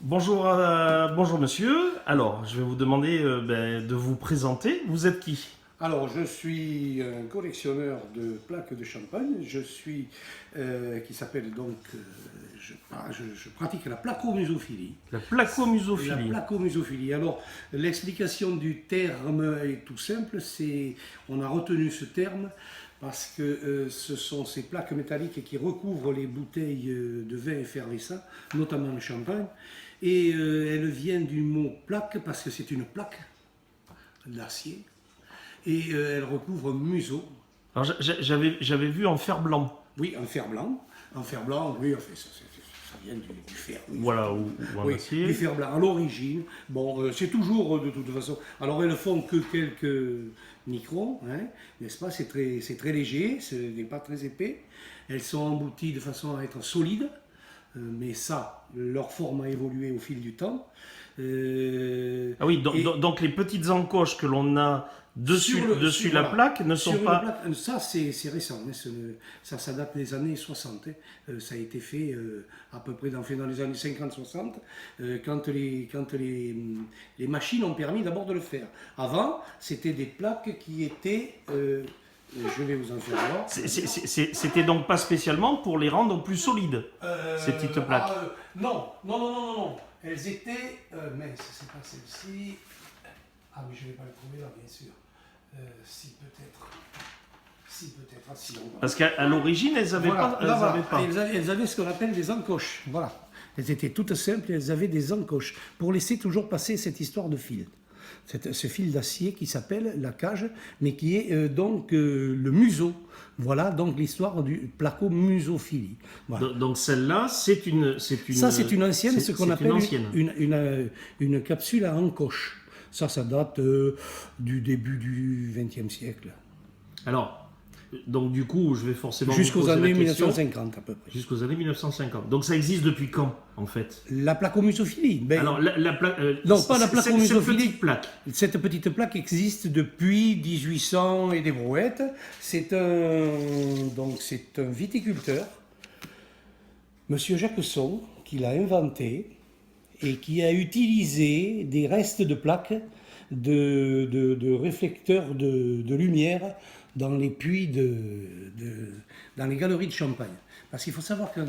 Bonjour, bonjour monsieur. Alors, je vais vous demander de vous présenter. Vous êtes qui? Alors, je suis un collectionneur de plaques de champagne. Je suis, qui s'appelle donc, je pratique la placomusophilie. La placomusophilie. La placomusophilie. Alors, l'explication du terme est tout simple. On a retenu ce terme parce que ce sont ces plaques métalliques qui recouvrent les bouteilles de vin effervescent, notamment le champagne. Et elle vient du mot plaque parce que c'est une plaque d'acier. Et elle recouvre museau. Alors, j'avais vu en fer blanc. Oui, en fer blanc. En fer blanc, oui, enfin, ça vient du fer. Oui, Voilà, ou en oui, acier. du fer blanc. À l'origine, bon, c'est toujours de toute façon. Alors, elles ne font que quelques microns, hein, n'est-ce pas? C'est très léger, ce n'est pas très épais. Elles sont embouties de façon à être solides, mais ça, leur forme a évolué au fil du temps. Ah oui, donc les petites encoches que l'on a dessus la plaque ne sont pas... Plaque, ça, c'est récent. Hein, ça date des années 60. Hein. Ça a été fait à peu près dans les années 50-60, quand les machines ont permis d'abord de le faire. Avant, c'était des plaques qui étaient... je vais vous en faire voir. C'était donc pas spécialement pour les rendre plus solides, ces petites plaques. Non. Elles étaient... mince, c'est pas celle-ci. Ah oui, je ne vais pas le trouver là, bien sûr. Si peut-être. Ah, si, Parce qu'à l'origine, elles n'avaient voilà, pas. Elles avaient ce qu'on appelle des encoches. Voilà. Elles étaient toutes simples, elles avaient des encoches pour laisser toujours passer cette histoire de fil. Ce fil d'acier qui s'appelle la cage, mais qui est donc le museau. Voilà donc l'histoire du placomusophilie. Voilà. Donc celle-là, c'est une... Ça, c'est une ancienne, ce qu'on appelle une capsule à encoche. Ça date du début du XXe siècle. Alors, donc du coup, je vais forcément... Jusqu'aux années 1950 à peu près. Jusqu'aux années 1950. Donc ça existe depuis quand, en fait? La placomusophilie. Alors, non, pas la placomusophilie. Cette petite plaque. Cette petite plaque existe depuis 1800 et des brouettes. C'est un viticulteur, Monsieur Jacquesson, qui l'a inventé et qui a utilisé des restes de plaques de réflecteurs de lumière dans les puits dans les galeries de Champagne. Parce qu'il faut savoir que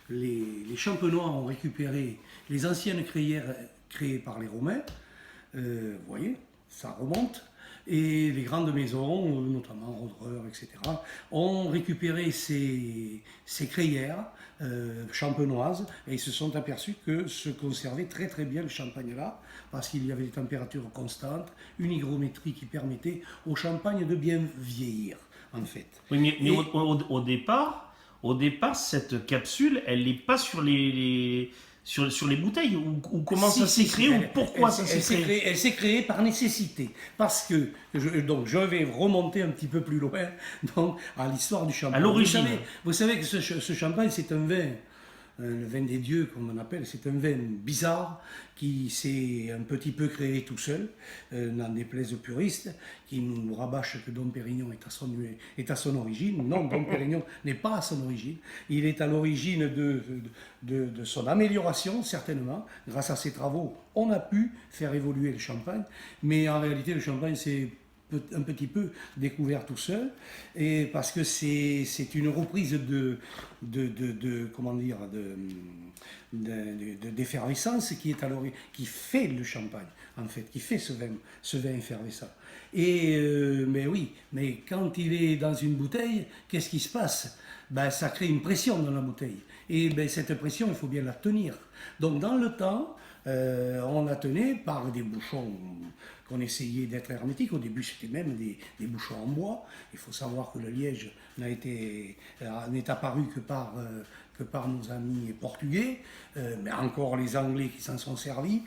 les champenois ont récupéré les anciennes crayères créées par les Romains, vous voyez, ça remonte, et les grandes maisons, notamment Roederer, etc., ont récupéré ces crayères champenoises et ils se sont aperçus que se conservait très très bien le champagne là, parce qu'il y avait des températures constantes, une hygrométrie qui permettait au champagne de bien vieillir, en fait. Oui, mais au départ, cette capsule, elle n'est pas sur sur les bouteilles, ou comment ça s'est créé, ou pourquoi ça s'est créé? Elle s'est créée par nécessité, parce que, je vais remonter un petit peu plus loin donc, à l'histoire du champagne. À l'origine. Vous savez que ce champagne, c'est un vin des dieux, comme on appelle, c'est un vin bizarre qui s'est un petit peu créé tout seul, n'en déplaise aux puristes, qui nous rabâchent que Dom Pérignon est à son origine. Non, Dom Pérignon n'est pas à son origine. Il est à l'origine de son amélioration, certainement. Grâce à ses travaux, on a pu faire évoluer le champagne, mais en réalité, le champagne, c'est un petit peu découvert tout seul, et parce que c'est une reprise d'effervescence qui fait le champagne, en fait, qui fait ce vin effervescent. Mais quand il est dans une bouteille, qu'est-ce qui se passe? Ça crée une pression dans la bouteille. Et cette pression, il faut bien la tenir. Donc dans le temps, on la tenait par des bouchons qu'on essayait d'être hermétiques. Au début, c'était même des bouchons en bois. Il faut savoir que le liège n'est apparu que par nos amis portugais, mais encore les Anglais qui s'en sont servis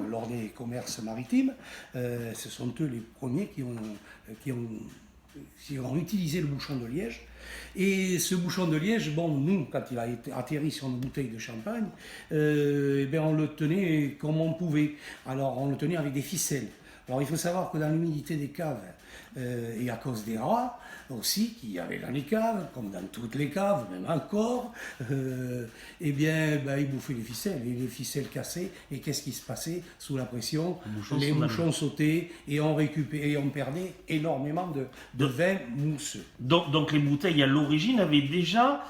lors des commerces maritimes. Ce sont eux les premiers qui ont utilisé le bouchon de liège. Et ce bouchon de liège, nous, quand il a été atterri sur une bouteille de champagne, on le tenait comme on pouvait. Alors, on le tenait avec des ficelles. Alors il faut savoir que dans l'humidité des caves, et à cause des rats aussi, qu'il y avait dans les caves, comme dans toutes les caves, même encore, eh bien, ils bouffaient les ficelles, et les ficelles cassaient, et qu'est-ce qui se passait sous la pression? Les bouchons sautaient, et on perdait énormément de vin mousseux. Donc les bouteilles à l'origine avaient déjà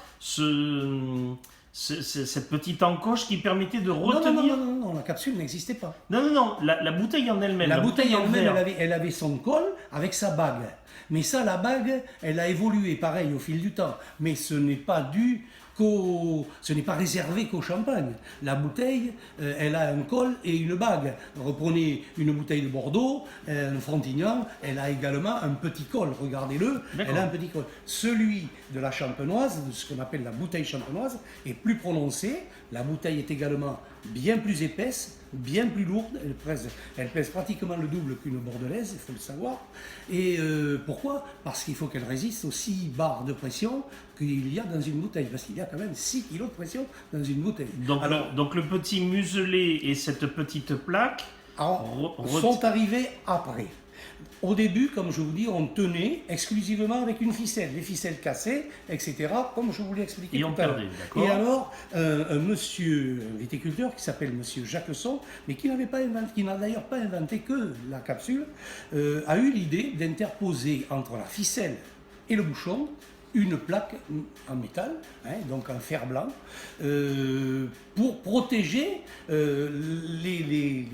cette petite encoche qui permettait de retenir... Non, la capsule n'existait pas. Non, la bouteille en elle-même. La bouteille en elle-même, verre. elle avait son col avec sa bague. Mais ça, la bague, elle a évolué pareil au fil du temps. Mais ce n'est pas ce n'est pas réservé qu'au champagne. La bouteille, elle a un col et une bague. Reprenez une bouteille de Bordeaux, un Frontignan, elle a également un petit col. Regardez-le, elle a un petit col. Celui de la champenoise, de ce qu'on appelle la bouteille champenoise, est plus prononcé. La bouteille est également bien plus épaisse, bien plus lourde. Elle pèse pratiquement le double qu'une bordelaise, il faut le savoir. Et pourquoi? Parce qu'il faut qu'elle résiste aux 6 bars de pression qu'il y a dans une bouteille. Parce qu'il y a quand même 6 kilos de pression dans une bouteille. Donc le petit muselet et cette petite plaque sont arrivés après. Au début, comme je vous dis, on tenait exclusivement avec une ficelle, les ficelles cassées, etc., comme je vous l'ai expliqué tout à l'heure. Et alors, un viticulteur qui s'appelle monsieur Jacquesson, mais qui n'a d'ailleurs pas inventé que la capsule, a eu l'idée d'interposer entre la ficelle et le bouchon une plaque en métal, donc en fer blanc, pour protéger les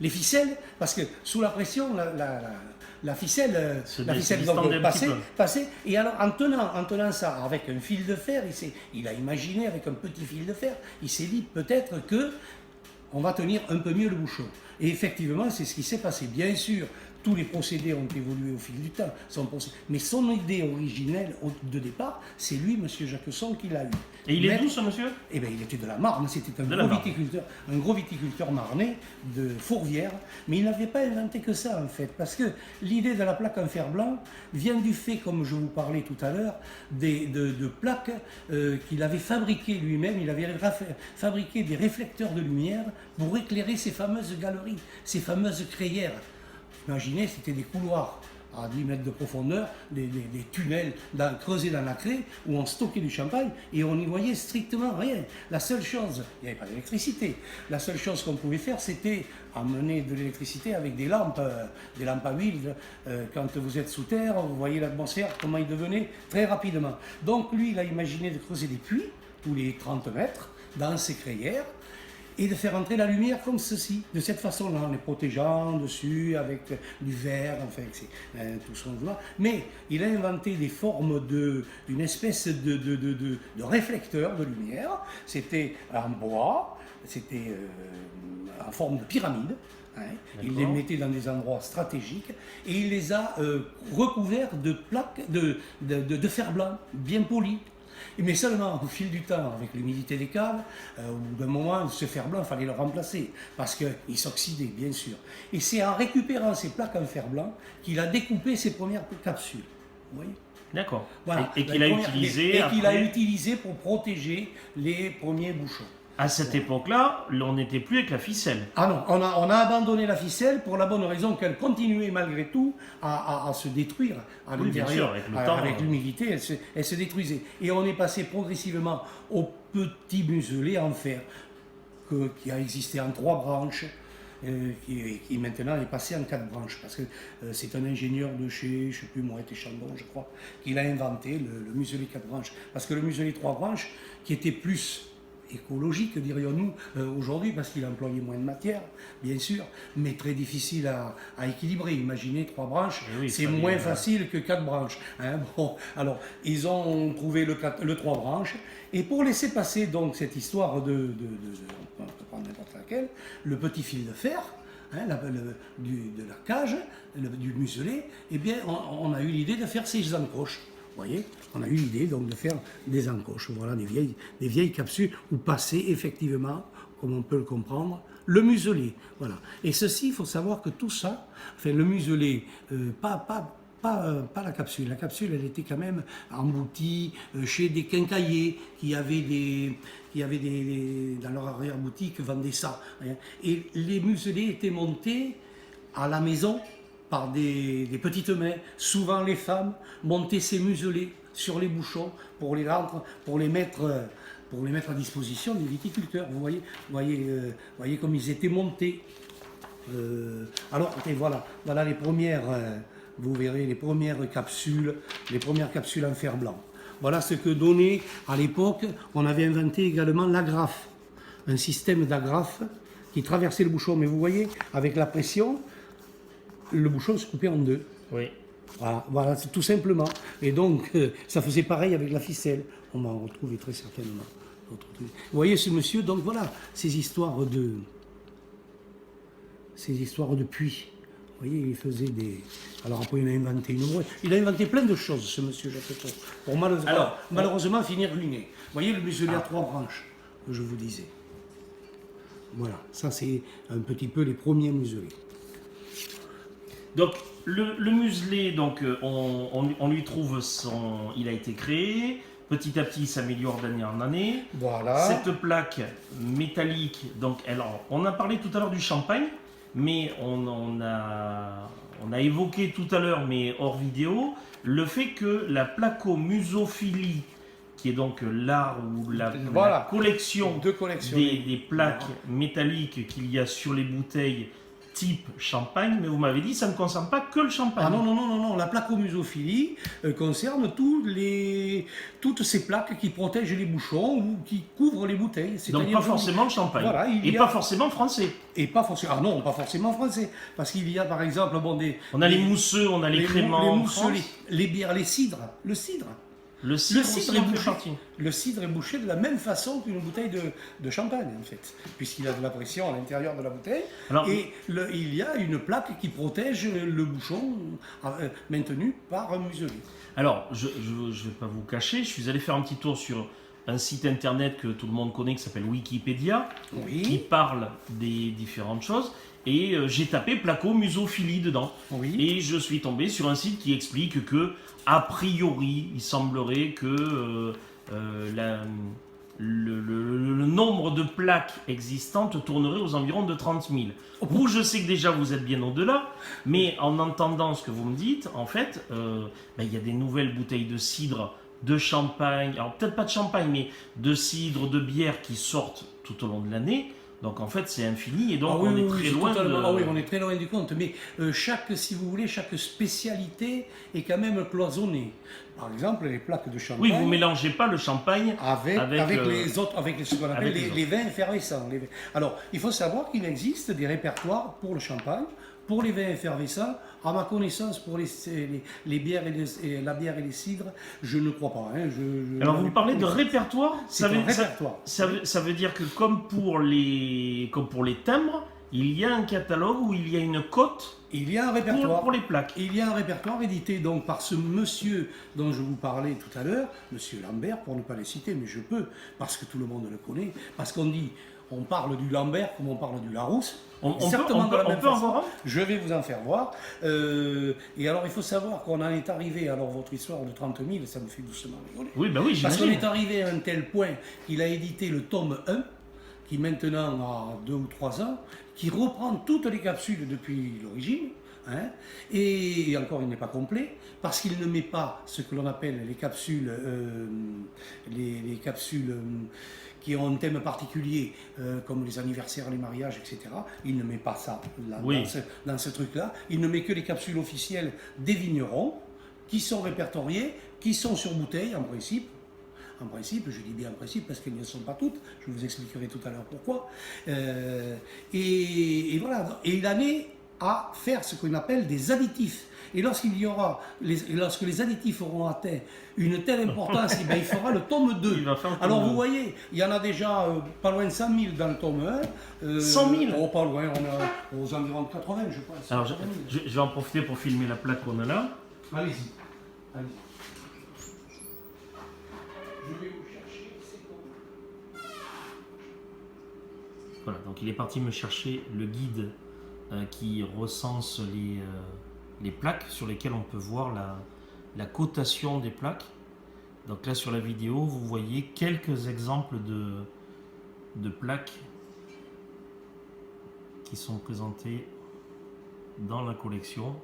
ficelles, parce que sous la pression, la ficelle passait, et alors en tenant ça avec un fil de fer, il a imaginé avec un petit fil de fer, il s'est dit peut-être que on va tenir un peu mieux le bouchon. Et effectivement, c'est ce qui s'est passé. Bien sûr, tous les procédés ont évolué au fil du temps, mais son idée originelle de départ, c'est lui, M. Jacquesson, qui l'a eu. Et il est d'où, ce monsieur? Eh bien, il était de la Marne, c'était un gros viticulteur marnais de Fourvière, mais il n'avait pas inventé que ça, en fait, parce que l'idée de la plaque en fer blanc vient du fait, comme je vous parlais tout à l'heure, de plaques qu'il avait fabriquées lui-même. Il avait fabriqué des réflecteurs de lumière pour éclairer ces fameuses galeries, ces fameuses crayères. Imaginez, c'était des couloirs à 10 mètres de profondeur, des tunnels creusés dans la craie où on stockait du champagne et on n'y voyait strictement rien. La seule chose, il n'y avait pas d'électricité, la seule chose qu'on pouvait faire, c'était amener de l'électricité avec des lampes à huile. Quand vous êtes sous terre, vous voyez l'atmosphère, comment il devenait très rapidement. Donc lui, il a imaginé de creuser des puits tous les 30 mètres dans ces crayères, et de faire entrer la lumière comme ceci, de cette façon-là, en les protégeant dessus avec du verre, enfin, tout ce qu'on voit. Mais il a inventé des formes d'une espèce de réflecteur de lumière. C'était en bois, c'était en forme de pyramide. Il les mettait dans des endroits stratégiques et il les a recouverts de plaques de fer blanc, bien polis. Mais seulement au fil du temps, avec l'humidité des caves, au bout d'un moment, ce fer blanc, il fallait le remplacer, parce qu'il s'oxydait, bien sûr. Et c'est en récupérant ces plaques en fer blanc qu'il a découpé ses premières capsules. Vous voyez ? D'accord. Voilà. Et qu'il a utilisé pour protéger les premiers bouchons. À cette époque-là, on n'était plus avec la ficelle. Ah non, on a abandonné la ficelle pour la bonne raison qu'elle continuait malgré tout à se détruire à l'intérieur. Avec l'humidité, elle se détruisait. Et on est passé progressivement au petit muselet en fer, qui a existé en 3 branches, qui maintenant est passé en 4 branches, parce que c'est un ingénieur de chez, je ne sais plus, Moët et Chandon, je crois, qui l'a inventé, le muselet 4 branches. Parce que le muselet 3 branches, qui était plus écologique, dirions-nous, aujourd'hui, parce qu'il employait moins de matière, bien sûr, mais très difficile à équilibrer. Imaginez 3 branches, c'est moins facile que 4 branches. Bon, alors, ils ont trouvé le 3 branches, et pour laisser passer donc cette histoire on peut prendre n'importe laquelle, le petit fil de fer, de la cage, du muselet, eh bien, on a eu l'idée de faire ces encoches. Vous voyez, on a eu l'idée donc de faire des encoches, voilà, des vieilles capsules où passait effectivement, comme on peut le comprendre, le muselet. Voilà. Et ceci, il faut savoir que tout ça, enfin le muselet, pas la capsule. La capsule, elle était quand même emboutie chez des quincailliers qui avaient dans leur arrière-boutique, vendaient ça. Et les muselets étaient montés à la maison par des petites mains, souvent les femmes, montaient ces muselets sur les bouchons pour les rendre, pour les mettre à disposition des viticulteurs. Vous voyez comme ils étaient montés. Alors, et voilà les premières, vous verrez les premières capsules en fer blanc. Voilà ce que donnait à l'époque. On avait inventé également l'agrafe, un système d'agrafe qui traversait le bouchon. Mais vous voyez, avec la pression, le bouchon se coupait en deux. Oui. Voilà, c'est tout simplement. Et donc, ça faisait pareil avec la ficelle. On m'en retrouvait très certainement. Vous voyez ce monsieur, donc voilà, ces histoires de puits. Vous voyez, il faisait des... Alors après, il a inventé une brouette. Il a inventé plein de choses, ce monsieur Jacqueton, pour malheureusement finir ruiné. Vous voyez, le muselet à 3 branches, que je vous disais. Voilà, ça c'est un petit peu les premiers muselets. Donc, le muselet, donc, on lui trouve son... Il a été créé, petit à petit, il s'améliore d'année en année. Voilà. Cette plaque métallique, donc, alors, on a parlé tout à l'heure du champagne, mais on a évoqué tout à l'heure, mais hors vidéo, le fait que la placomusophilie, qui est donc l'art ou la collection des plaques métalliques qu'il y a sur les bouteilles type champagne, mais vous m'avez dit ça ne concerne pas que le champagne. Ah non, la placomusophilie concerne toutes ces plaques qui protègent les bouchons ou qui couvrent les bouteilles. Donc pas forcément le champagne, voilà, pas forcément français. Et pas forcément, pas forcément français, parce qu'il y a par exemple on a les mousseux, on a les créments, les bières, les cidres, le cidre. Le cidre est bouché de la même façon qu'une bouteille de champagne, en fait, puisqu'il a de la pression à l'intérieur de la bouteille. Alors, et il y a une plaque qui protège le bouchon maintenu par un muselet. Alors, je ne vais pas vous cacher, je suis allé faire un petit tour sur un site internet que tout le monde connaît, qui s'appelle Wikipédia, qui parle des différentes choses. Et j'ai tapé placomusophilie dedans. Oui. Et je suis tombé sur un site qui explique que, a priori, il semblerait que le nombre de plaques existantes tournerait aux environs de 30 000. Vous, je sais que déjà vous êtes bien au-delà, mais en entendant ce que vous me dites, en fait, y a des nouvelles bouteilles de cidre, de champagne, alors peut-être pas de champagne, mais de cidre, de bière qui sortent tout au long de l'année. Donc en fait c'est infini et donc on est très loin on est très loin du compte. Mais si vous voulez, chaque spécialité est quand même cloisonnée. Par exemple, les plaques de champagne. Oui, vous mélangez pas le champagne avec ce qu'on appelle les vins effervescents. Alors, il faut savoir qu'il existe des répertoires pour le champagne, pour les vins effervescents. À ma connaissance, pour les bières la bière et les cidres, je ne crois pas. Alors, vous parlez de répertoire. C'est un répertoire. Ça veut dire que comme pour les timbres, il y a un catalogue où il y a une cote. Il y a un répertoire pour les plaques. Il y a un répertoire édité donc par ce monsieur dont je vous parlais tout à l'heure, monsieur Lambert, pour ne pas les citer, mais je peux, parce que tout le monde le connaît, parce on parle du Lambert comme on parle du Larousse. On peut en voir un. Je vais vous en faire voir. Et alors, il faut savoir qu'on en est arrivé, alors votre histoire de 30 000, ça me fait doucement rigoler. Oui, bah oui, parce qu'on est arrivé à un tel point qu'il a édité le tome 1, qui maintenant a 2 ou 3 ans, qui reprend toutes les capsules depuis l'origine, et encore il n'est pas complet, parce qu'il ne met pas ce que l'on appelle les capsules, qui ont un thème particulier, comme les anniversaires, les mariages, etc. Il ne met pas ça dans ce truc-là. Il ne met que les capsules officielles des vignerons, qui sont répertoriées, qui sont sur bouteille en principe. En principe, je dis bien en principe parce qu'elles ne sont pas toutes, je vous expliquerai tout à l'heure pourquoi. Et voilà, et il en est à faire ce qu'on appelle des additifs. Et lorsque les additifs auront atteint une telle importance, il fera le tome 2. Alors vous voyez, il y en a déjà pas loin de 100 000 dans le tome 1. 100 000 Oh, pas loin, on est aux environs de 80, je pense. Alors je vais en profiter pour filmer la plaque qu'on a là. Allez-y. Je vais vous chercher, c'est bon. Voilà, donc il est parti me chercher le guide qui recense les plaques sur lesquelles on peut voir la cotation des plaques. Donc là sur la vidéo, vous voyez quelques exemples de plaques qui sont présentées. dans la collection.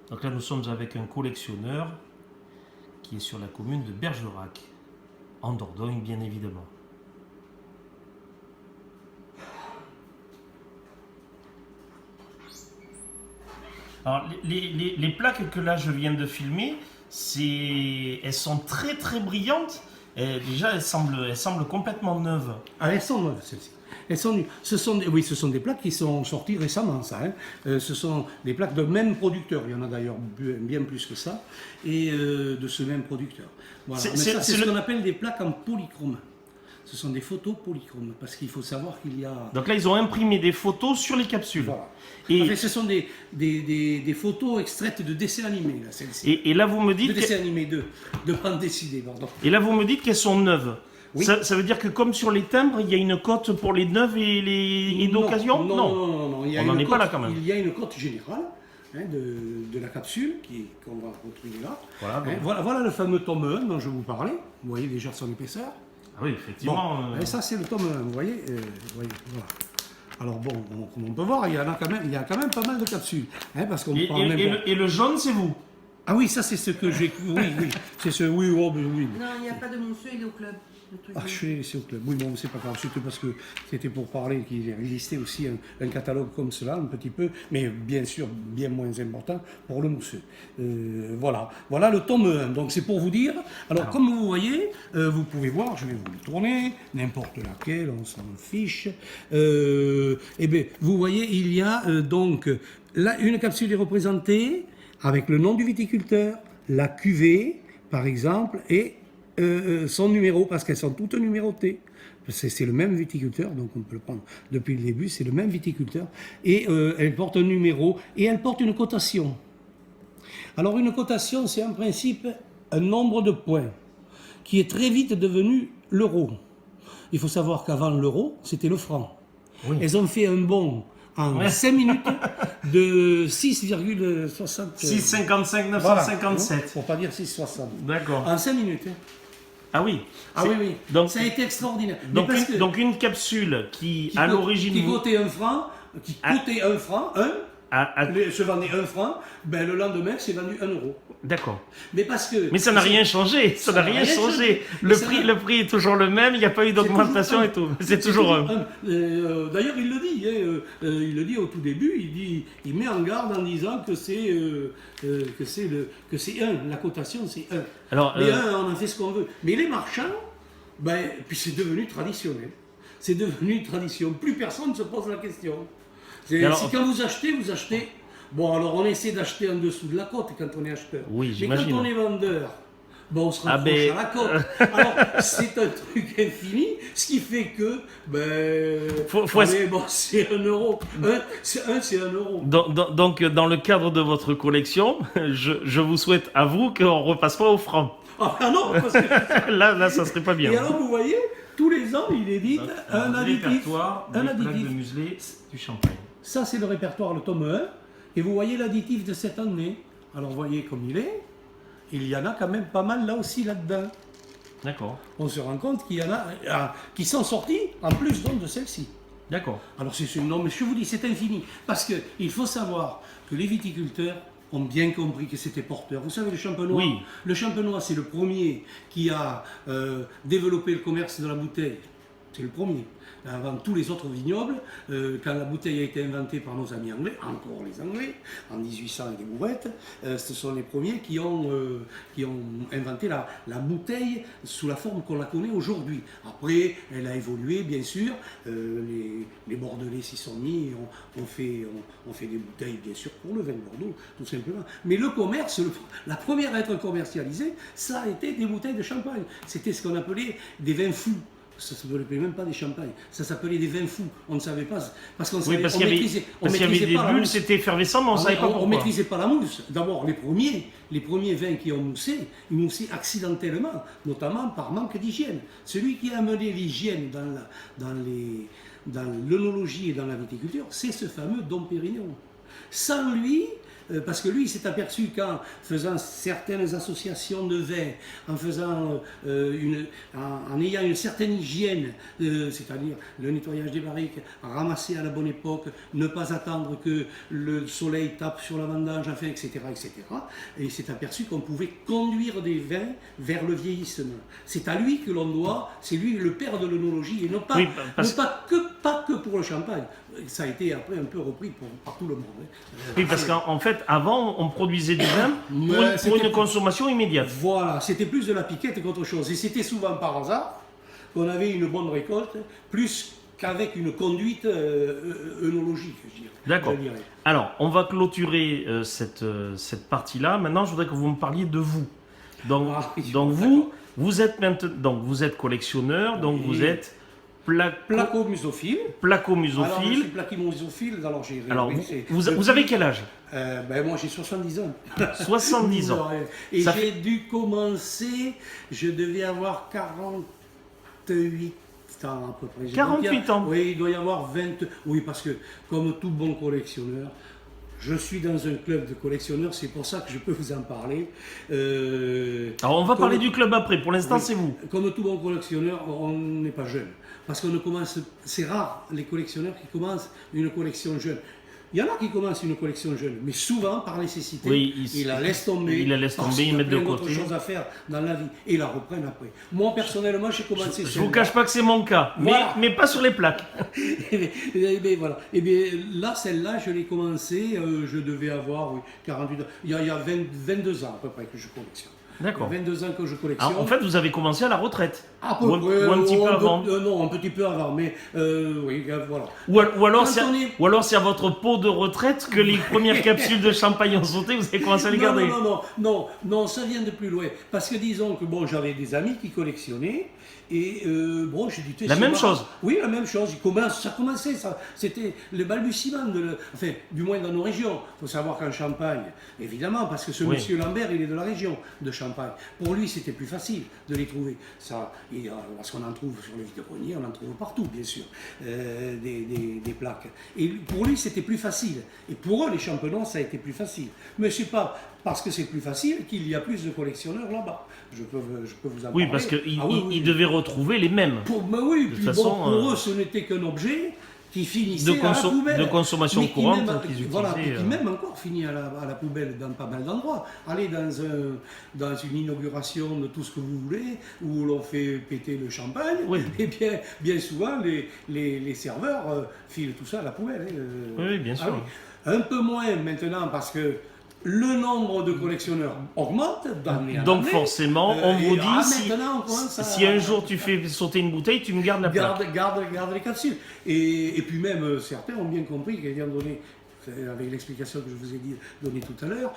Donc là, nous sommes avec un collectionneur qui est sur la commune de Bergerac, en Dordogne, bien évidemment. Alors, les plaques que là, je viens de filmer, elles sont très très brillantes. Et déjà, elles semblent complètement neuves. Ah, elles sont neuves, celles-ci. Ce sont des plaques qui sont sorties récemment, ça. Hein. Ce sont des plaques de même producteur. Il y en a d'ailleurs bien plus que ça, et de ce même producteur. Voilà. C'est ce qu'on appelle des plaques en polychrome. Ce sont des photos polychromes, parce qu'il faut savoir qu'il y a... Donc là, ils ont imprimé des photos sur les capsules. Voilà. Et... En fait, ce sont des photos extraites de dessins animés, là, celles-ci. Et là, vous me dites... De dessins animés, de bande dessinée, pardon. Et là, vous me dites qu'elles sont neuves. Oui. Ça veut dire que comme sur les timbres, il y a une cote pour les neuves et d'occasion? Non. On n'en est pas là quand même. Il y a une cote générale hein, de la capsule qu'on va retrouver là. Voilà, hein, voilà le fameux tome 1 dont je vous parlais. Vous voyez déjà son épaisseur. Ah oui, effectivement. Bon, et ça, c'est le tome 1, vous voyez, voilà. Alors bon, comme on peut voir, il y a quand même pas mal de capsules. Hein, parce qu'on et le jaune, c'est vous? Ah oui, ça c'est ce que j'ai... Oui, c'est ce... Oui. Non, il n'y a pas de monsieur, il est au club. Ah, je suis laissé au club. Oui, bon, c'est pas grave, surtout parce que c'était pour parler qu'il existait aussi un catalogue comme cela, un petit peu, mais bien sûr, bien moins important pour le mousseux. Voilà le tome 1. Donc c'est pour vous dire. Alors, comme vous voyez, vous pouvez voir, je vais vous le tourner, n'importe laquelle, on s'en fiche. Eh bien, vous voyez, il y a donc, là, une capsule est représentée avec le nom du viticulteur, la cuvée, par exemple, et son numéro, parce qu'elles sont toutes numérotées. C'est le même viticulteur, donc on peut le prendre depuis le début, c'est le même viticulteur. Et elle porte un numéro et elle porte une cotation. Alors une cotation, c'est en principe un nombre de points qui est très vite devenu l'euro. Il faut savoir qu'avant l'euro, c'était le franc. Oui. Elles ont fait un bond en 5 minutes de 6,60. 6,55, 957. Pour pas dire 6,60. D'accord. En 5 minutes. Hein. Ah oui. Ah oui. Donc, ça a été extraordinaire. Donc une capsule qui à l'origine... Qui coûtait 1 franc, se vendait 1 franc, ben le lendemain, c'est vendu 1 euro. D'accord. Mais ça n'a rien changé. Ça n'a rien changé. Le prix est toujours le même. Il n'y a pas eu d'augmentation et tout. C'est toujours un. D'ailleurs, il le dit. Il le dit au tout début. Il met en garde en disant que c'est 1. La cotation, c'est 1. Alors, mais 1, on en fait ce qu'on veut. Mais les marchands, puis c'est devenu traditionnel. C'est devenu une tradition. Plus personne ne se pose la question. Quand vous achetez. Bon, alors on essaie d'acheter en dessous de la cote quand on est acheteur. Oui, mais quand on est vendeur, on se rapproche à la cote. Alors, c'est un truc infini, ce qui fait que, c'est 1 euro. C'est 1 euro. Donc, dans le cadre de votre collection, je vous souhaite à vous qu'on ne repasse pas au franc. Ah non, parce que... là, ça serait pas bien. Et alors, vous voyez, tous les ans, il édite un additif. De muselé du champagne. Ça, c'est le répertoire, le tome 1. Et vous voyez l'additif de cette année. Alors, vous voyez comme il est. Il y en a quand même pas mal là aussi, là-dedans. D'accord. On se rend compte qu'il y en a qui sont sortis en plus donc de celle-ci. D'accord. Alors, non, mais je vous dis, c'est infini. Parce qu'il faut savoir que les viticulteurs ont bien compris que c'était porteur. Vous savez, le Champenois, oui. Le Champenois, c'est le premier qui a développé le commerce de la bouteille. C'est le premier. Avant tous les autres vignobles, quand la bouteille a été inventée par nos amis anglais, encore les Anglais, en 1800 et des bourrettes, ce sont les premiers qui ont inventé la bouteille sous la forme qu'on la connaît aujourd'hui. Après, elle a évolué, bien sûr, les Bordelais s'y sont mis, on fait des bouteilles, bien sûr, pour le vin de Bordeaux, tout simplement. Mais le commerce, la première à être commercialisée, ça a été des bouteilles de champagne. C'était ce qu'on appelait des vins fous. Ça ne s'appelait même pas des champagnes, ça s'appelait des vins fous. On ne savait pas, parce qu'on savait, parce qu'il y avait des bulles, c'était effervescent, mais on ne savait pas pourquoi. On ne maîtrisait pas la mousse. D'abord, les premiers vins qui ont moussé, ils moussaient accidentellement, notamment par manque d'hygiène. Celui qui a amené l'hygiène dans l'œnologie et dans la viticulture, c'est ce fameux Dom Pérignon. Sans lui, parce que lui, il s'est aperçu qu'en faisant certaines associations de vin, en ayant une certaine hygiène, c'est-à-dire le nettoyage des barriques, ramasser à la bonne époque, ne pas attendre que le soleil tape sur la vendange, enfin, etc., etc. Et il s'est aperçu qu'on pouvait conduire des vins vers le vieillissement. C'est à lui que l'on doit, c'est lui le père de l'œnologie, et non pas, Oui, parce- pas que pour le champagne. Ça a été après un peu repris par tout le monde. Oui, parce qu'en fait, avant, on produisait du vin pour une consommation immédiate. Voilà, c'était plus de la piquette qu'autre chose. Et c'était souvent par hasard qu'on avait une bonne récolte, plus qu'avec une conduite œnologique, je dirais. D'accord. Je dirais. Alors, on va clôturer cette partie-là. Maintenant, je voudrais que vous me parliez de vous. Donc, Ah, oui, donc d'accord. vous êtes maintenant, donc vous êtes collectionneur, donc vous êtes Placo-musophile. Alors, je placo-musophile. suis placo-musophile, alors j'ai... Alors, oui, c'est- vous avez quel âge? Ben, moi, j'ai 70 ans. 70 ans. Et Ça j'ai dû commencer, je devais avoir 48 ans à peu près. 48 ans. Oui, il doit y avoir 20... Oui, parce que comme tout bon collectionneur, je suis dans un club de collectionneurs, c'est pour ça que je peux vous en parler. Alors, on va Comme- parler du club après. Pour l'instant, Oui. c'est vous. Comme tout bon collectionneur, on n'est pas jeune. Parce qu'on ne commence, c'est rare les collectionneurs qui commencent une collection jeune. Il y en a qui commencent une collection jeune, mais souvent par nécessité, Oui, ils la laissent tomber. ils la laissent parce tomber, qu'il y ils a mettent de plein d'autres côté. choses à faire dans la vie et la reprennent après. Moi personnellement, j'ai commencé. Je vous cache pas que c'est mon cas, Voilà. mais pas sur les plaques. Voilà. Et bien là, celle-là, je l'ai commencé, je devais avoir 48 ans. Il y a 22 ans à peu près que je collectionne. D'accord. Il y a 22 ans que je collectionne. Alors, en fait, vous avez commencé à la retraite. À peu Ou un petit peu avant. Non, un petit peu avant, mais oui, voilà. Ou alors, Quand on est- ou alors c'est à votre pot de retraite que les premières capsules de champagne ont sauté, vous avez commencé à les garder. Non, ça vient de plus loin. Parce que disons que bon, j'avais des amis qui collectionnaient et bon, j'ai dit... La même chose. Oui, la même chose. Ça commençait, ça. C'était le balbutiement, enfin, du moins dans nos régions. Il faut savoir qu'en Champagne, évidemment, parce que ce Oui. monsieur Lambert, il est de la région de Champagne. Pour lui, c'était plus facile de les trouver. Ça, parce qu'on en trouve sur les vide-greniers, on en trouve partout, bien sûr, des plaques. Et pour lui, c'était plus facile. Et pour eux, les Champenois, ça a été plus facile. Mais c'est pas parce que c'est plus facile qu'il y a plus de collectionneurs là-bas. Je peux vous en Oui, parler. parce qu'ils Ah oui, oui. devaient retrouver les mêmes. Ben oui, De puis toute bon, façon, pour eux, ce n'était qu'un objet qui finissait de à la poubelle. de consommation Mais qui courante même, qu'ils voilà, utilisaient, et qui même encore finit à la poubelle dans pas mal d'endroits. Allez dans une inauguration de tout ce que vous voulez, où l'on fait péter le champagne, Oui. et bien souvent, les serveurs filent tout ça à la poubelle. Hein, Oui, bien sûr. Un peu moins maintenant, parce que le nombre de collectionneurs augmente d'année en Donc année. forcément, on vous Et, dit, maintenant, on commence à- si un jour tu fais sauter une bouteille, tu me gardes la plaque. garde les capsules. Et puis même, certains ont bien compris qu'ayant donné, avec l'explication que je vous ai donnée tout à l'heure,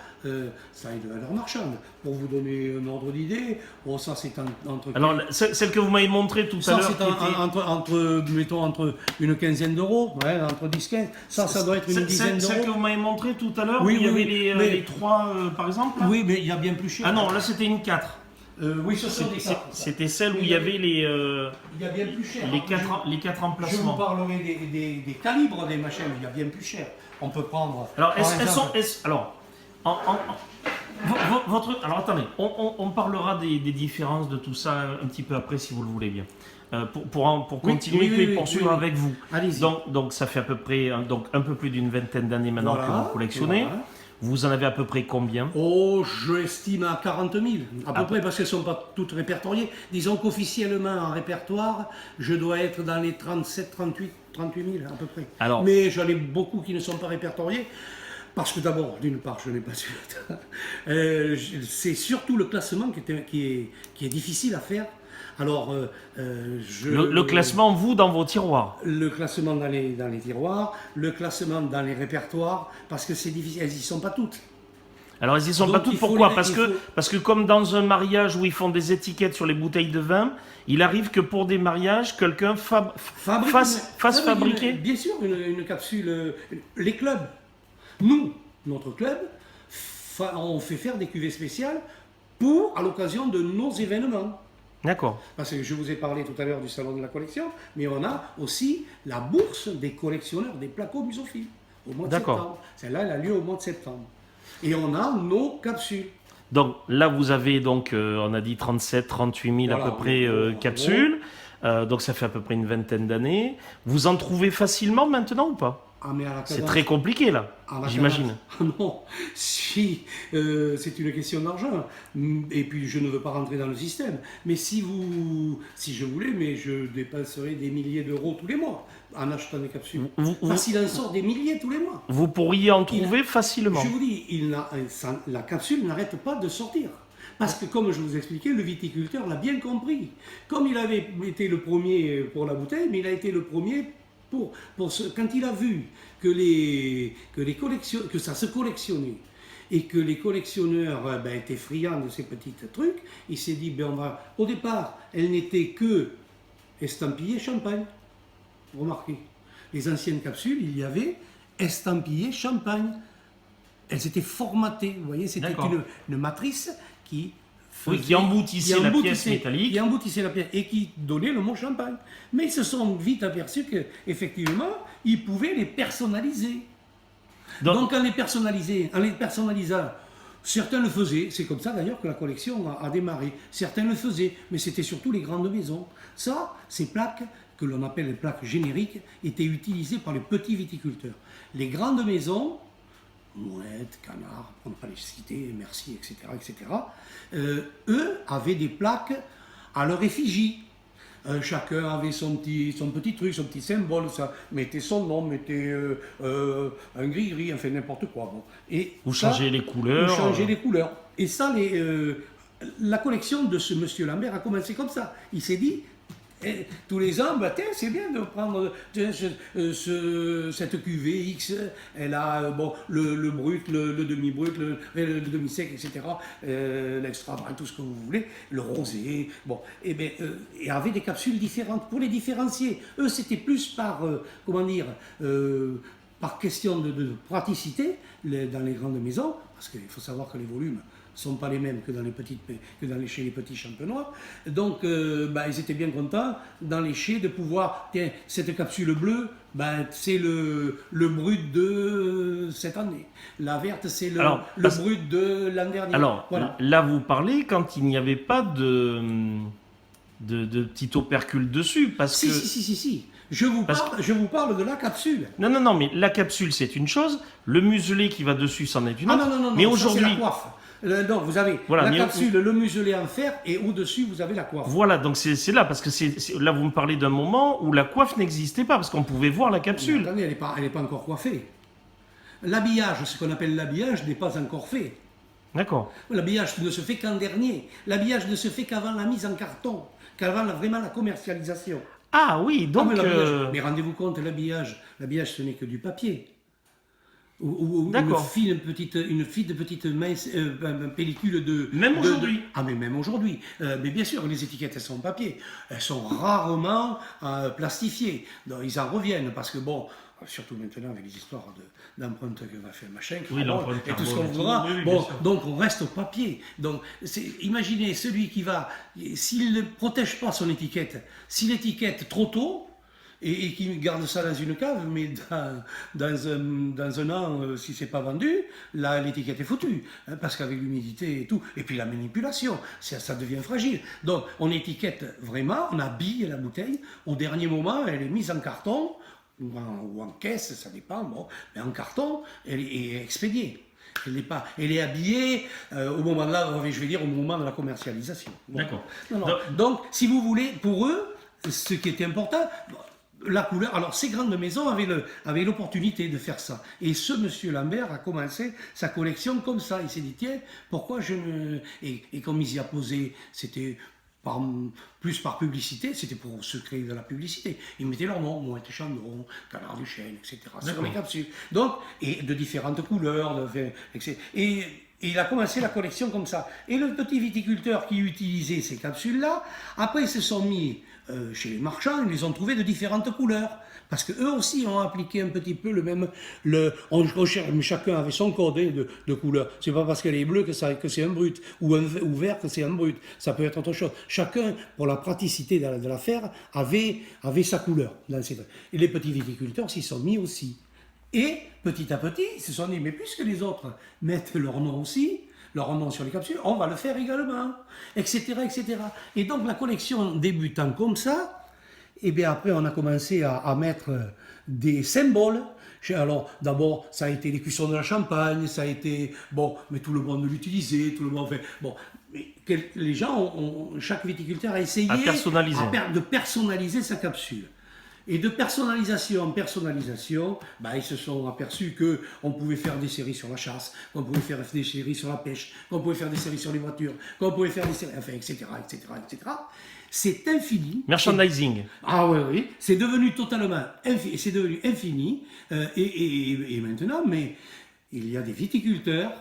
ça a une valeur marchande. Pour vous donner un ordre d'idée, bon, ça c'est entre... Alors, celle que vous m'avez montrée tout à ça l'heure, c'est qui était- mettons, entre une quinzaine d'euros, ouais, entre 10-15. Ça doit être une dizaine Celle que d'euros. vous m'avez montrée tout à l'heure, Oui, où il y oui, avait mais- les trois, par exemple là Oui, mais il y a bien plus cher. Ah non, là c'était une 4. Oui, ce sont des cartes. C'était celle où il y avait Il y a bien plus cher. les quatre Je vous emplacements. parlerai des calibres des machines, il y a bien plus cher. On peut prendre. Alors, par exemple, alors attendez, on parlera des différences de tout ça un petit peu après si vous le voulez bien. Pour Oui, continuer oui, et oui, poursuivre oui. avec vous. Allez-y. Donc ça fait à peu près un peu plus d'une vingtaine d'années maintenant Voilà, que vous collectionnez. voilà. Vous en avez à peu près combien? Oh, je l'estime à 40 000, à peu Ah. près, parce qu'elles ne sont pas toutes répertoriées. Disons qu'officiellement, en répertoire, je dois être dans les 37, 38 000 à peu près. Alors- Mais j'en ai beaucoup qui ne sont pas répertoriés. Parce que d'abord, d'une part, je n'ai pas su. C'est surtout le classement qui est difficile à faire. Alors, Le classement, vous, dans vos tiroirs. Le classement dans les tiroirs, le classement dans les répertoires, parce que c'est difficile, elles n'y sont pas toutes. Alors, elles y sont Donc, pas toutes. il faut Pourquoi? les- Parce il que, faut- parce que comme dans un mariage où ils font des étiquettes sur les bouteilles de vin, il arrive que pour des mariages, quelqu'un fasse fabriquer. Bien sûr, une capsule. Les clubs, nous, notre club, on fait faire des cuvées spéciales à l'occasion de nos événements. D'accord. Parce que je vous ai parlé tout à l'heure du salon de la collection, mais on a aussi la bourse des collectionneurs des placo-musophiles au mois de D'accord. septembre. Celle-là, elle a lieu au mois de septembre. Et on a nos capsules. Donc là, vous avez donc, on a dit 37, 38 000 à Voilà, peu près en capsules. Donc ça fait à peu près une vingtaine d'années. Vous en trouvez facilement maintenant ou pas? Ah, mais à la C'est cadence- très compliqué là, à la j'imagine. cadence- Ah non, si c'est une question d'argent, et puis je ne veux pas rentrer dans le système, mais si je voulais, mais je dépenserais des milliers d'euros tous les mois en achetant des capsules. Parce qu'il en sort des milliers tous les mois. Vous pourriez en trouver facilement. Je vous dis, la capsule n'arrête pas de sortir. Parce que, comme je vous expliquais, le viticulteur l'a bien compris. Comme il avait été le premier pour la bouteille, mais il a été le premier quand il a vu que ça se collectionnait et que les collectionneurs étaient friands de ces petits trucs, il s'est dit, au départ, elle n'était que estampillée champagne. Remarquez, les anciennes capsules, il y avait estampillé champagne. Elles étaient formatées, vous voyez, c'était D'accord. une matrice qui Qui emboutissait la pièce métallique. qui emboutissait la pièce et qui donnait le mot champagne. Mais ils se sont vite aperçus qu'effectivement, ils pouvaient les personnaliser. Donc en les personnalisant, certains le faisaient, c'est comme ça d'ailleurs que la collection a démarré. Certains le faisaient, mais c'était surtout les grandes maisons. Ça, ces plaques, que l'on appelle les plaques génériques, étaient utilisées par les petits viticulteurs. Les grandes maisons, Mouette, Canard, pour ne pas les citer, Merci, etc., eux avaient des plaques à leur effigie. Chacun avait son petit truc, son petit symbole, ça mettait son nom, mettait un gris-gris, enfin n'importe quoi. Bon. Et Vous ça, changez les couleurs. vous changez les couleurs. Et ça, la collection de ce monsieur Lambert a commencé comme ça. Il s'est dit, tous les ans, tiens, c'est bien de prendre cette cuvée X, elle a le brut, le demi-brut, le demi-sec, etc., l'extra brun, tout ce que vous voulez, le rosé, et avait des capsules différentes pour les différencier. Eux, c'était plus par question de praticité dans les grandes maisons, parce qu'il faut savoir que les volumes ne sont pas les mêmes que chez les petits champenois. Donc, ils étaient bien contents dans les chais de pouvoir, tiens, cette capsule bleue, c'est le brut de cette année. La verte, c'est le brut de l'an dernier. Alors, voilà. là, vous parlez quand il n'y avait pas de petit opercule dessus, parce que... Si. Je vous parle de la capsule. Non, mais la capsule, c'est une chose. Le muselet qui va dessus, c'en est une autre. Non, mais ça, aujourd'hui... c'est la coiffe. Non, vous avez la capsule, le muselet en fer, et au-dessus, vous avez la coiffe. Voilà, donc c'est là, parce que là, vous me parlez d'un moment où la coiffe n'existait pas, parce qu'on pouvait voir la capsule. Mais attendez, elle n'est pas encore coiffée. L'habillage, ce qu'on appelle l'habillage, n'est pas encore fait. D'accord. L'habillage ne se fait qu'en dernier. L'habillage ne se fait qu'avant la mise en carton, qu'avant vraiment la commercialisation. Ah oui, donc... Mais rendez-vous compte, l'habillage, ce n'est que du papier. Ou D'accord. une fine petite mince, pellicule de... Même aujourd'hui. Ah, mais même aujourd'hui. Mais bien sûr, les étiquettes, elles sont en papier. Elles sont rarement plastifiées. Donc, ils en reviennent parce que, surtout maintenant avec les histoires d'empreintes que va faire machin, Oui, l'empreinte et tout ce qu'on carbone et voudra. tout. Oui, bien sûr. Donc on reste au papier. Donc imaginez celui qui va, s'il ne protège pas son étiquette, s'il étiquette trop tôt, et qui garde ça dans une cave, mais dans un an, si c'est pas vendu, là l'étiquette est foutue, parce qu'avec l'humidité et tout, et puis la manipulation, ça devient fragile. Donc on étiquette vraiment, on habille la bouteille, au dernier moment, elle est mise en carton, ou en caisse, ça dépend, mais en carton, elle est expédiée. Elle est habillée au moment de la commercialisation. D'accord. Donc, si vous voulez, pour eux, ce qui était important, la couleur. Alors, ces grandes maisons avaient l'opportunité de faire ça. Et ce monsieur Lambert a commencé sa collection comme ça. Il s'est dit, tiens, pourquoi je ne... Et comme il y a posé, c'était... plus par publicité, c'était pour se créer de la publicité. Ils mettaient leur nom, Mouette Chandon, Canard du Chêne, etc. sur les capsules. Donc, et de différentes couleurs, etc. Et il a commencé la collection comme ça. Et le petit viticulteur qui utilisait ces capsules-là, après ils se sont mis chez les marchands, ils les ont trouvées de différentes couleurs. Parce qu'eux aussi ont appliqué un petit peu le même... chacun avait son code de couleur. C'est pas parce qu'elle est bleue que c'est un brut, ou vert que c'est un brut. Ça peut être autre chose. Chacun, pour la praticité de l'affaire, avait sa couleur. Et les petits viticulteurs s'y sont mis aussi. Et petit à petit, ils se sont dit, mais puisque les autres mettent leur nom aussi, leur nom sur les capsules, on va le faire également, etc., etc. Et donc la collection débutant comme ça, et bien après on a commencé à mettre des symboles. Alors d'abord ça a été les cuissons de la Champagne, ça a été, bon, mais tout le monde l'utilisait, tout le monde fait, bon, mais les gens, chaque viticulteur a essayé À personnaliser. de personnaliser sa capsule. Et de personnalisation en personnalisation, bah, ils se sont aperçus qu'on pouvait faire des séries sur la chasse, qu'on pouvait faire des séries sur la pêche, qu'on pouvait faire des séries sur les voitures, qu'on pouvait faire des séries, enfin, etc., etc., etc. C'est infini. Merchandising. Ah oui, oui, c'est devenu totalement c'est devenu infini. Et maintenant, mais il y a des viticulteurs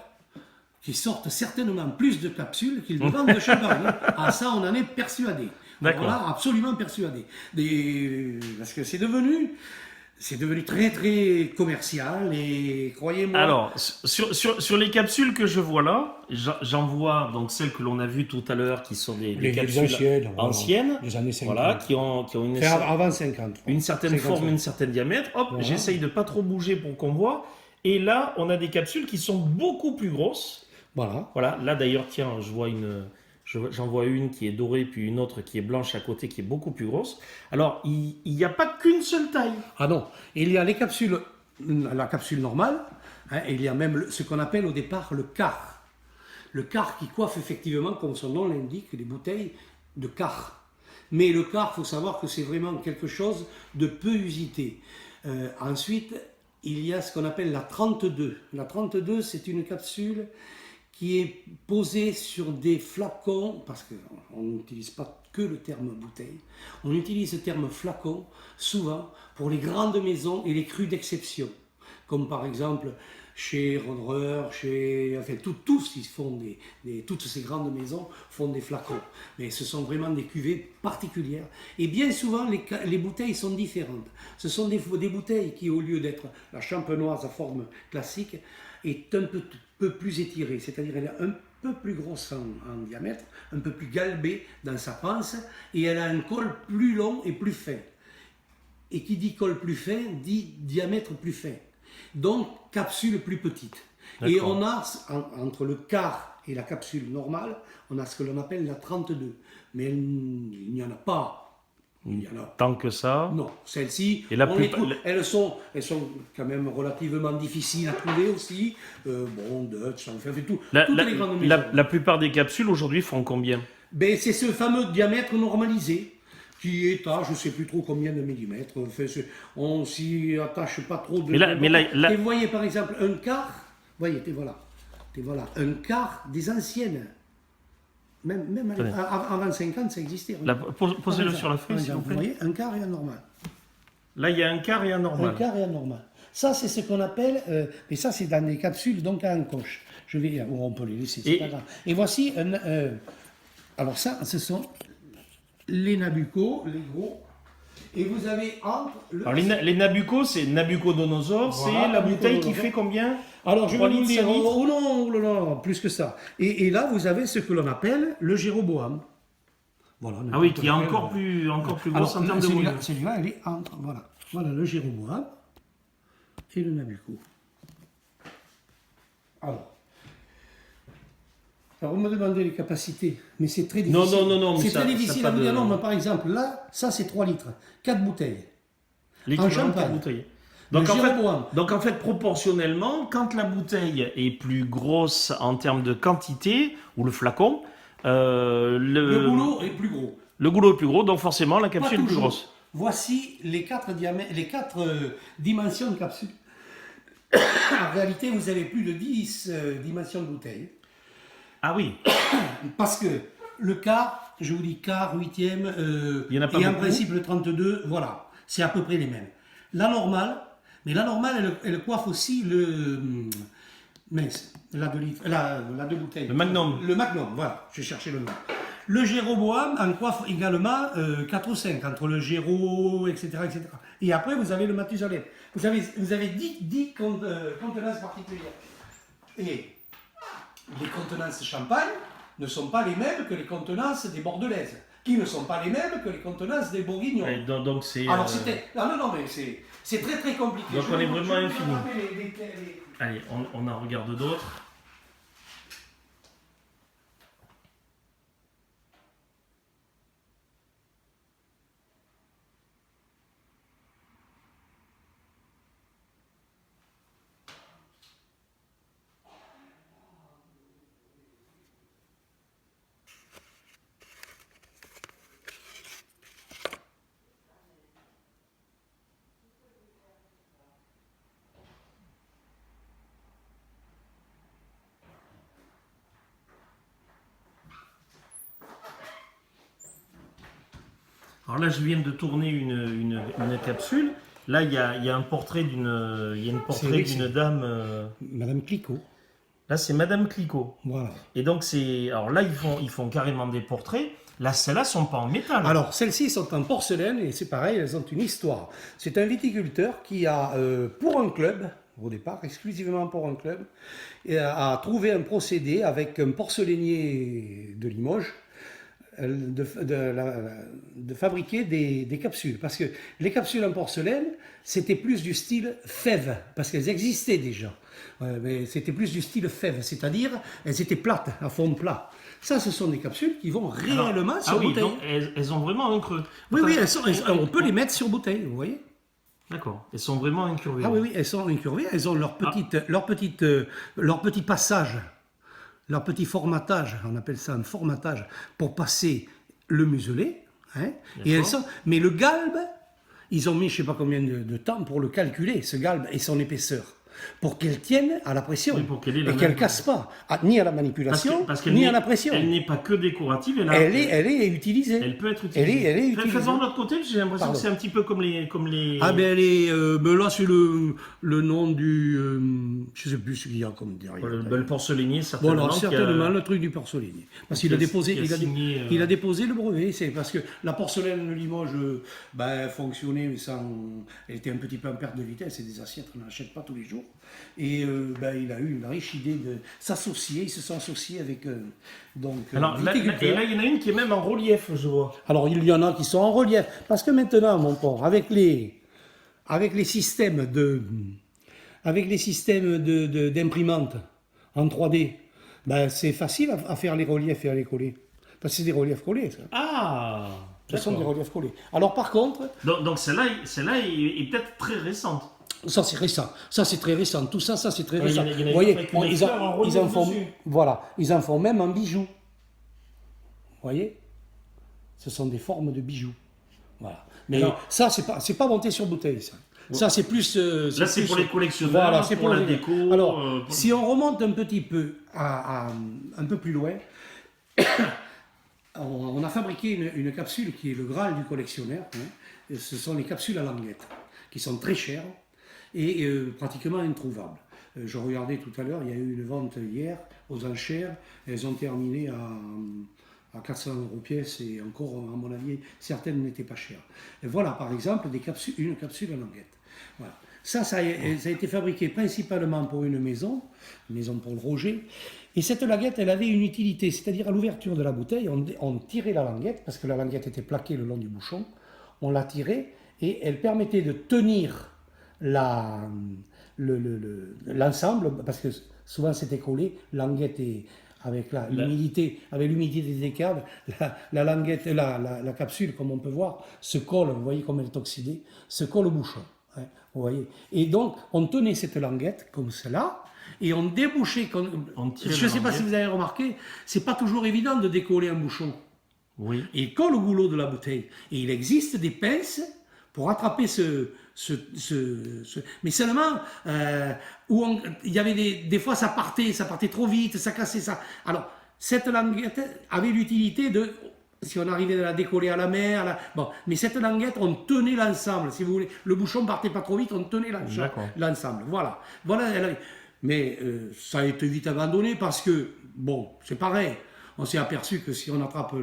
qui sortent certainement plus de capsules qu'ils ne vendent de champagne. Ah, ça, on en est persuadé. D'accord. Voilà, absolument persuadé. Parce que c'est devenu très très commercial et croyez-moi. Alors, sur les capsules que je vois là, j'en vois donc celles que l'on a vues tout à l'heure qui sont des capsules anciennes, des années 50. voilà, qui ont Avant 50. une certaine 55. forme, une certaine diamètre. Hop, Voilà. j'essaye de pas trop bouger pour qu'on voit. Et là, on a des capsules qui sont beaucoup plus grosses. Voilà. Voilà, là d'ailleurs, tiens, j'en vois une qui est dorée, puis une autre qui est blanche à côté, qui est beaucoup plus grosse. Alors, il n'y a pas qu'une seule taille. Ah non, il y a les capsules, la capsule normale, hein, et il y a même ce qu'on appelle au départ le quart. Le quart qui coiffe effectivement, comme son nom l'indique, des bouteilles de quart. Mais le quart, il faut savoir que c'est vraiment quelque chose de peu usité. Ensuite, il y a ce qu'on appelle la 32. La 32, c'est une capsule qui est posée sur des flacons, parce qu'on n'utilise pas que le terme bouteille, on utilise le terme flacon souvent pour les grandes maisons et les crus d'exception, comme par exemple chez Roderer, enfin tous ils font toutes ces grandes maisons font des flacons, mais ce sont vraiment des cuvées particulières. Et bien souvent les bouteilles sont différentes. Ce sont des bouteilles qui, au lieu d'être la champenoise à forme classique, est un peu plus étirée, c'est-à-dire elle est un peu plus grosse en diamètre, un peu plus galbée dans sa panse, et elle a un col plus long et plus fin. Et qui dit col plus fin, dit diamètre plus fin. Donc, capsule plus petite. Et on a, entre le quart et la capsule normale, on a ce que l'on appelle la 32. Mais il n'y en a pas. Il y en a. Tant que ça. Non, celles-ci, elles sont quand même relativement difficiles à trouver aussi. Bon, Dutch, enfin, toutes les grandes maisons. La plupart des capsules aujourd'hui font combien? Ben, c'est ce fameux diamètre normalisé qui est à je ne sais plus trop combien de millimètres. Enfin, on s'y attache pas trop. Et vous voyez par exemple un quart, voyez, voilà, un quart des anciennes. Même avant 50, ça existait. Posez-le sur la feuille, s'il vous plaît. Vous voyez, un quart et un normal. Là, il y a un quart et un normal. Un quart et un normal. Ça, c'est ce qu'on appelle, mais ça, c'est dans les capsules, donc à encoche. Je vais dire, on peut les laisser, c'est pas grave. Et voici alors ça, ce sont les Nabucco, les gros. Et vous avez entre... Alors les Nabucco, c'est Nabucodonosor, Voilà, c'est la bouteille qui fait combien? Alors je vais vous dire, 5 litres. oh non, plus que ça. Et là, vous avez ce que l'on appelle le Jéroboam. Voilà, Ah oui, qui est encore plus grosse en termes de volume. Celui-là, elle est entre, voilà le Jéroboam et le Nabucco. Alors, vous me demandez les capacités, mais c'est très difficile. Non, mais c'est ça, très difficile ça à vous dire. de... Non, mais par exemple, là, ça c'est 3 litres, 4 bouteilles. L'équivalent en de 4 champagne. bouteilles. Donc en fait, proportionnellement, quand la bouteille est plus grosse en termes de quantité, ou le flacon, le goulot est plus gros. Le goulot est plus gros, donc forcément la capsule Pas est plus toujours. grosse. Voici les 4 dimensions de capsule. En réalité, vous avez plus de 10 dimensions de bouteille. Ah oui. Parce que le quart, je vous dis quart, huitième, Il y en a pas et en beaucoup. principe le 32, voilà, c'est à peu près les mêmes. La normale, mais la normale, elle coiffe aussi le mince, la 2 litres, la 2 bouteilles. Le Magnum. Le Magnum, voilà, j'ai cherché le nom. Le Jéroboam en coiffe également 4 ou 5, entre le Géro, etc., etc. Et après, vous avez le Mathusalem. Vous avez 10 contenances particulières. Et les contenances champagne ne sont pas les mêmes que les contenances des bordelaises. qui ne sont pas les mêmes que les contenances des bourguignons. Et donc c'est. Alors c'était... Ah non, mais c'est très très compliqué. Donc on est vraiment je vais infini. rappeler les- Allez, on en regarde d'autres. Alors là, je viens de tourner une capsule. Là, il y a un portrait d'une dame. Madame Clicquot. Là, c'est Madame Clicquot. Voilà. Et donc, alors là, ils font carrément des portraits. Là, celles-là sont pas en métal. Alors, celles-ci sont en porcelaine et c'est pareil, elles ont une histoire. C'est un viticulteur qui a, pour un club, au départ, exclusivement pour un club, a trouvé un procédé avec un porcelainier de Limoges de fabriquer des capsules. Parce que les capsules en porcelaine, c'était plus du style fève, parce qu'elles existaient déjà. Mais c'était plus du style fève, c'est-à-dire elles étaient plates, à fond plat. Ça, ce sont des capsules qui vont réellement sur bouteille. Donc elles ont vraiment un creux. Oui, oui, on peut les mettre sur bouteille, vous voyez. D'accord. Elles sont vraiment incurvées. Ah oui, oui, elles sont incurvées, elles ont leur petit passage, leur petit formatage, on appelle ça un formatage, pour passer le muselet. Hein, et elles sont, mais le galbe, ils ont mis je ne sais pas combien de temps pour le calculer, ce galbe et son épaisseur, pour qu'elle tienne à la pression Oui, pour qu'elle ait la et qu'elle ne même- casse pas, ni à la manipulation, Parce qu'elle ni n'est- à la pression. Elle n'est pas que décorative. Elle est utilisée. Elle peut être utilisée. Elle est utilisée. Faisons de l'autre côté, parce que j'ai l'impression Pardon. que c'est un petit peu comme les. Ah ben elle est, ben là c'est le nom du, je sais plus ce qu'il y a comme derrière. Le porcelainier, certainement. Voilà, qui a- certainement le truc du porcelainier. Parce qu'il a déposé, qui a signé, il a déposé le brevet. C'est parce que la porcelaine de Limoges, ben, fonctionnait, mais elle était un petit peu en perte de vitesse. C'est des assiettes qu'on n'achète pas tous les jours. Et ben, il a eu une riche idée de s'associer. Ils se sont associés avec Alors, là, et viticulteurs. là, il y en a une qui est même en relief, je vois. Alors, il y en a qui sont en relief. Parce que maintenant, mon port, avec les systèmes d'imprimantes en 3D, ben, c'est facile à faire les reliefs et à les coller. Parce que c'est des reliefs collés, ça. Ah. Ce sont des d'accord. reliefs collés. Alors, par contre, Donc celle-là est peut-être très récente. ça c'est récent. Ça c'est très récent. Tout ça, c'est très Ouais, il y récent. en a- il y en a Vous voyez, avec une fleur en relief en font, dessus. voilà, ils en font même en bijoux. Vous voyez, ce sont des formes de bijoux. Voilà. Mais Alors- ça, c'est pas monté sur bouteille, ça. Ça, c'est plus. Là, c'est pour les collectionneurs, Voilà, c'est pour la les- déco. Alors, pour- si on remonte un petit peu, un peu plus loin, on a fabriqué une capsule qui est le Graal du collectionneur. Hein. Et ce sont les capsules à languette, qui sont très chères et pratiquement introuvables. Je regardais tout à l'heure, il y a eu une vente hier aux enchères. Elles ont terminé à 400 € pièce et encore, à mon avis, certaines n'étaient pas chères. Et voilà, par exemple, une capsule à languette. Voilà. Ça a été fabriqué principalement pour une maison pour le Roger. Et cette languette, elle avait une utilité, c'est-à-dire à l'ouverture de la bouteille, on tirait la languette, parce que la languette était plaquée le long du bouchon, on la tirait et elle permettait de tenir l'ensemble, parce que souvent c'était collé, languette et avec l'humidité des câbles, la languette, la capsule, comme on peut voir, se colle, vous voyez comme elle est oxydée, se colle au bouchon. Hein, vous voyez. Et donc, on tenait cette languette comme cela, et on débouchait. On tirait Je ne la sais pas si languette. vous avez remarqué, c'est pas toujours évident de décoller un bouchon. Oui. Et il colle au goulot de la bouteille. Et il existe des pinces pour attraper mais seulement il y avait des fois ça partait trop vite, ça cassait ça. Alors cette languette avait l'utilité de, si on arrivait à la décoller à la main, mais cette languette, on tenait l'ensemble, si vous voulez. Le bouchon partait pas trop vite, on tenait l'ensemble. Voilà. Mais ça a été vite abandonné parce que, bon, c'est pareil. On s'est aperçu que si on attrape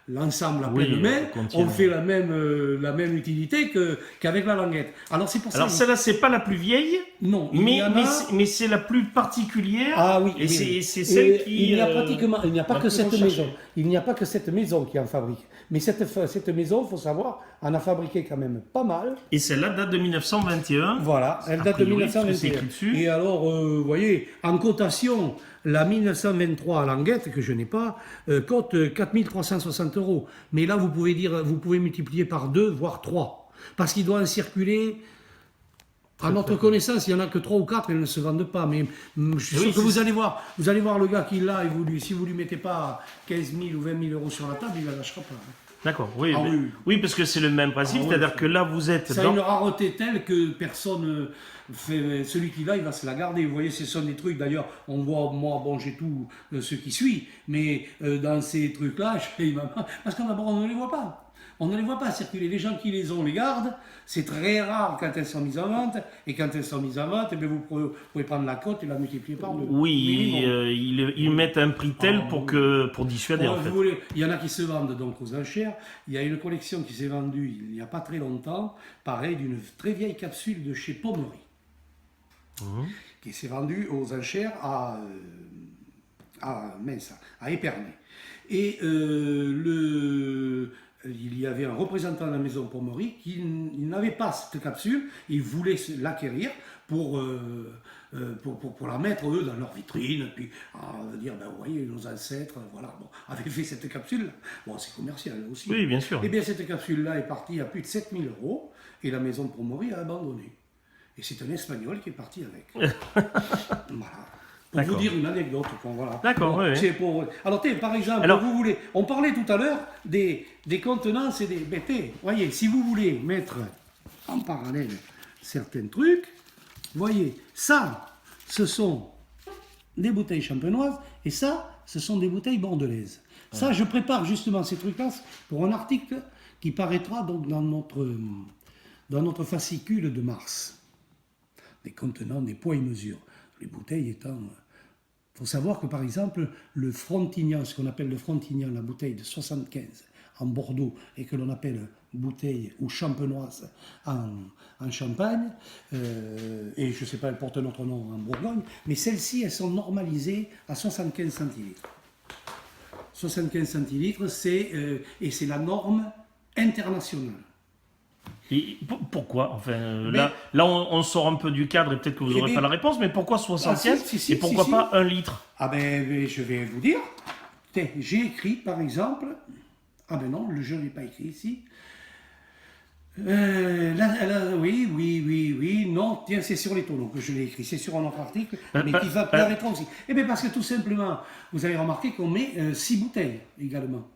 l'ensemble à Oui, pleine main, continue. on fait la même utilité qu'avec la languette. Alors c'est pour ça. Alors celle-là, c'est pas la plus vieille, Non, il mais, y en mais, a- c'est- mais c'est la plus particulière. Ah oui, et oui, c'est oui. c'est celle Et qui. il n'y a pas la que plus cette recherchée. maison. Il n'y a pas que cette maison qui en fabrique. Mais cette maison, il faut savoir, en a fabriqué quand même pas mal. Et celle-là date de 1921. Voilà, elle A date de priori, parce que c'est 1921. écrit dessus. Et alors, vous voyez, en cotation, la 1923 à Languette, que je n'ai pas, cote 4360 €. Mais là, vous pouvez multiplier par 2, voire 3. Parce qu'il doit en circuler. À notre connaissance, il n'y en a que 3 ou 4, elles ne se vendent pas. Mais je suis Oui, sûr que c'est vous ça. allez voir le gars qui l'a, et si vous ne lui mettez pas 15 000 ou 20 000 € sur la table, il ne la lâchera pas. D'accord, oui, Ah mais- oui. oui, parce que c'est le même principe, Ah oui, c'est-à-dire c'est- que là, vous êtes Ça a dans. une rareté telle que personne fait. Celui qui l'a, il va se la garder. Vous voyez, ce sont des trucs. D'ailleurs, on voit, moi, bon, j'ai tout ce qui suit, mais dans ces trucs-là, parce qu'on d'abord, on ne les voit pas. On ne les voit pas circuler. Les gens qui les ont les gardent. C'est très rare quand elles sont mises en vente. Et quand elles sont mises en vente, eh bien, vous pouvez prendre la cote et la multiplier par 2. Oui, ils mettent un prix tel Ah, pour dissuader, en Vous fait. voulez, il y en a qui se vendent donc aux enchères. Il y a une collection qui s'est vendue il n'y a pas très longtemps, pareil, d'une très vieille capsule de chez Pommery, qui s'est vendue aux enchères à Épernay. Et il y avait un représentant de la maison Pommery qui n'avait pas cette capsule, il voulait l'acquérir pour la mettre, eux, dans leur vitrine, puis dire, ben, vous voyez, nos ancêtres, voilà, bon, avaient fait cette capsule. Bon, c'est commercial aussi. Oui, bien sûr. Eh bien, cette capsule-là est partie à plus de 7 000 €, et la maison de Pommery a abandonné. Et c'est un Espagnol qui est parti avec. Voilà. Pour vous D'accord. dire une anecdote. Voilà. D'accord, Bon, oui, oui. c'est alors, par exemple, Alors- vous voulez, on parlait tout à l'heure des contenances et des BP. Voyez, si vous voulez mettre en parallèle certains trucs, voyez, ça, ce sont des bouteilles champenoises, et ça, ce sont des bouteilles bordelaises. Ça, je prépare justement ces trucs-là pour un article qui paraîtra donc dans notre fascicule de mars. Des contenants, des poids et mesures. Les bouteilles étant... Il faut savoir que par exemple, le Frontignan, ce qu'on appelle le Frontignan, la bouteille de 75 en Bordeaux, et que l'on appelle bouteille ou champenoise en Champagne, et je ne sais pas, elle porte notre nom en Bourgogne, mais celles-ci, elles sont normalisées à 75 centilitres. 75 centilitres, et c'est la norme internationale. Et pourquoi? Enfin, là on sort un peu du cadre et peut-être que vous n'aurez pas la réponse, mais pourquoi 75 si, et pourquoi si. pas 1 litre? Ah ben, je vais vous dire. Tiens, j'ai écrit, par exemple... Ah ben non, je ne l'ai pas écrit ici. Oui, non, tiens, c'est sur les tonneaux que je l'ai écrit, c'est sur un autre article, mais qui va paraître aussi. Eh bien, parce que tout simplement, vous avez remarqué qu'on met 6 bouteilles également.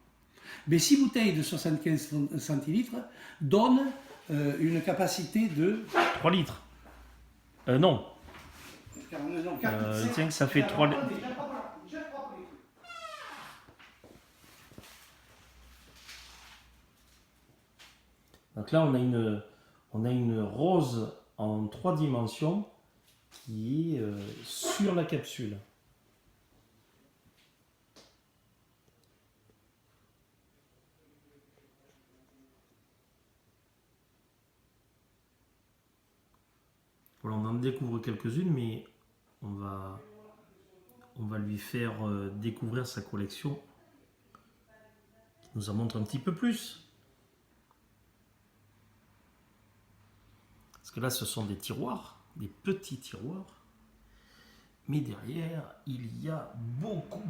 Mais 6 bouteilles de 75 centilitres donnent une capacité de... 3 litres. Non. Non, Tiens, que ça fait 3 litres. Donc là, on a une rose en 3 dimensions qui est sur la capsule. Voilà, on en découvre quelques-unes, mais on va lui faire découvrir sa collection qui nous en montre un petit peu plus. Parce que là, ce sont des tiroirs, des petits tiroirs. Mais derrière, il y a beaucoup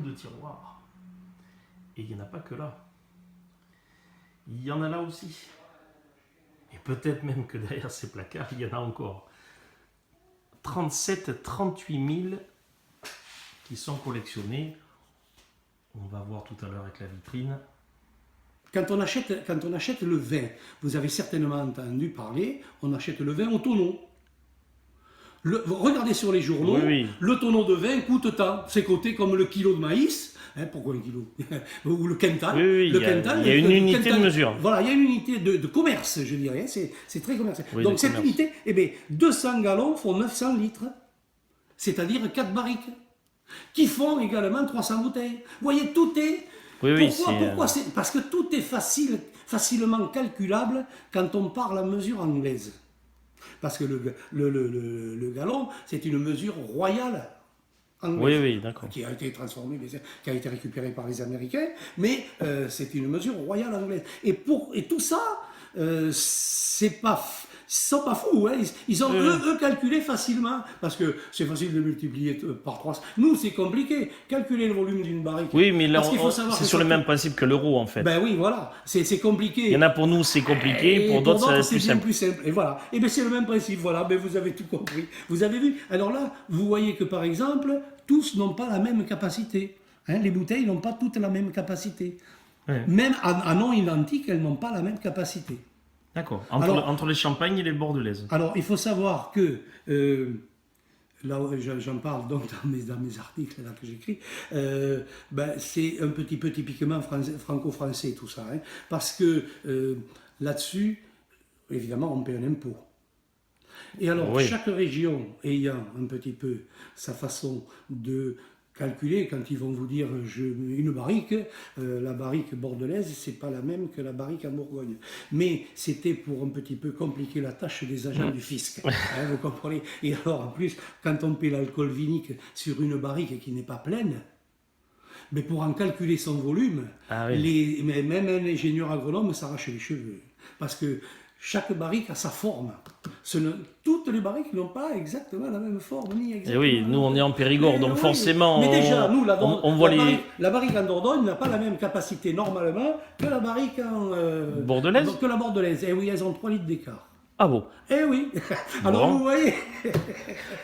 de tiroirs. Et il n'y en a pas que là. Il y en a là aussi. Et peut-être même que derrière ces placards, il y en a encore 38 000 qui sont collectionnés. On va voir tout à l'heure avec la vitrine. Quand on achète le vin, vous avez certainement entendu parler, on achète le vin au tonneau. Regardez sur les journaux, Oui. Le tonneau de vin coûte tant. C'est coté comme le kilo de maïs. Pourquoi un kilo? Ou le quintal. Oui, le il y a quintal, une unité de mesure. Voilà, il y a une unité de commerce, je dirais. C'est très commercial. Oui, Donc de cette commerce. unité, 200 gallons font 900 litres. C'est-à-dire 4 barriques. Qui font également 300 bouteilles. Vous voyez, tout est... Oui, oui, Pourquoi Parce que tout est facilement calculable quand on parle en mesure anglaise. Parce que le galon, c'est une mesure royale Oui, anglaise, oui, d'accord. qui a été transformée, qui a été récupérée par les Américains, mais c'est une mesure royale anglaise. Et tout ça, c'est pas... Ils sont pas fous, hein. Ils ont eux calculé facilement, parce que c'est facile de multiplier par 3. Nous, c'est compliqué, calculer le volume d'une barrique. Oui, mais là, Parce qu'il faut savoir c'est que sur le même principe que l'euro, en fait. Ben oui, voilà, c'est compliqué. Il y en a pour nous, c'est compliqué, pour d'autres, c'est plus bien simple. plus simple. Et voilà. Et bien c'est le même principe, voilà, ben vous avez tout compris. Vous avez vu. Alors là, vous voyez que par exemple, tous n'ont pas la même capacité. Hein, les bouteilles n'ont pas toutes la même capacité. Ouais. Même à non identiques, elles n'ont pas la même capacité. D'accord. Entre les champagnes et les bordelaises. Alors, il faut savoir que, là j'en parle donc dans mes articles là, que j'écris, c'est un petit peu typiquement franco-français tout ça, hein, parce que là-dessus, évidemment, on paie un impôt. Et alors, Oui. chaque région ayant un petit peu sa façon de calculer, quand ils vont vous dire une barrique, la barrique bordelaise, c'est pas la même que la barrique en Bourgogne. Mais c'était pour un petit peu compliquer la tâche des agents du fisc. Hein, vous comprenez? Et alors, en plus, quand on paie l'alcool vinique sur une barrique qui n'est pas pleine, mais pour en calculer son volume, même un ingénieur agronome s'arrache les cheveux. Parce que chaque barrique a sa forme. Toutes les barriques n'ont pas exactement la même forme. Ni exactement Et oui, nous on est en Périgord, donc oui. forcément. Mais déjà, nous, on voit la barrique en Dordogne n'a pas la même capacité normalement que la barrique en. Bordelaise. Que la bordelaise. Et oui, elles ont 3 litres d'écart. Ah bon? Eh oui. Alors Bon. vous voyez.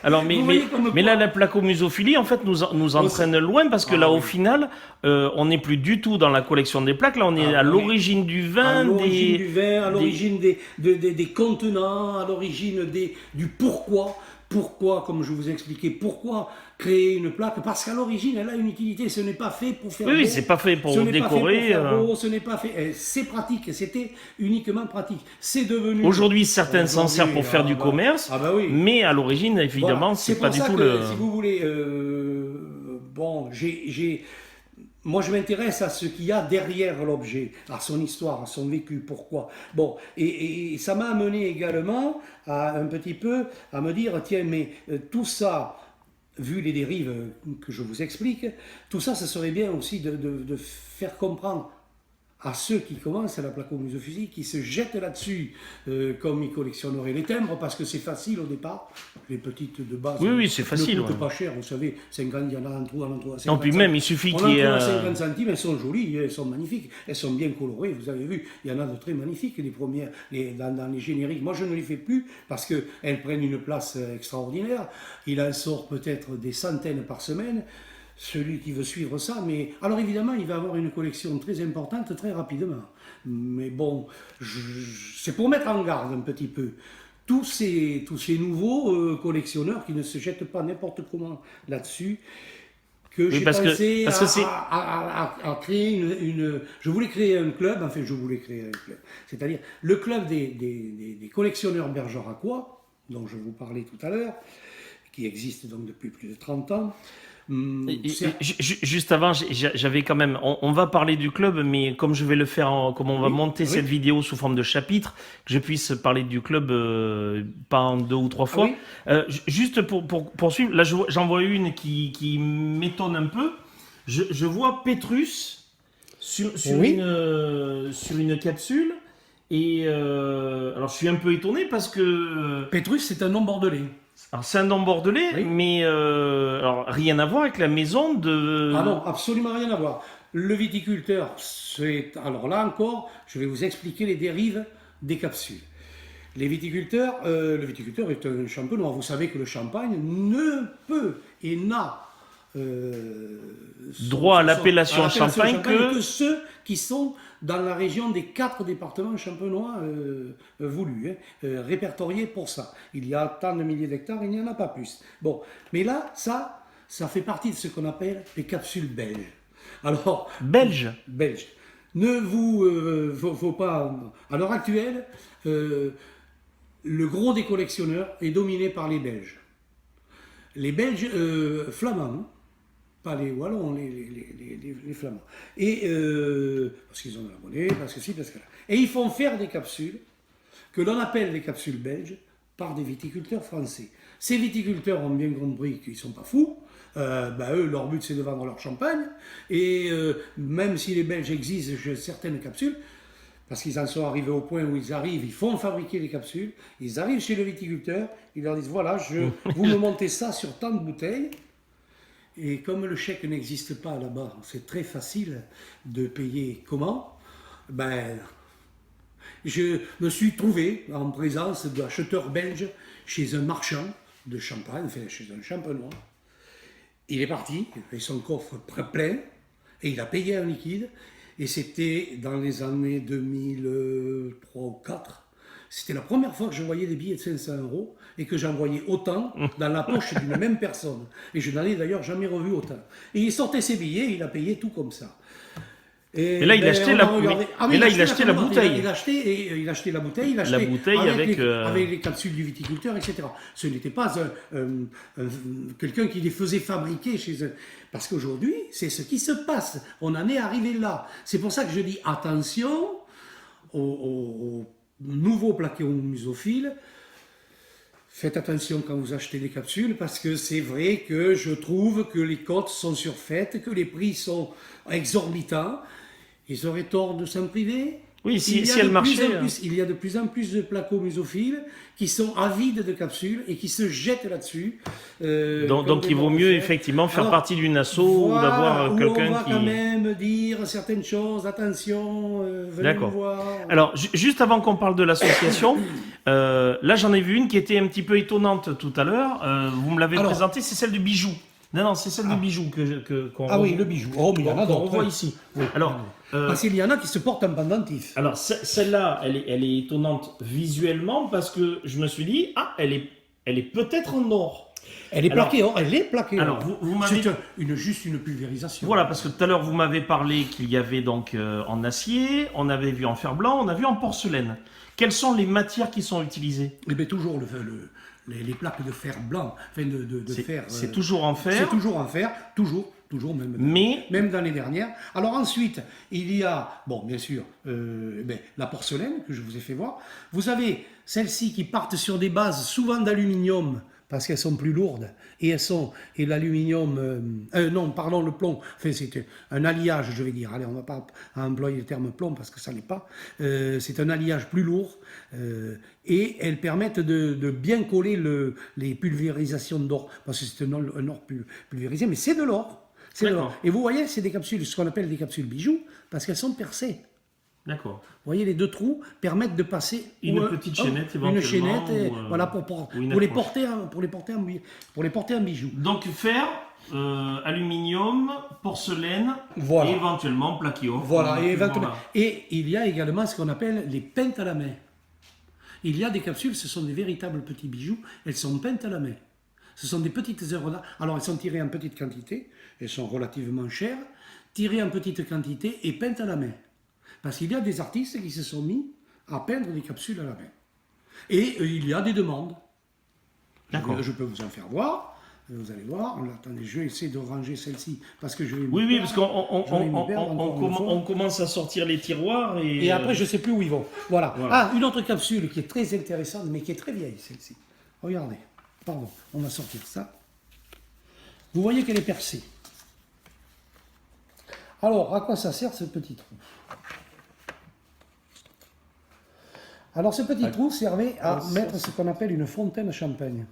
Alors, mais là, la placomusophilie, en fait, nous entraîne loin parce que là, au final, on n'est plus du tout dans la collection des plaques. Là, on est à l'origine du vin, à l'origine des contenants, à l'origine du pourquoi. Pourquoi, comme je vous expliquais, pourquoi créer une plaque? Parce qu'à l'origine, elle a une utilité. Ce n'est pas fait pour faire beau. Oui, c'est pas fait pour décorer. Ce n'est pas fait. C'est pratique. C'était uniquement pratique. C'est devenu. Aujourd'hui, certains s'en servent pour faire du commerce. Ah bah oui. Mais à l'origine, évidemment, Voilà. c'est pas du tout Si vous voulez, moi, je m'intéresse à ce qu'il y a derrière l'objet, à son histoire, à son vécu, pourquoi. Bon, et ça m'a amené également à un petit peu à me dire, tiens, mais tout ça, vu les dérives que je vous explique, tout ça, ça serait bien aussi de faire comprendre à ceux qui commencent à la placomusophilie, qui se jettent là-dessus comme ils collectionneraient les timbres, parce que c'est facile au départ, les petites de base. Oui, c'est facile. Ne coûtent pas cher, vous savez, 50, il y en a un trou à l'endroit. Non, puis même, il suffit qu'il y ait. 50 centimes, elles sont jolies, elles sont magnifiques, elles sont bien colorées, vous avez vu, il y en a de très magnifiques, les premières, dans les génériques. Moi, je ne les fais plus, parce qu'elles prennent une place extraordinaire. Il en sort peut-être des centaines par semaine. Celui qui veut suivre ça, mais alors évidemment, il va avoir une collection très importante très rapidement. Mais bon, c'est pour mettre en garde un petit peu tous ces nouveaux collectionneurs qui ne se jettent pas n'importe comment là-dessus. Que j'ai pensé à créer je voulais créer un club, c'est-à-dire le club des collectionneurs bergeracois, dont je vous parlais tout à l'heure, qui existe donc depuis plus de 30 ans. Juste avant, j'avais quand même. On va parler du club, mais comme je vais le faire, comme on va monter cette vidéo sous forme de chapitre, que je puisse parler du club pas en 2 ou 3 fois. Juste pour poursuivre, là j'en vois une qui m'étonne un peu. Je vois Pétrus sur une capsule. Et alors je suis un peu étonné parce que. Pétrus, c'est un nom bordelais. Alors c'est un nom bordelais, mais alors, rien à voir avec la maison de... Ah non, absolument rien à voir. Le viticulteur, alors là encore, je vais vous expliquer les dérives des capsules. Le viticulteur est un champenois. Vous savez que le champagne ne peut et n'a droit à l'appellation champagne que ceux qui sont dans la région des 4 départements champenois voulus, répertoriés pour ça. Il y a tant de milliers d'hectares, il n'y en a pas plus. Bon, mais là, ça fait partie de ce qu'on appelle les capsules belges. Alors, belges. Ne faut pas... À l'heure actuelle, le gros des collectionneurs est dominé par les Belges. Les Belges flamands, pas les Wallons, les Flamands. Et, parce qu'ils ont de la monnaie, parce que si, parce que là. Et ils font faire des capsules, que l'on appelle des capsules belges, par des viticulteurs français. Ces viticulteurs ont bien compris qu'ils ne sont pas fous. Eux, leur but, c'est de vendre leur champagne. Et même si les Belges exigent certaines capsules, parce qu'ils en sont arrivés au point où ils arrivent, ils font fabriquer les capsules, ils arrivent chez le viticulteur, ils leur disent, voilà, vous me montez ça sur tant de bouteilles. Et comme le chèque n'existe pas là-bas, c'est très facile de payer comment. Je me suis trouvé en présence d'acheteurs belges chez un marchand de champagne, enfin chez un champenois. Il est parti avec son coffre plein et il a payé en liquide. Et c'était dans les années 2003 ou 2004. C'était la première fois que je voyais des billets de 500 € et que j'en voyais autant dans la poche d'une même personne. Et je n'en ai d'ailleurs jamais revu autant. Et il sortait ses billets, il a payé tout comme ça. Et là, il achetait la bouteille. Il a acheté la bouteille, il achetait la bouteille avec les capsules du viticulteur, etc. Ce n'était pas quelqu'un qui les faisait fabriquer chez eux. Parce qu'aujourd'hui, c'est ce qui se passe. On en est arrivé là. C'est pour ça que je dis attention aux nouveaux plaquéomusophiles. Faites attention quand vous achetez des capsules, parce que c'est vrai que je trouve que les cotes sont surfaites, que les prix sont exorbitants. Ils auraient tort de s'en priver. Oui, si elle marchait. Il y a de plus en plus de placomusophiles qui sont avides de capsules et qui se jettent là-dessus. Donc il vaut mieux effectivement faire partie d'une asso ou d'avoir quelqu'un qui... On va quand même dire certaines choses, attention, venez nous voir. Alors, juste avant qu'on parle de l'association, là j'en ai vu une qui était un petit peu étonnante tout à l'heure. Vous me l'avez présentée, c'est celle du bijou. Non, c'est celle du bijou qu'on oui, le bijou. Oh, mais il y en a d'autres. On voit ici. Oui. Alors, parce qu'il y en a qui se portent en pendentif. Alors, celle-là, elle est étonnante visuellement parce que je me suis dit, elle est peut-être en or. Elle est plaquée or, elle est plaquée or. Alors, vous m'avez... C'est juste une pulvérisation. Voilà, parce que tout à l'heure, vous m'avez parlé qu'il y avait donc en acier, on avait vu en fer blanc, on a vu en porcelaine. Quelles sont les matières qui sont utilisées? Eh bien, toujours les plaques de fer blanc, enfin de fer. C'est toujours en fer. C'est toujours en fer, toujours même dans les dernières. Alors ensuite, il y a, bon, bien sûr, la porcelaine que je vous ai fait voir. Vous avez celles-ci qui partent sur des bases souvent d'aluminium parce qu'elles sont plus lourdes et l'aluminium, le plomb. Enfin, c'est un alliage, je vais dire. Allez, on ne va pas employer le terme plomb parce que ça n'est pas. C'est un alliage plus lourd et elles permettent de bien coller les pulvérisations d'or parce que c'est un or pulvérisé, mais c'est de l'or. C'est de l'or. Et vous voyez, c'est des capsules, ce qu'on appelle des capsules bijoux parce qu'elles sont percées. D'accord. Vous voyez, les deux trous permettent de passer une petite chaînette éventuellement. Une chaînette, voilà, pour les porter en bijou. Donc fer, aluminium, porcelaine, et éventuellement plaqué or. Voilà, et il y a également ce qu'on appelle les peintes à la main. Il y a des capsules, ce sont des véritables petits bijoux, elles sont peintes à la main. Ce sont des petites œuvres d'art. Alors elles sont tirées en petite quantité, elles sont relativement chères, tirées en petite quantité et peintes à la main. Parce qu'il y a des artistes qui se sont mis à peindre des capsules à la main. Et il y a des demandes. D'accord. Je peux vous en faire voir. Vous allez voir. Attendez, je vais essayer de ranger celle-ci parce que je vais. Oui, parce qu'on commence à sortir les tiroirs et après je ne sais plus où ils vont. Voilà. Ah, une autre capsule qui est très intéressante, mais qui est très vieille, celle-ci. Regardez. Pardon, on va sortir ça. Vous voyez qu'elle est percée. Alors, à quoi ça sert ce petit trou? Alors, ce petit trou servait à mettre ce qu'on appelle une fontaine à champagne.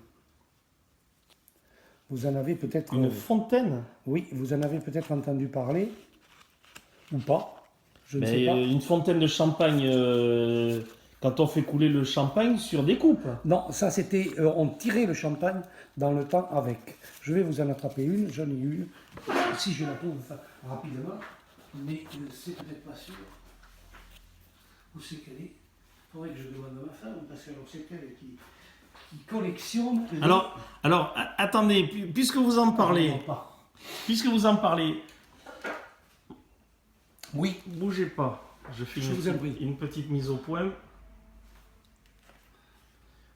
Vous en avez peut-être... Une fontaine? Oui, vous en avez peut-être entendu parler, ou pas, je ne sais pas. Une fontaine de champagne, quand on fait couler le champagne sur des coupes. Non, ça c'était... on tirait le champagne dans le temps avec. Je vais vous en attraper une, j'en ai une. Si je la trouve rapidement, mais c'est peut-être pas sûr. Où c'est qu'elle est? Il faudrait que je demande à ma femme, parce que c'est elle qui collectionne. Alors, attendez, puisque vous en parlez, oui, bougez pas. Je fais une petite mise au point.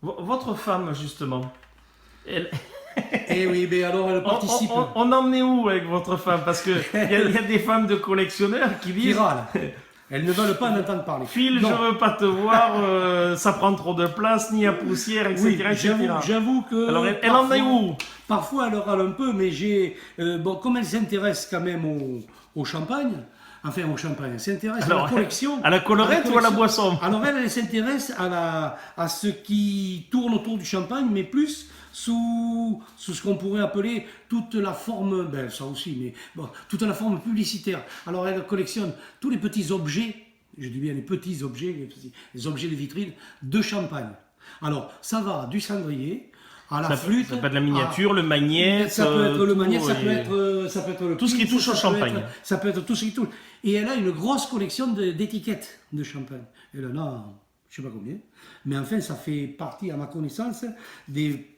Votre femme, justement, Eh oui, mais alors elle participe. On en est où avec votre femme? Parce que il y a des femmes de collectionneurs qui Qui disent râle. Elles ne veulent pas en entendre parler. Phil, Non. je veux pas te voir, ça prend trop de place, ni à poussière, etc. Oui, etc. j'avoue que. Alors, elle en est où? Parfois, elle râle un peu, mais bon, comme elle s'intéresse quand même au champagne, enfin au champagne, elle s'intéresse à la collection. À la collerette ou à la collection. boisson? Alors, elle s'intéresse à ce qui tourne autour du champagne, mais plus sous ce qu'on pourrait appeler toute la forme, ben ça aussi, mais bon, toute la forme publicitaire. Alors, elle collectionne tous les petits objets, je dis bien les petits objets, les objets de vitrine de champagne. Alors, ça va du cendrier à la flûte. Ça peut être la miniature, le magnète. Ça peut être le tout, magnète, ça peut être le tout ce qui pince, touche au champagne. Ça peut être tout ce qui touche. Et elle a une grosse collection d'étiquettes de champagne. Elle en a, je ne sais pas combien, mais enfin, ça fait partie, à ma connaissance, des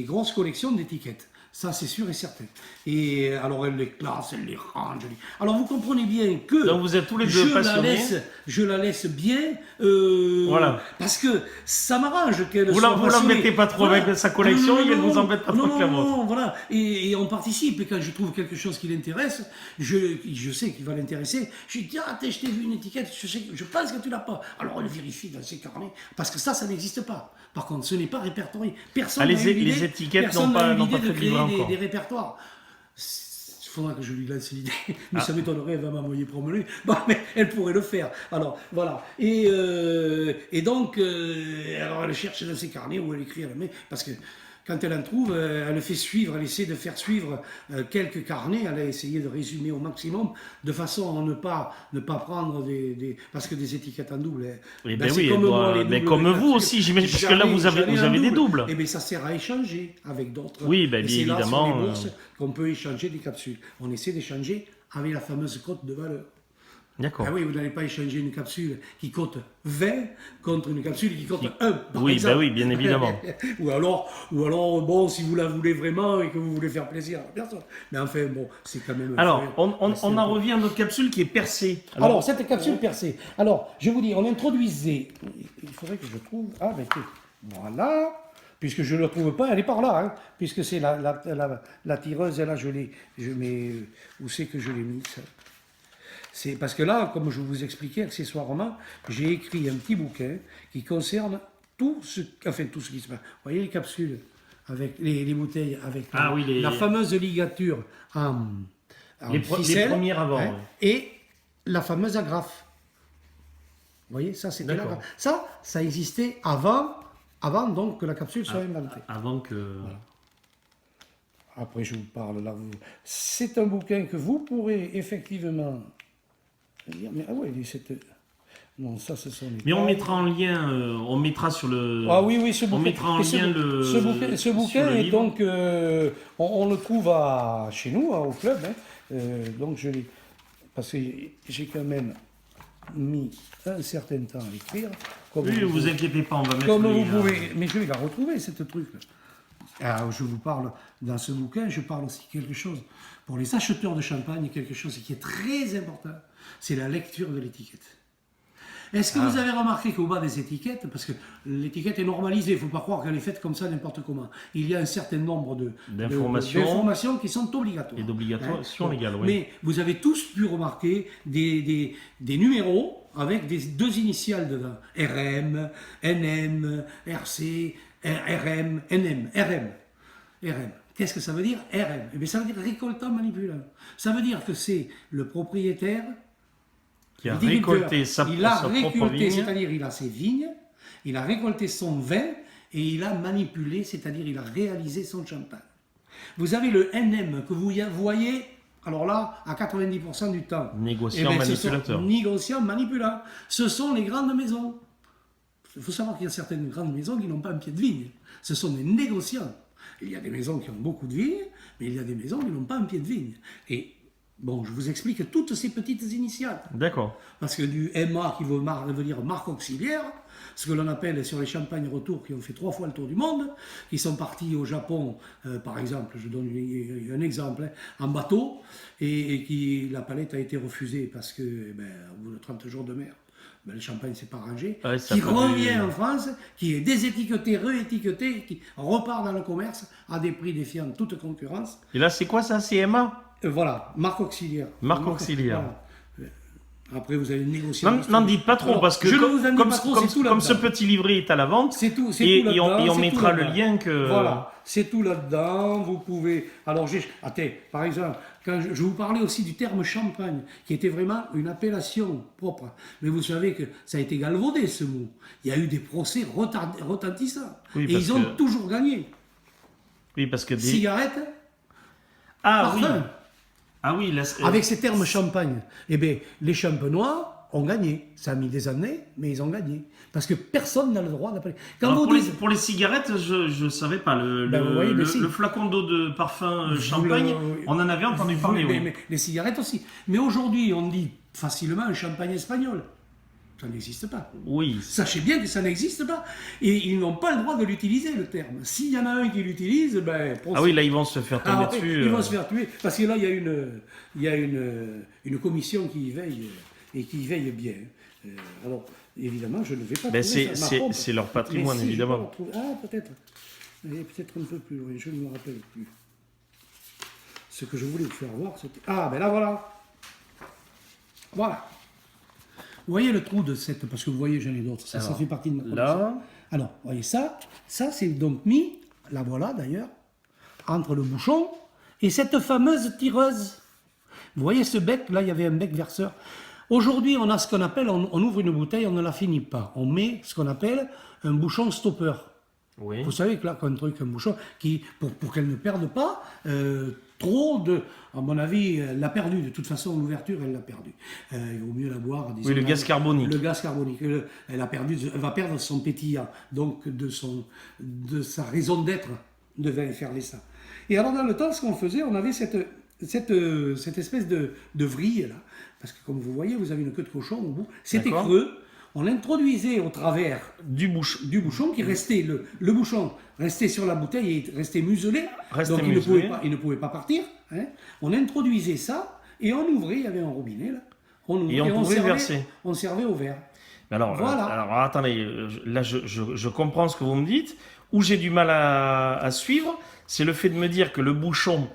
grosses collections d'étiquettes. Ça, c'est sûr et certain. Et alors, elle les classe, elle les range. Alors, vous comprenez bien que Donc, vous êtes tous les deux passionnés. je la laisse bien. Voilà. Parce que ça m'arrange qu'elle Vous soit passionnée. l'embêtez pas trop avec sa collection, et elle vous embête pas trop avec la vôtre. Non, voilà. Et on participe. Et quand je trouve quelque chose qui l'intéresse, je sais qu'il va l'intéresser. Je lui dis, ah, je t'ai vu une étiquette, je pense que tu l'as pas. Alors, elle vérifie dans ses carnets. Parce que ça n'existe pas. Par contre, ce n'est pas répertorié. Personne n'a eu les étiquettes n'ont pas fait de livre encore. Des répertoires. Il faudra que je lui lance l'idée, mais ça m'étonnerait, elle va m'envoyer promener. Bon, mais elle pourrait le faire. Alors, voilà. Et donc, alors elle cherche dans ses carnets où elle écrit à la main, parce que quand elle en trouve, elle fait suivre, elle essaie de faire suivre quelques carnets, elle a essayé de résumer au maximum, de façon à ne pas prendre parce que des étiquettes en double. Eh ben, ben oui, mais comme vous aussi, j'imagine, parce que là vous avez des doubles. Et bien ça sert à échanger avec d'autres. Oui, ben, et bien c'est là, évidemment. sur les bourses, qu'on peut échanger des capsules. On essaie d'échanger avec la fameuse cote de valeur. D'accord. Ah oui, vous n'allez pas échanger une capsule qui cote 20 contre une capsule qui cote 1. Oui, ben oui, bien évidemment. ou alors, bon, si vous la voulez vraiment et que vous voulez faire plaisir à la personne. Mais enfin, bon, c'est quand même... Alors, on en revient à notre capsule qui est percée. Alors, cette capsule percée. Alors, je vous dis, on introduisait... Il faudrait que je trouve... Ah, ben écoutez, voilà... Puisque je ne la trouve pas, elle est par là, hein, puisque c'est la tireuse, et là, je mets... Où c'est que je l'ai mise? C'est parce que là, comme je vous expliquais accessoirement, j'ai écrit un petit bouquin qui concerne tout ce qui se passe. Vous voyez les capsules avec les bouteilles avec la fameuse ligature en ficelle, les premiers avant. hein, et la fameuse agrafe. Vous voyez, ça c'était l'agrafe. Ça existait avant donc que la capsule soit inventée. Avant que... Voilà. Après, je vous parle là. C'est un bouquin que vous pourrez effectivement dire, mais ah ouais, non, ça, ce sont les... Mais on mettra en lien, on mettra sur le... Ah oui, ce bouquin. On mettra en lien Ce bouquin est donc... on le trouve chez nous, au club. Hein, donc, je l'ai... Parce que j'ai quand même mis un certain temps à l'écrire. Oui, ne vous inquiétez pas, on va mettre comme les... vous pouvez... Mais je vais la retrouver, cette truc-là. Alors, je vous parle, dans ce bouquin, je parle aussi quelque chose, pour les acheteurs de champagne, quelque chose qui est très important, c'est la lecture de l'étiquette. Est-ce que vous avez remarqué qu'au bas des étiquettes, parce que l'étiquette est normalisée, il ne faut pas croire qu'elle est faite comme ça n'importe comment, il y a un certain nombre d'informations qui sont obligatoires. Et d'obligations légales, oui. Mais vous avez tous pu remarquer des numéros avec des deux initiales dedans. RM, NM, RC, RM, NM, RM. RM. Qu'est-ce que ça veut dire RM? Eh bien, ça veut dire récoltant manipulant. Ça veut dire que c'est le propriétaire qui a récolté sa propre vigne. C'est-à-dire il a ses vignes, il a récolté son vin et il a manipulé, c'est-à-dire il a réalisé son champagne. Vous avez le NM que vous voyez, alors là, à 90% du temps. Négociant, manipulateur. Négociant, manipulant. Ce sont les grandes maisons. Il faut savoir qu'il y a certaines grandes maisons qui n'ont pas un pied de vigne. Ce sont des négociants. Il y a des maisons qui ont beaucoup de vignes, mais il y a des maisons qui n'ont pas un pied de vigne. Et bon, je vous explique toutes ces petites initiales. D'accord. Parce que du MA qui veut dire marque auxiliaire, ce que l'on appelle sur les champagnes retour qui ont fait 3 fois le tour du monde, qui sont partis au Japon, par exemple, je donne un exemple, en bateau, et qui la palette a été refusée parce que, au bout de 30 jours de mer, ben, le champagne c'est pas rangé, Ouais, ça qui peut revient être- en France, qui est désétiqueté, réétiqueté, qui repart dans le commerce à des prix défiant toute concurrence. Et là, c'est quoi ça? CMA? Voilà, marque auxiliaire. Marque auxiliaire. Voilà. Après, vous allez négocier. N'en dites pas trop, Alors, parce que je ne comme, vous en dis comme- pas trop, comme- c'est tout comme ce là-dedans. petit livret est à la vente, C'est tout, c'est et, tout et on, là-dedans, et on c'est mettra tout le là-dedans. lien que... Voilà, c'est tout là-dedans. Vous pouvez. Alors, attends, par exemple, quand je vous parlais aussi du terme champagne, qui était vraiment une appellation propre. Mais vous savez que ça a été galvaudé ce mot. Il y a eu des procès retentissants. Oui, et parce ils ont que- toujours gagné. Oui, parce que des... Cigarette, Ah oui, parfum. ah oui, là, Avec ces termes champagne, eh bien, les champenois ont gagné. Ça a mis des années, mais ils ont gagné. Parce que personne n'a le droit d'appeler. Quand alors, vous pour, les, dites. pour les cigarettes, je ne savais pas. Ben, vous voyez, mais si. Le flacon d'eau de parfum Vous champagne, le- on en avait entendu parler, oui. mais les cigarettes aussi. Mais aujourd'hui, on dit facilement un champagne espagnol. Ça n'existe pas. Oui, Sachez bien que ça n'existe pas. Et ils n'ont pas le droit de l'utiliser, le terme. S'il y en a un qui l'utilise, ben. ah oui, là, ils vont se faire tomber Ah ouais, dessus. ils vont se faire tuer. Parce que là, il y a une commission qui y veille et qui y veille bien. Alors, évidemment, je ne vais pas Ben, trouver ça, ma pompe. c'est leur patrimoine, Mais si, évidemment. je peux la trouver. Ah, peut-être. Et peut-être un peu plus loin, je ne me rappelle plus. Ce que je voulais vous faire voir, c'était... Ah, ben là, voilà. Voilà. Vous voyez le trou de cette... Parce que vous voyez, j'en ai d'autres. Ça Alors, fait partie de ma collection. Là, Alors, vous voyez ça c'est donc mis, la voilà d'ailleurs, entre le bouchon et cette fameuse tireuse. Vous voyez ce bec, là il y avait un bec verseur. Aujourd'hui, on a ce qu'on appelle, on ouvre une bouteille, on ne la finit pas. On met ce qu'on appelle un bouchon stopper. oui. Vous savez que là, un bouchon, qui, pour qu'elle ne perde pas trop de... À mon avis, elle l'a perdu. De toute façon, l'ouverture, elle l'a perdu. Il vaut mieux la boire. Disons, Oui, le gaz carbonique. Le gaz carbonique. Elle va perdre son pétillant, donc de sa raison d'être de vin effervescent. Et alors, dans le temps, ce qu'on faisait, on avait cette espèce de vrille, là. Parce que, comme vous voyez, vous avez une queue de cochon au bout. C'était D'accord. creux. On l'introduisait au travers Du bouche. du bouchon qui restait, le bouchon restait sur la bouteille et restait muselé, Restait donc muselé. il ne pouvait pas partir. Hein. On introduisait ça et on ouvrait, il y avait un robinet là, on ouvrait, Et on pouvait servait, verser. on servait au verre. Mais alors, Voilà. alors attendez, là je comprends ce que vous me dites. Où j'ai du mal à suivre, c'est le fait de me dire que le bouchon,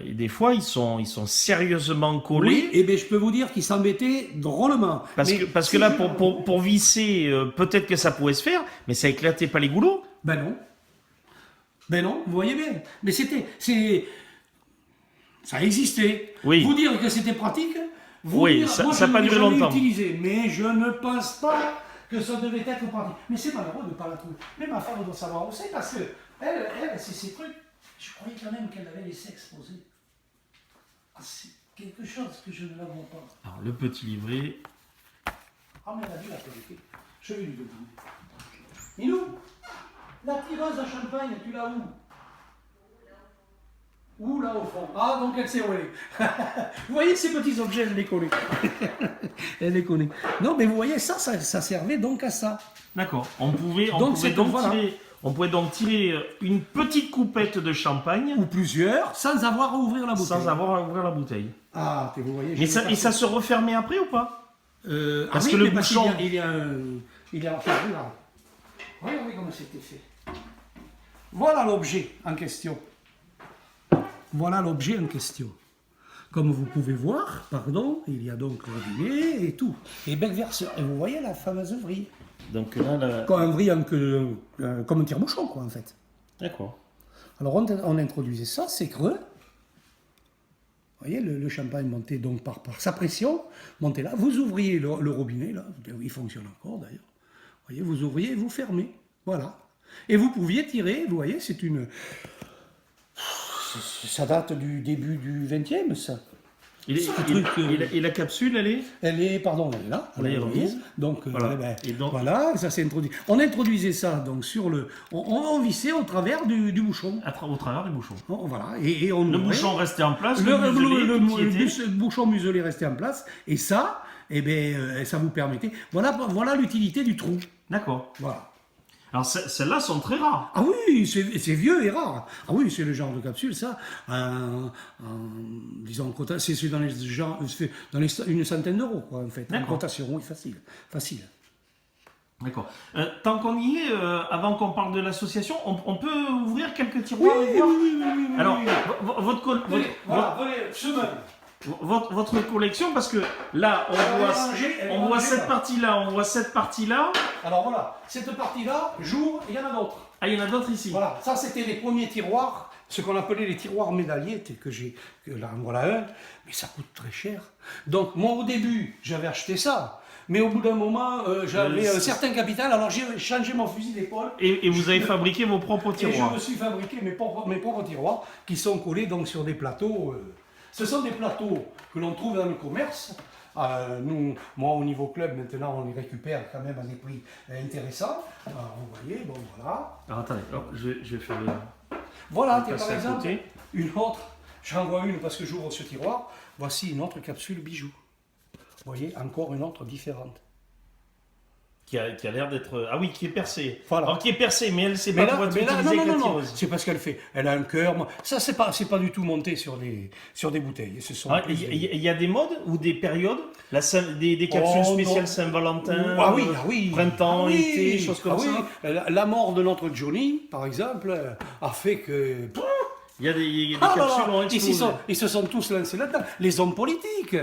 et des fois, ils sont sérieusement collés. Oui, et bien je peux vous dire qu'il s'embêtait drôlement. Parce Mais que si là, je- pour visser, peut-être que ça pouvait se faire, mais ça éclatait pas les goulots. Ben non. Ben non, vous voyez bien. Mais ça existait. Oui. Vous dire que c'était pratique, vous Oui, dire, ça- moi, ça a je pas ne l'ai duré jamais longtemps. utilisé, mais je ne pense pas que ça devait être pratique. Mais c'est malheureux de ne pas la trouver. Mais ma femme doit savoir où c'est parce que elle c'est ces trucs. Je croyais quand même qu'elle avait laissé exposer. Ah, c'est quelque chose que je ne la vois pas. Alors, le petit livret. Ah, mais elle a dû la vérité. Je vais lui demander. Minou, la tireuse à champagne, tu l'as où? Où là au fond? Ah, donc elle sait où elle est. Vous voyez ces petits objets, elle les connaît. Elle les connaît. Non, mais vous voyez, ça servait donc à ça. D'accord. On pouvait c'est- donc voilà. tirer une petite coupette de champagne Ou plusieurs, sans avoir à ouvrir la bouteille. sans avoir à ouvrir la bouteille. Ah, vous voyez. Mais ça, et ça se refermait après ou pas? Parce que le mais bouchon- il y a enfin, là. Regardez comment c'était fait. Voilà l'objet en question. Voilà l'objet en question. Comme vous pouvez voir, pardon, il y a donc robinet et tout. Et bec verseur. Et vous voyez la fameuse vrille. Donc là, Comme un vrille, comme un tire-bouchon, quoi, en fait. d'accord. Alors on introduisait ça, c'est creux. Vous voyez, le champagne montait donc par sa pression, montait là. Vous ouvriez le robinet, là, il fonctionne encore d'ailleurs. Vous voyez, vous ouvriez et vous fermez. Voilà. Et vous pouviez tirer, vous voyez, ça date du début du 20e, ça. Et la capsule, elle est Elle est là, On est remise. Donc, Voilà. Et donc- voilà, ça s'est introduit. On introduisait ça donc sur on vissait au travers du bouchon. au travers du bouchon. Voilà, et on Le ouvrait. bouchon restait en place, Le, le muselet, le- tout y le était. bus- bouchon muselé restait en place, et ça, ça vous permettait. Voilà l'utilité du trou. D'accord. Voilà. Alors celles-là sont très rares. Ah oui, c'est vieux et rare. Ah oui, c'est le genre de capsule, ça. Disons, c'est dans les gens, c'est dans une centaine d'euros, quoi, en fait. En D'accord. cotation, oui, facile. Facile. D'accord. Tant qu'on y est, avant qu'on parle de l'association, on peut ouvrir quelques tiroirs et voir. Alors, votre, votre collection, parce que là, on voit cette partie-là, on voit cette partie-là. Alors voilà, cette partie-là, j'ouvre, il y en a d'autres. Ah, il y en a d'autres ici. Voilà, ça c'était les premiers tiroirs, ce qu'on appelait les tiroirs médaillés, là en voilà un, mais ça coûte très cher. Donc moi au début, j'avais acheté ça, mais au bout d'un moment, j'avais un certain capital, alors j'ai changé mon fusil d'épaule. Et vous avez fabriqué vos propres Et je tiroirs. me suis fabriqué mes propres tiroirs qui sont collés donc sur des plateaux. Ce sont des plateaux que l'on trouve dans le commerce. Moi, au niveau club, maintenant, on les récupère quand même à des prix intéressants. Alors, vous voyez, bon, voilà. Alors attendez, je vais faire le. Voilà, On passe par à exemple, côté. une autre. J'en vois une parce que j'ouvre ce tiroir. Voici une autre capsule bijou. Vous voyez, encore une autre différente. Qui a l'air d'être. Ah oui, qui est percée. Voilà. Alors qui est percée, mais elle, c'est Mais pas pour là, être mais là, utilisée avec la non, tireuse. c'est parce qu'elle fait. Elle a un cœur. Ça, c'est pas du tout monté sur des bouteilles. Ce sont Ah, plus des- Il y a des modes ou des périodes, des capsules Oh, spéciales non. Saint-Valentin, Ah oui. printemps, Ah oui. été, choses comme Ah oui. ça. La mort de notre Johnny, par exemple, a fait que. Il y a des Ah là là, capsules ont explosé. ils se sont tous lancés là-dedans. Les hommes politiques.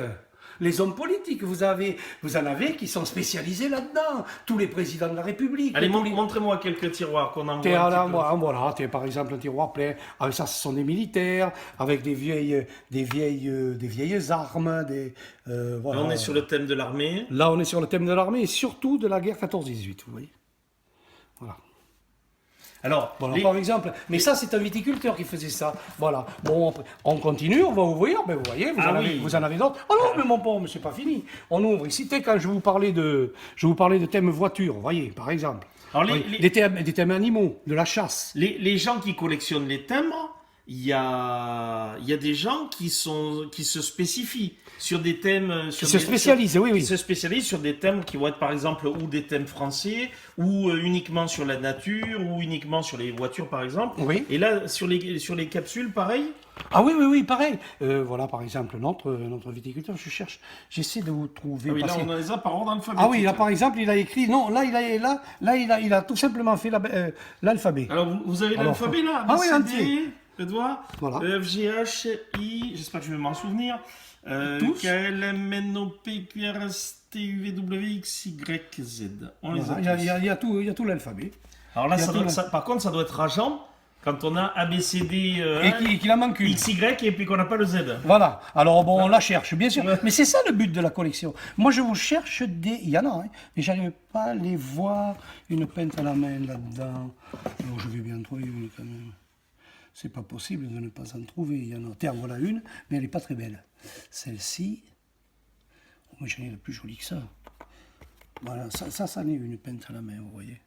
Les hommes politiques, vous en avez qui sont spécialisés là-dedans. Tous les présidents de la République. Allez, tous les- montrez-moi quelques tiroirs qu'on en T'es voit. à voilà, t'es par exemple un tiroir plein. Avec ça, ce sont des militaires, avec des vieilles armes, voilà. Là, on est sur le thème de l'armée. Là, on est sur le thème de l'armée et surtout de la guerre 14-18, vous voyez. Voilà. Alors, Voilà, par exemple. Mais ça, c'est un viticulteur qui faisait ça. Voilà. Bon, après, on continue, on va ouvrir. Ben, vous voyez, vous en avez d'autres. Oh non, mais mon pauvre, c'est pas fini. On ouvre ici. Quand je vous parlais de thème voiture, vous voyez, par exemple. Alors, Oui, des thèmes animaux, de la chasse. les gens qui collectionnent les timbres, il y a des gens qui se spécifient sur des thèmes. Qui se spécialisent, oui, Qui oui. se spécialisent sur des thèmes qui vont être par exemple ou des thèmes français, ou uniquement sur la nature, ou uniquement sur les voitures par exemple. Oui. Et là, sur les capsules, pareil. Ah oui, pareil. Voilà, par exemple, notre viticulteur, j'essaie de vous trouver. Ah oui, là, parce que- on a les a par ordre alphabétique. Ah oui, là, par exemple, il a écrit. Non, là, il a tout simplement fait l'alphabet. Alors, vous avez Alors, l'alphabet là? Ah oui, ABCD, entier. Edouard. Voilà. E, F, G, H, I. J'espère que je vais m'en souvenir. Tous. K, L, M, N, O, P, Q, R, S, T, U, V, W, X, Y, Z. On les a Voilà, tous. il y a tout l'alphabet. Alors là, il y a tout par contre, ça doit être rageant quand on a A, B, C, D, Et qu'il en manque une. X, Y et puis qu'on n'a pas le Z. Voilà. Alors bon, on la cherche, bien sûr. Mais c'est ça le but de la collection. Moi, je vous cherche des. Il y en a, hein, mais j'arrive pas à les voir. Une pinte à la main là-dedans. Alors, je vais bien en trouver une quand même. C'est pas possible de ne pas en trouver. Il y en a. Tiens, voilà une, mais elle n'est pas très belle. Celle-ci. Oh, moi, j'en ai la plus jolie que ça. Voilà, ça en est une pinte à la main, vous voyez.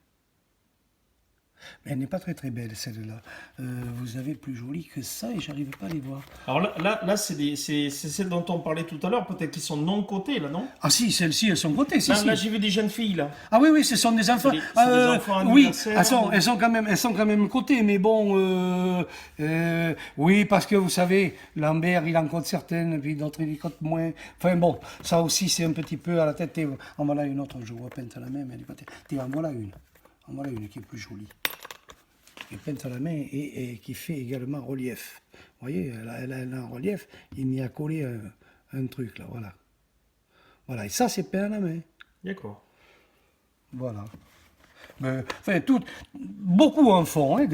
Mais elle n'est pas très très belle celle-là. Vous avez plus joli que ça et j'arrive pas à les voir. Alors là c'est celles dont on parlait tout à l'heure, peut-être qu'ils sont non cotées là, non? Ah si, celles-ci, elles sont cotées, si, Là, si. là, j'ai vu des jeunes filles là. Ah oui, ce sont des enfants. C'est des enfants oui, anniversaires. elles sont quand même cotées, mais bon, oui, parce que vous savez, Lambert, il en cote certaines, puis d'autres, il en cote moins. Enfin bon, ça aussi, c'est un petit peu à la tête. En voilà une autre, je vois peinte à la main, mais elle est cotée. En voilà une. En voilà une qui est plus jolie. Qui est peinte à la main et qui fait également relief. Vous voyez, elle a un relief, il m'y a collé un truc là, voilà. Voilà, et ça, c'est peint à la main. D'accord. Voilà. Mais, enfin, beaucoup en font. Hein,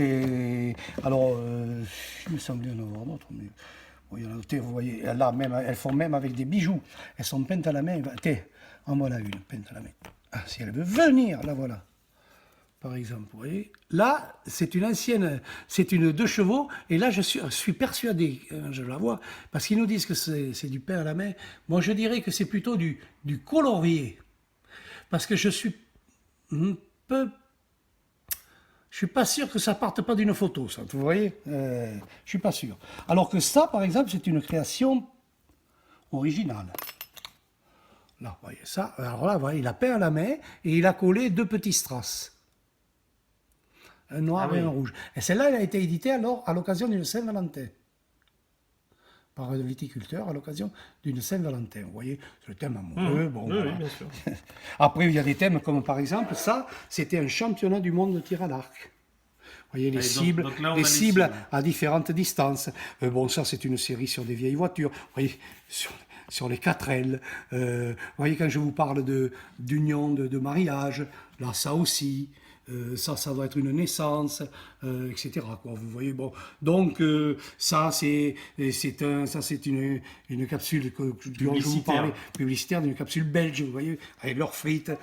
alors, il me semblait en avoir d'autres. Mais, bon, il y en a, vous voyez, là, même, elles font même avec des bijoux. Elles sont peintes à la main. Tiens, en voilà une, peinte à la main. Ah, si elle veut venir, là, voilà. Par exemple, vous voyez. Là, c'est une ancienne, c'est une 2 chevaux. Et là, je suis persuadé, je la vois, parce qu'ils nous disent que c'est du pain à la main. Moi, je dirais que c'est plutôt du colorier. Parce que je suis je suis pas sûr que ça parte pas d'une photo, ça, vous voyez, je suis pas sûr. Alors que ça, par exemple, c'est une création originale. Là, vous voyez ça. Alors là, vous voyez, il a peint à la main et il a collé 2 petits strass. un noir Ah et oui. un rouge. Et celle-là, elle a été éditée alors à l'occasion d'une Saint-Valentin. Par un viticulteur à l'occasion d'une Saint-Valentin. Vous voyez, c'est le thème amoureux. Bon, Oui, voilà. oui, bien sûr. Après, il y a des thèmes comme par exemple, ça, c'était un championnat du monde de tir à l'arc. Vous voyez, les Allez, cibles, donc là, on a les les cibles cibles. à différentes distances. Bon, ça, c'est une série sur des vieilles voitures. Vous voyez, sur les 4L. Vous voyez, quand je vous parle d'union, de mariage, là, ça aussi. Ça doit être une naissance, etc. Quoi. Vous voyez, bon. Donc, ça, c'est une capsule dont je vous Publicitaire. parlais, publicitaire, d'une capsule belge, vous voyez, avec leurs frites.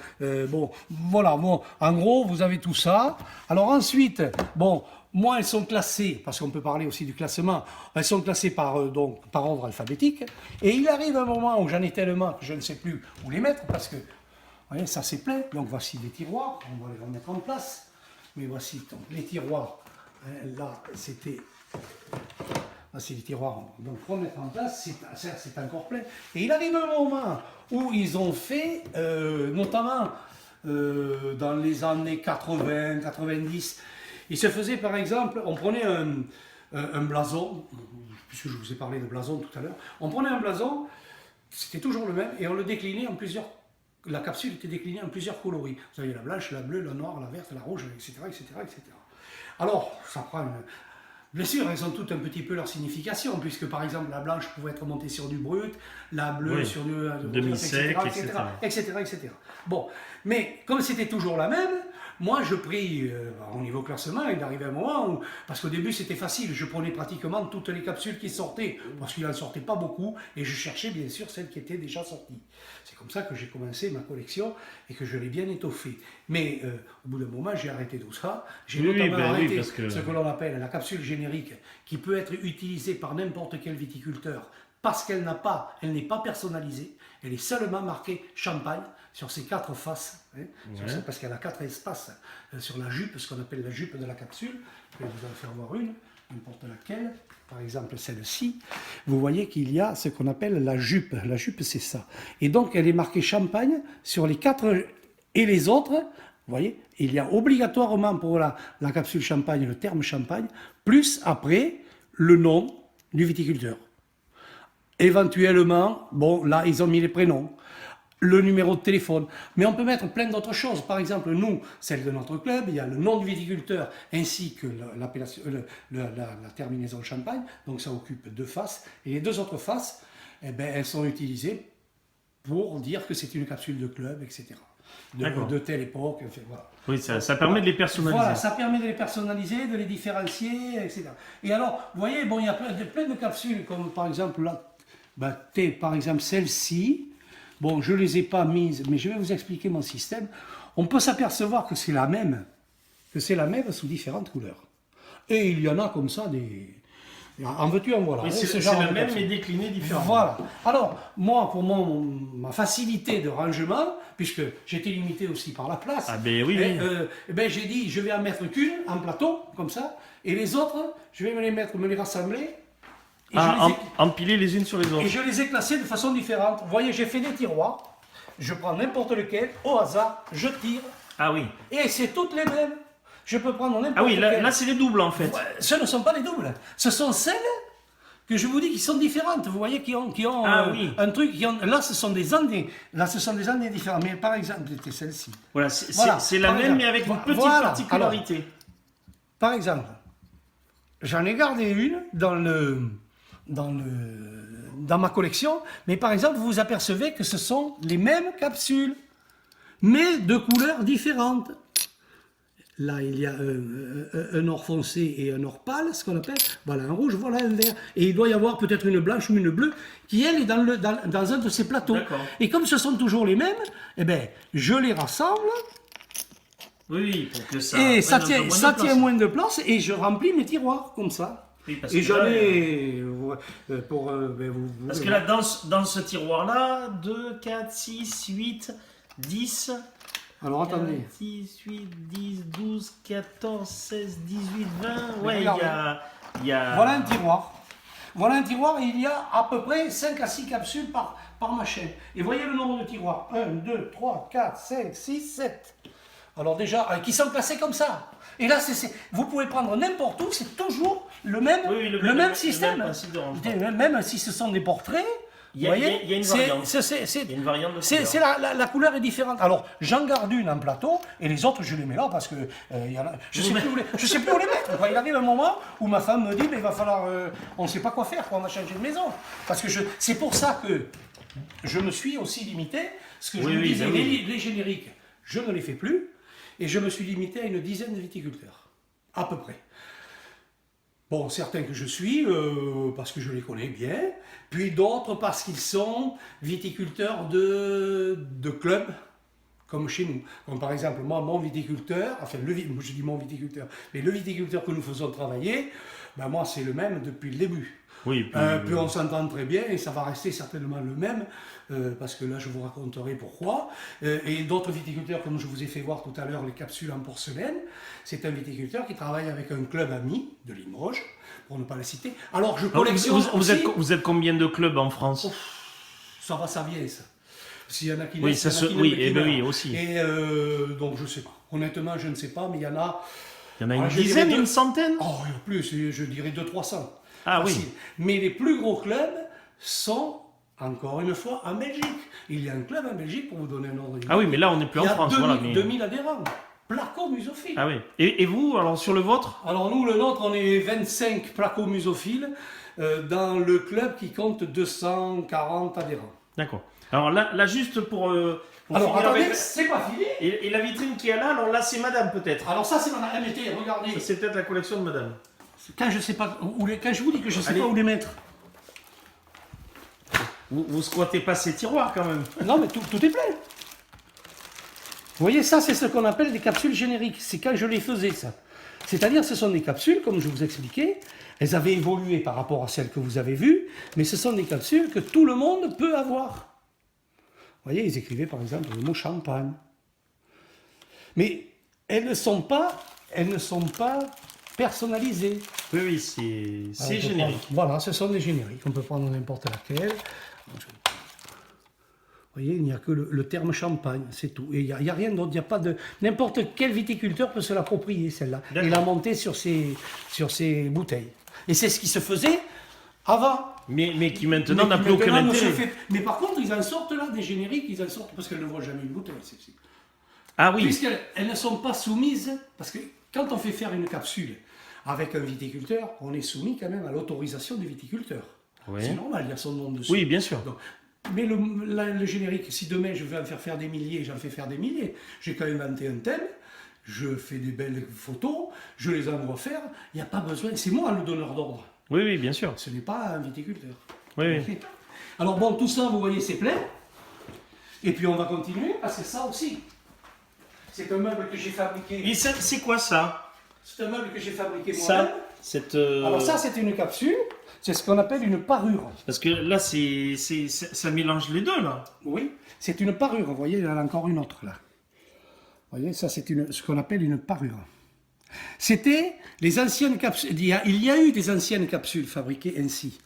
Bon, voilà, bon, en gros, vous avez tout ça. Alors ensuite, bon, moi, elles sont classées, parce qu'on peut parler aussi du classement, elles sont classées donc, par ordre alphabétique. Et il arrive un moment où j'en ai tellement que je ne sais plus où les mettre, parce que vous voyez, ça c'est plein. Donc voici des tiroirs, on va les remettre en place. Mais voici donc, les tiroirs. Là, c'était. Voici les tiroirs. Donc remettre en place, c'est encore plein. Et il arrive un moment où ils ont fait, notamment dans les années 80, 90, il se faisait par exemple, on prenait un blason, puisque je vous ai parlé de blason tout à l'heure, on prenait un blason, c'était toujours le même, et on le déclinait en plusieurs. La capsule était déclinée en plusieurs coloris. Vous avez la blanche, la bleue, la noire, la verte, la rouge, etc., etc., etc. Alors, ça prend une. Bien sûr, elles ont toutes un petit peu leur signification, puisque par exemple, la blanche pouvait être montée sur du brut, la bleue Oui, sur du demi-sec, etc. Bon, mais comme c'était toujours la même, moi je pris, au niveau classement, il arrivait un moment où, parce qu'au début c'était facile, je prenais pratiquement toutes les capsules qui sortaient, parce qu'il n'en sortait pas beaucoup, et je cherchais bien sûr celles qui étaient déjà sorties. C'est comme ça que j'ai commencé ma collection et que je l'ai bien étoffée. Mais au bout d'un moment, j'ai arrêté tout ça. J'ai notamment arrêté parce que... ce que l'on appelle la capsule générique, qui peut être utilisée par n'importe quel viticulteur, parce qu'elle n'est pas personnalisée, elle est seulement marquée champagne sur ses 4 faces, hein, parce qu'elle a 4 espaces sur la jupe, ce qu'on appelle la jupe de la capsule. Je vais vous en faire voir une, n'importe laquelle, par exemple celle-ci. Vous voyez qu'il y a ce qu'on appelle la jupe. La jupe, c'est ça. Et donc, elle est marquée champagne sur les 4 et les autres. Vous voyez, il y a obligatoirement pour la capsule champagne le terme champagne, plus après le nom du viticulteur. Éventuellement, bon, là, ils ont mis les prénoms, le numéro de téléphone, mais on peut mettre plein d'autres choses. Par exemple, nous, celle de notre club, il y a le nom du viticulteur ainsi que la terminaison champagne, donc ça occupe 2 faces, et les 2 autres faces, eh ben, elles sont utilisées pour dire que c'est une capsule de club, etc. De telle époque, enfin, voilà. Oui, ça permet de les personnaliser. Voilà, ça permet de les personnaliser, de les différencier, etc. Et alors, vous voyez, bon, il y a plein de capsules, comme par exemple, là, par exemple celle-ci. Bon, je ne les ai pas mises, mais je vais vous expliquer mon système. On peut s'apercevoir que c'est la même sous différentes couleurs. Et il y en a comme ça des... En veux-tu, en voilà. Oui, c'est ce genre la de même, capsule. mais déclinée différemment. Voilà. Alors, moi, pour ma facilité de rangement, puisque j'étais limité aussi par la place, Ah ben oui, j'ai dit, je vais en mettre qu'une en plateau, comme ça, et les autres, je vais me les rassembler. Et empiler les unes sur les autres. et je les ai classés de façon différente. Vous voyez, j'ai fait des tiroirs, je prends n'importe lequel, au hasard, je tire, Ah oui. et c'est toutes les mêmes. Je peux prendre n'importe Ah oui, lequel. là c'est les doubles en fait. Ouais, ce ne sont pas des doubles. Ce sont celles que je vous dis qui sont différentes. Vous voyez, qui ont oui. un truc. Là, ce sont des années. Là, ce sont des années différentes. Mais par exemple, c'était celle-ci. Voilà, Voilà, c'est la par même exemple. mais avec une petite Voilà. particularité. Par exemple, j'en ai gardé une dans ma collection. Mais par exemple, vous vous apercevez que ce sont les mêmes capsules, mais de couleurs différentes. Là, il y a un or foncé et un or pâle, ce qu'on appelle. Voilà un rouge, voilà un vert. Et il doit y avoir peut-être une blanche ou une bleue qui, elle, est dans un de ces plateaux. D'accord. Et comme ce sont toujours les mêmes, eh ben, je les rassemble Oui, pour que ça. et ça prenne un peu tient, moins de ça place. tient moins de place et je remplis mes tiroirs comme ça. Oui, parce Et que j'en là, ai pour... Parce que là, dans ce tiroir-là, 2, 4, 6, 8, 10. Alors attendez. 6, 8, 10, 12, 14, 16, 18, 20. Ouais, regardez. il y a. Voilà un tiroir. Voilà un tiroir et il y a à peu près 5 à 6 capsules par ma chaîne. Et voyez le nombre de tiroirs. 1, 2, 3, 4, 5, 6, 7. Alors déjà, qui sont classés comme ça. Et là, vous pouvez prendre n'importe où, c'est toujours le même, Oui, le même système. Le même principe de rangement. Même si ce sont des portraits, Il y a, vous voyez, il y a une c'est- variante. c'est- Il y a une variante de c'est couleur. la couleur est différente. Alors, j'en garde une en plateau et les autres, je les mets là parce que je sais plus où les mettre. Quoi. Il arrive un moment où ma femme me dit, mais il va falloir, on ne sait pas quoi faire, quoi, on va changer de maison. Parce que c'est pour ça que je me suis aussi limité, ce que je vous disais, ben oui. les génériques, je ne les fais plus et je me suis limité à une dizaine de viticulteurs, à peu près. Bon, certains que je suis, parce que je les connais bien, puis d'autres parce qu'ils sont viticulteurs de clubs, comme chez nous. Comme par exemple, moi, mon viticulteur, enfin, je dis mon viticulteur, mais le viticulteur que nous faisons travailler, ben moi, c'est le même depuis le début. Oui, Puis on s'entend très bien et ça va rester certainement le même, parce que là je vous raconterai pourquoi. Et d'autres viticulteurs, comme je vous ai fait voir tout à l'heure, les capsules en porcelaine, c'est un viticulteur qui travaille avec un club ami de Limoges, pour ne pas le citer. Alors je collectionne vous êtes combien de clubs en France? Ça va, ça vient ça. S'il y en a qui Oui, naissent, ça il y en a qui oui, naissent, et qui ben oui, meurent. aussi. Et donc je sais pas. Honnêtement, je ne sais pas, mais il y en a. Il y en a une je dirais dizaine, deux- une centaine? Oh, il y en a plus, je dirais 200-300. Ah oui. Facile. Mais les plus gros clubs sont, encore une fois, en Belgique. Il y a un club en Belgique, pour vous donner un ordre d'idée. Ah oui, mais là on n'est plus en France. Il y a 2000, Voilà, mais... 2000 adhérents. Placo-musophiles. Ah oui. Et vous, alors sur le vôtre? Alors nous, le nôtre, on est 25 placo-musophiles dans le club qui compte 240 adhérents. D'accord. Alors là juste pour Alors finir attendez, avec- c'est pas fini. Et la vitrine qui est là, alors là c'est madame peut-être. Alors ça, c'est ma MT, regardez. Ça, c'est peut-être la collection de madame. Quand je vous dis que je ne sais Allez. pas où les mettre. Vous squattez pas ces tiroirs quand même. Non, mais tout est plein. Vous voyez, ça, c'est ce qu'on appelle des capsules génériques. C'est quand je les faisais, ça. C'est-à-dire, ce sont des capsules, comme je vous expliquais, elles avaient évolué par rapport à celles que vous avez vues, mais ce sont des capsules que tout le monde peut avoir. Vous voyez, ils écrivaient par exemple le mot champagne. Mais elles ne sont pas personnalisées. Oui, oui, c'est Alors, on peut générique. prendre- voilà, ce sont des génériques. On peut prendre n'importe laquelle. Vous voyez, il n'y a que le terme champagne, c'est tout. Et il n'y a rien d'autre. Il n'y a pas de. N'importe quel viticulteur peut se l'approprier, celle-là. Et D'accord. la monter sur ses bouteilles. Et c'est ce qui se faisait avant. Mais qui maintenant n'a Mais plus aucun maintenant ne se intérêt. fait- Mais par contre, ils en sortent là, des génériques, ils en sortent parce qu'elles ne voient jamais une bouteille. Ah oui. Puisqu'elles ne sont pas soumises, parce que quand on fait faire une capsule avec un viticulteur, on est soumis quand même à l'autorisation du viticulteur. Oui. C'est normal, il y a son nom dessus. Oui, bien sûr. Donc, mais le générique, si demain je veux en faire des milliers, j'en fais faire des milliers. J'ai quand même inventé un thème, je fais des belles photos, je les envoie faire, il n'y a pas besoin, c'est moi le donneur d'ordre, Oui, oui, bien sûr. ce n'est pas un viticulteur. Oui, oui. Alors bon, tout ça, vous voyez, c'est plein. Et puis on va continuer, parce que ça aussi, c'est un meuble que j'ai fabriqué. Et c'est quoi ça? C'est un meuble que j'ai fabriqué moi-même. Ça, cette. Alors ça, c'est une capsule, c'est ce qu'on appelle une parure. Parce que là, ça mélange les deux là. Oui, c'est une parure. Vous voyez, il y en a encore une autre là. Vous voyez, ça c'est ce qu'on appelle une parure. C'était les anciennes capsules. Il y a eu des anciennes capsules fabriquées ainsi.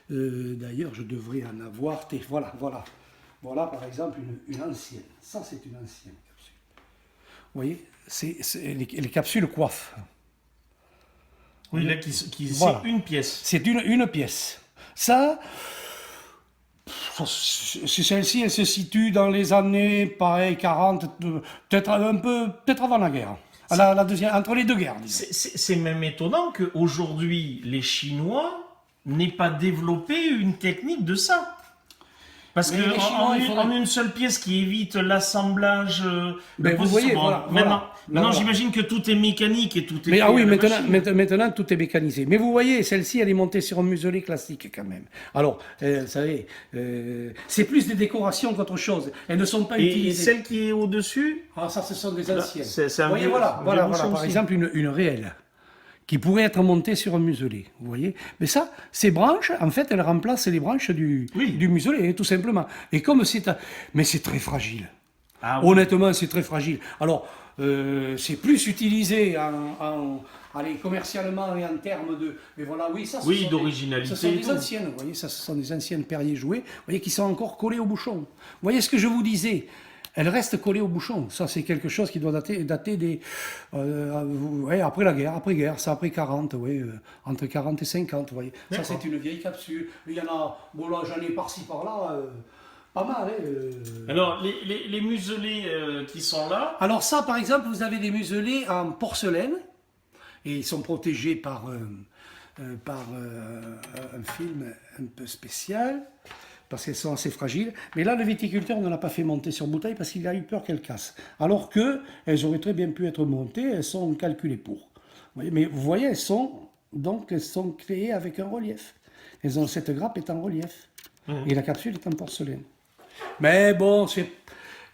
D'ailleurs, je devrais en avoir. Voilà, voilà. Voilà par exemple une ancienne. Ça c'est une ancienne capsule. Vous voyez, les capsules coiffent. Oui, là, Voilà. c'est une pièce. C'est une pièce. Ça, celle-ci, elle se situe dans les années, pareil, 40, peut-être avant la guerre. La deuxième, entre les deux guerres, disons. C'est même étonnant qu'aujourd'hui, les Chinois n'aient pas développé une technique de ça. Parce Mais les Chinois, il faudrait- en une seule pièce qui évite l'assemblage, Ben, le vous voyez, positionnement. voilà, Maintenant, voilà. j'imagine que tout est mécanique et tout est Mais fait ah oui, à la machine. maintenant tout est mécanisé. Mais vous voyez, celle-ci, elle est montée sur un muselet classique quand même. Alors, vous savez, c'est plus des décorations qu'autre chose. Elles ne sont pas Et utilisées. celle qui est au-dessus, Ah, ça, ce sont des anciennes. c'est un Vous voyez, vieux- voilà, un voilà, vieux voilà, bouchon par aussi. exemple, une réelle qui pourrait être montée sur un muselet, vous voyez. Mais ça, ces branches, en fait, elles remplacent les branches du muselet, tout simplement. Et comme mais c'est très fragile. Ah oui. Honnêtement, c'est très fragile. Alors, c'est plus utilisé allez, commercialement et en termes de... Mais voilà, oui, ça, Oui, sont d'originalité ce sont et des tout. anciennes, vous voyez, ça, ce sont des anciennes Perrier jouées, vous voyez, qui sont encore collées au bouchon. Vous voyez ce que je vous disais? Elle reste collée au bouchon. Ça, c'est quelque chose qui doit dater des, ouais, après la guerre, après-guerre, ça après 40, ouais, entre 40 et 50, vous voyez. Ça, D'accord. c'est une vieille capsule. Il y en a, bon là, j'en ai par-ci, par-là, pas mal. Hein, Alors, les muselés qui sont là, Alors ça, par exemple, vous avez des muselés en porcelaine, et ils sont protégés par un film un peu spécial, parce qu'elles sont assez fragiles. Mais là, le viticulteur ne l'a pas fait monter sur bouteille parce qu'il a eu peur qu'elles cassent. Alors qu'elles auraient très bien pu être montées, elles sont calculées pour. Vous voyez, mais vous voyez, elles sont créées avec un relief. Cette grappe est en relief. Et la capsule est en porcelaine. Mais bon, il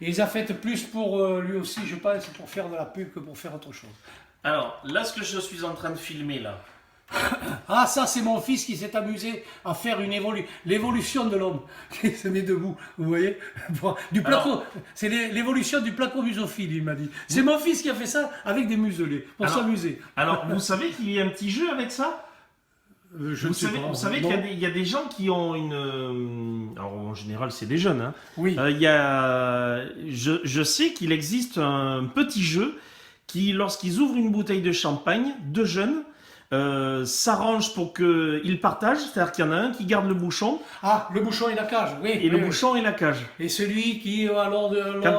les a faites plus pour lui aussi, je pense, pour faire de la pub que pour faire autre chose. alors là, ce que je suis en train de filmer là, Ah, ça, c'est mon fils qui s'est amusé à faire l'évolution de l'homme, qui se met debout, vous voyez. Du placo, Alors- c'est l'évolution du placomusophile, il m'a dit. C'est mon fils qui a fait ça avec des muselés, pour Alors- s'amuser. alors vous savez qu'il y a un petit jeu avec ça? Je Vous ne sais savez, pas, vous savez non. qu'il y a des gens qui ont une... alors en général, c'est des jeunes. Hein. Oui. Il y a, je sais qu'il existe un petit jeu qui, lorsqu'ils ouvrent une bouteille de champagne, deux jeunes s'arrangent pour qu'ils partagent. C'est-à-dire qu'il y en a un qui garde le bouchon Ah, le bouchon et la cage, oui. et le bouchon et la cage. Et celui qui, alors...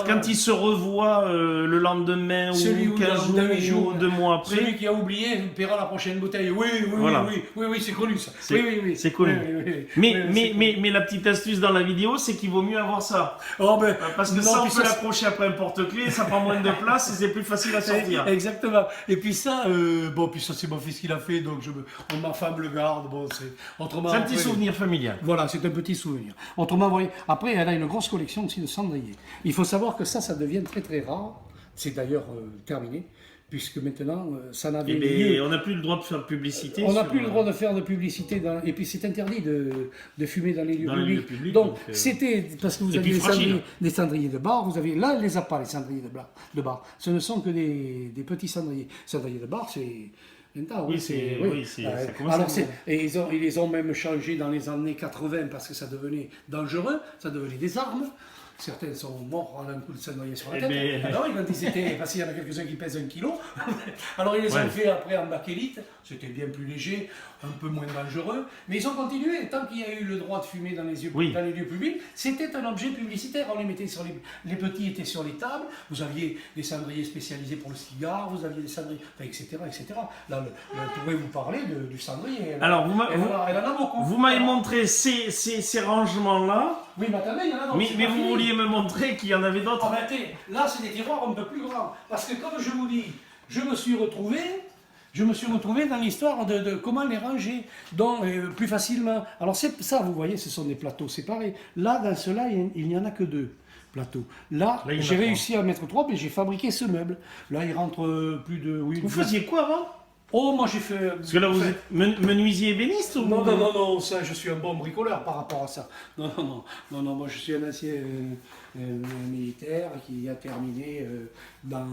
Quand ils se revoient le lendemain Celui ou 15 ou dans 8 jours ou 2 mois après, Celui qui a oublié paiera la prochaine bouteille. Oui, Voilà. oui, c'est connu ça. C'est- Oui, oui. c'est connu. Oui, oui, oui. mais, Oui, c'est connu. mais la petite astuce dans la vidéo, c'est qu'il vaut mieux avoir ça. Oh, ben, Parce que non, ça, on puis peut l'accrocher après un porte-clés, ça prend moins de place et c'est plus facile à sortir. Exactement. Et puis ça, bon, puis ça c'est mon fils qui l'a fait, donc ma femme le garde. Bon, c'est autrement. C'est un petit après- souvenir familial. Voilà, c'est un petit souvenir. Autrement, vous voyez, après, elle a une grosse collection aussi de cendriers. Il faut savoir que ça devient très très rare. C'est d'ailleurs terminé, puisque maintenant, ça n'avait Et lieu. on n'a plus le droit de faire de publicité. On n'a sur, plus le droit de faire de publicité, et puis c'est interdit de fumer dans les lieux Dans les publics. lieux publics, Donc, donc, c'était parce que vous et aviez puis fragile. des cendriers de bar, vous avez là, les appâts, les cendriers de bar. Ce ne sont que des petits cendriers. Cendriers de bar, c'est. Oui, ça commence à Alors, être et ils les ont même changé dans les années 80 parce que ça devenait dangereux, ça devenait des armes. Certains sont morts en un coup de cendrier sur la Eh tête. ben- Alors, quand ils étaient, parce qu'il y en a quelques-uns qui pèsent 1 kilo. Alors, ils les Ouais. ont fait après en bakélite. C'était bien plus léger, un peu moins dangereux. Mais ils ont continué. Tant qu'il y a eu le droit de fumer dans les lieux publics, c'était un objet publicitaire. On les mettait sur les petits étaient sur les tables. Vous aviez des cendriers spécialisés pour le cigare. Vous aviez des cendriers, enfin, etc., etc. Là, je pourrais vous parler du cendrier. Alors, Elle en a beaucoup. vous m'avez montré ces rangements-là, Oui, mais attendez, il y en a d'autres. c'est mais pas vous fini. vouliez me montrer qu'il y en avait d'autres. Ah ben, attendez, là c'est des tiroirs un peu plus grands. Parce que comme je vous dis, je me suis retrouvé dans l'histoire de comment les ranger donc, plus facilement. Alors c'est ça, vous voyez, ce sont des plateaux séparés. Là, dans ceux-là, il n'y en a que 2 plateaux. Là, Là, il y en a j'ai 3. réussi à mettre 3, mais j'ai fabriqué ce meuble. Là, il rentre plus de... Oui, Vous faisiez quoi avant? Oh, moi j'ai fait... Parce que là, vous êtes menuisier ébéniste ou... Non, ça, je suis un bon bricoleur par rapport à ça. Non, moi je suis un ancien militaire qui a terminé dans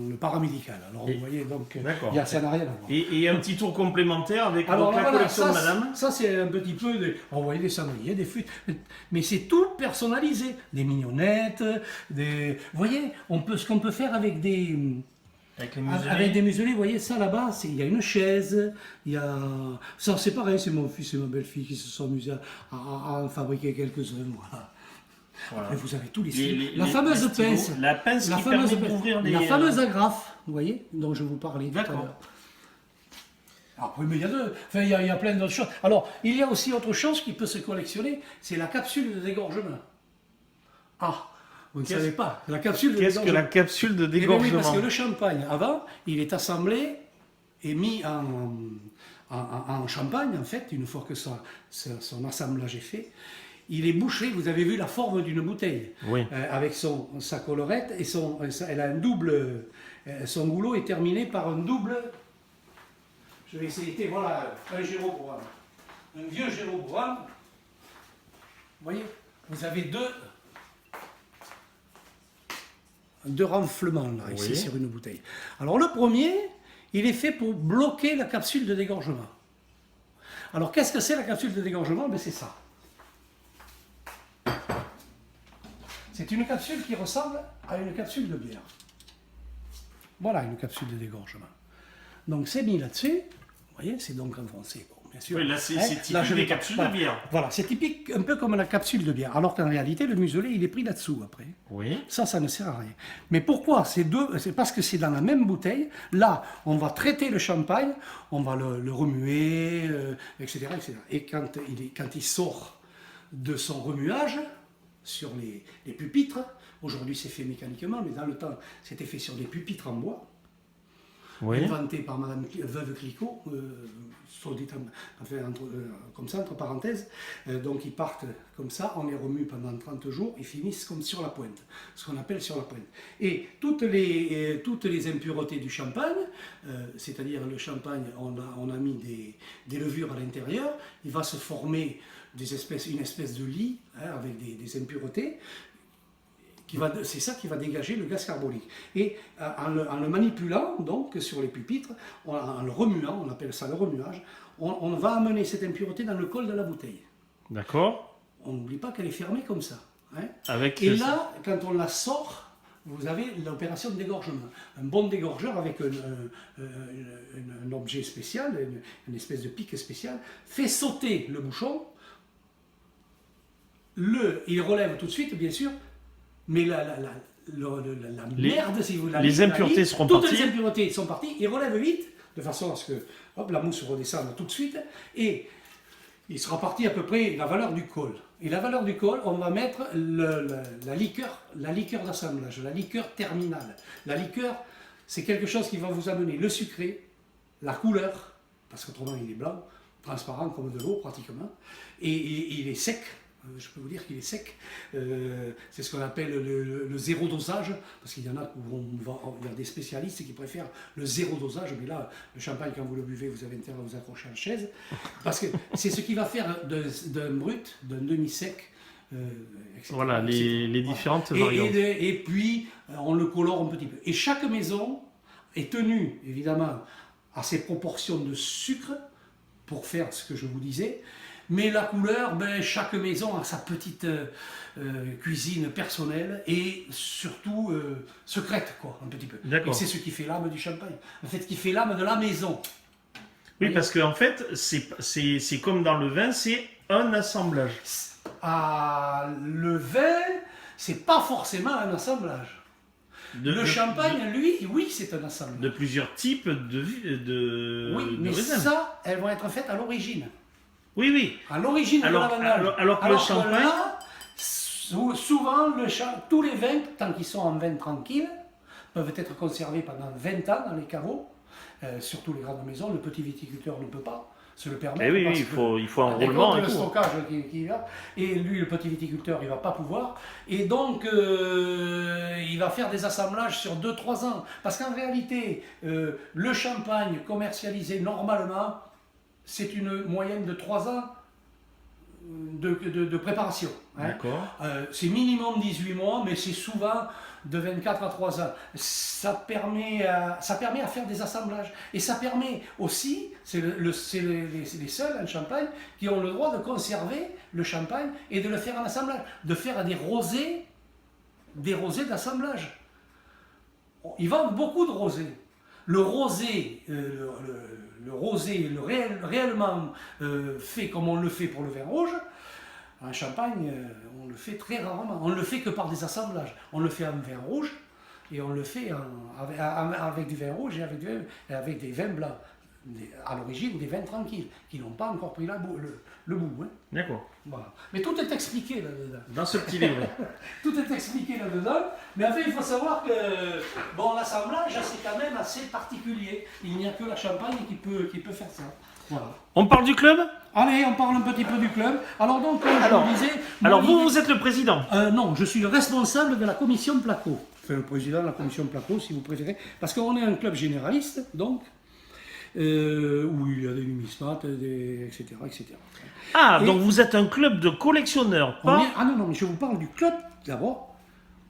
le paramédical. Alors vous voyez, donc D'accord. ça n'a rien à voir. Et un petit tour complémentaire avec Alors donc, la voilà, collection de madame. ça c'est un petit peu, on voyait des cendriers, des flûtes, mais c'est tout personnalisé. Des mignonnettes, vous voyez, ce qu'on peut faire avec des... Avec les muselés. Avec des muselés, vous voyez, ça là-bas, il y a une chaise, il y a... Ça, c'est pareil, c'est mon fils et ma belle-fille qui se sont amusés à en fabriquer quelques-uns, voilà. Voilà. Et vous avez tous les Les- styles. les- La fameuse les stylos, pince. la pince qui fameuse permet d'ouvrir les... La fameuse agrafe, vous voyez, dont je vous parlais tout à D'accord. l'heure. Après, mais il y a enfin, il y a plein d'autres choses. Alors, il y a aussi autre chose qui peut se collectionner, c'est la capsule de dégorgement. Ah, vous ne savez pas. La capsule de Qu'est-ce que dégorgement. la capsule de Eh bien dégorgement? oui, parce que le champagne, avant, il est assemblé et mis en champagne, en fait, une fois que son assemblage est fait. Il est bouché, vous avez vu la forme d'une bouteille, Oui. avec sa collerette, et elle a un double, son goulot est terminé par un double, je vais essayer, voilà, un Jéroboam, un vieux Jéroboam. Vous voyez, vous avez deux renflements là, ici, Oui. sur une bouteille. Alors le premier, il est fait pour bloquer la capsule de dégorgement. Alors qu'est-ce que c'est la capsule de dégorgement? Ben, c'est ça. C'est une capsule qui ressemble à une capsule de bière. Voilà une capsule de dégorgement. Donc c'est mis là-dessus. Vous voyez, c'est donc en français. Bon, bien sûr. Oui, là, c'est Hein, typique là, je des vais pas- capsules voilà. de bière. Voilà, c'est typique un peu comme la capsule de bière. Alors qu'en réalité, le muselet, il est pris là-dessous après. Oui. Ça ne sert à rien. Mais pourquoi ces deux? C'est parce que c'est dans la même bouteille. Là, on va traiter le champagne, on va le remuer, etc., etc. Et quand il sort de son remuage sur les pupitres, aujourd'hui c'est fait mécaniquement, mais dans le temps c'était fait sur des pupitres en bois, Oui. inventé par Madame Veuve Clicquot, comme ça, entre parenthèses. Donc ils partent comme ça, on les remue pendant 30 jours, ils finissent comme sur la pointe, ce qu'on appelle sur la pointe. Et toutes les impuretés du champagne, c'est-à-dire le champagne, on a mis des levures à l'intérieur, il va se former une espèce de lit avec des impuretés. C'est ça qui va dégager le gaz carbonique. Et en le manipulant, donc, sur les pupitres, en le remuant, on appelle ça le remuage, on va amener cette impureté dans le col de la bouteille. D'accord. On n'oublie pas qu'elle est fermée comme ça. Hein. Avec Et là, quand on la sort, vous avez l'opération de dégorgement. Un bon dégorgeur avec un objet spécial, une espèce de pic spécial, fait sauter le bouchon, il relève tout de suite, bien sûr, mais la merde, si vous les impuretés seront toutes parties. les impuretés sont parties, il relève vite, de façon à ce que hop, la mousse redescende tout de suite, et il sera parti à peu près la valeur du col. Et la valeur du col, on va mettre la liqueur d'assemblage, la liqueur terminale. La liqueur, c'est quelque chose qui va vous amener le sucré, la couleur, parce qu'autrement il est blanc, transparent comme de l'eau pratiquement, et il est sec. Je peux vous dire qu'il est sec. C'est ce qu'on appelle le zéro dosage, parce qu'il y en a où on va vers des spécialistes qui préfèrent le zéro dosage, mais là, le champagne, quand vous le buvez, vous avez intérêt à vous accrocher à la chaise, parce que c'est ce qui va faire d'un brut, d'un demi-sec, etc. Voilà, les différentes Et, variantes. et puis, on le colore un petit peu. Et chaque maison est tenue, évidemment, à ses proportions de sucre, pour faire ce que je vous disais. Mais la couleur, chaque maison a sa petite cuisine personnelle et surtout secrète, quoi, un petit peu. D'accord. Et c'est ce qui fait l'âme du champagne. En fait, ce qui fait l'âme de la maison. Oui, parce qu'en fait, c'est comme dans le vin, c'est un assemblage. Le vin, c'est pas forcément un assemblage. Le champagne, lui, oui, c'est un assemblage. De plusieurs types de Oui, mais raisins. ça, elles vont être faites à l'origine. Oui, oui. À l'origine de Alors- l'avanage. alors que le champagne- là, souvent, tous les vins, tant qu'ils sont en vin tranquille, peuvent être conservés pendant 20 ans dans les caveaux, surtout les grandes maisons. Le petit viticulteur ne peut pas se le permettre. Eh oui, parce oui, que il faut un avec roulement le et tout. stockage qui va, et lui, le petit viticulteur, il ne va pas pouvoir. Et donc, il va faire des assemblages sur 2-3 ans. Parce qu'en réalité, le champagne commercialisé normalement, c'est une moyenne de 3 ans de préparation. Hein. D'accord. C'est minimum 18 mois, mais c'est souvent de 24 à 3 ans. Ça permet à faire des assemblages. Et ça permet aussi, c'est les seuls en Champagne qui ont le droit de conserver le champagne et de le faire en assemblage, de faire des rosés d'assemblage. Ils vendent beaucoup de rosés. Le rosé, réellement fait comme on le fait pour le vin rouge, en Champagne, on le fait très rarement. On ne le fait que par des assemblages. On le fait en vin rouge et on le fait avec du vin rouge et avec des vins blancs. À l'origine, des vins tranquilles, qui n'ont pas encore pris le bout. Hein. D'accord. Voilà. Mais tout est expliqué là-dedans. Dans ce petit livre. Tout est expliqué là-dedans, mais en fait, il faut savoir que l'assemblage, c'est quand même assez particulier. Il n'y a que la Champagne qui peut faire ça. Voilà. On parle du club? Allez, on parle un petit peu du club. Alors donc, comme je vous disais... Alors mon idée- vous êtes le président. Non, je suis le responsable de la commission Placo. Enfin, le président de la commission Placo, si vous préférez. Parce qu'on est un club généraliste, donc, où il y a des numismates, etc., etc. Ah, Et- donc vous êtes un club de collectionneurs, pas... Ah non, mais je vous parle du club, d'abord.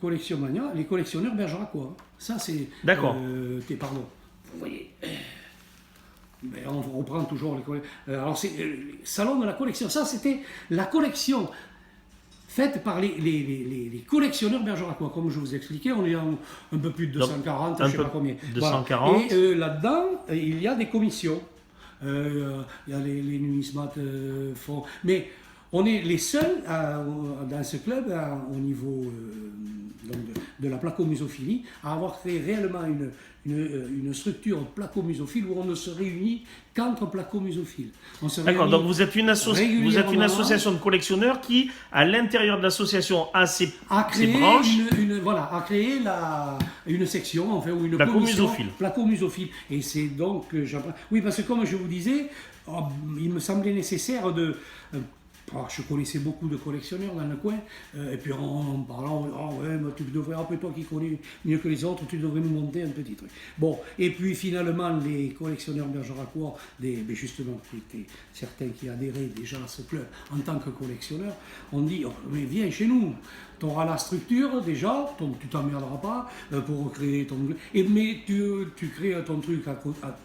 Collection Mania, les collectionneurs bergeracois. Hein. Ça, c'est... D'accord. Pardon. Vous voyez... Mais on reprend toujours les collections. Alors, c'est le salon de la collection. Ça, c'était la collection faite par les collectionneurs bergeracois. Comme je vous expliquais, on est un peu plus de 240, je ne sais pas combien. 240. Voilà. Et là-dedans, il y a des commissions. Il y a les numismates font. Mais on est les seuls dans ce club, au niveau donc de la placomusophilie, à avoir fait réellement une structure placomusophile où on ne se réunit qu'entre placomusophiles. D'accord, donc vous êtes une régulièrement. association de collectionneurs qui, à l'intérieur de l'association, a ses branches. A créé une section, enfin, ou une Placomusophile. Placomusophile. Et c'est donc. Oui, parce que comme je vous disais, il me semblait nécessaire de. Je connaissais beaucoup de collectionneurs dans le coin, et puis en parlant, ouais, mais tu devrais, après toi qui connais mieux que les autres, tu devrais nous monter un petit truc. Bon, et puis finalement, les collectionneurs bergeracois, justement, qui étaient certains qui adhéraient déjà à ce club en tant que collectionneurs, ont dit, oh, mais viens chez nous. Tu auras la structure déjà, donc tu t'emmerderas pas pour créer ton club. Mais tu crées ton truc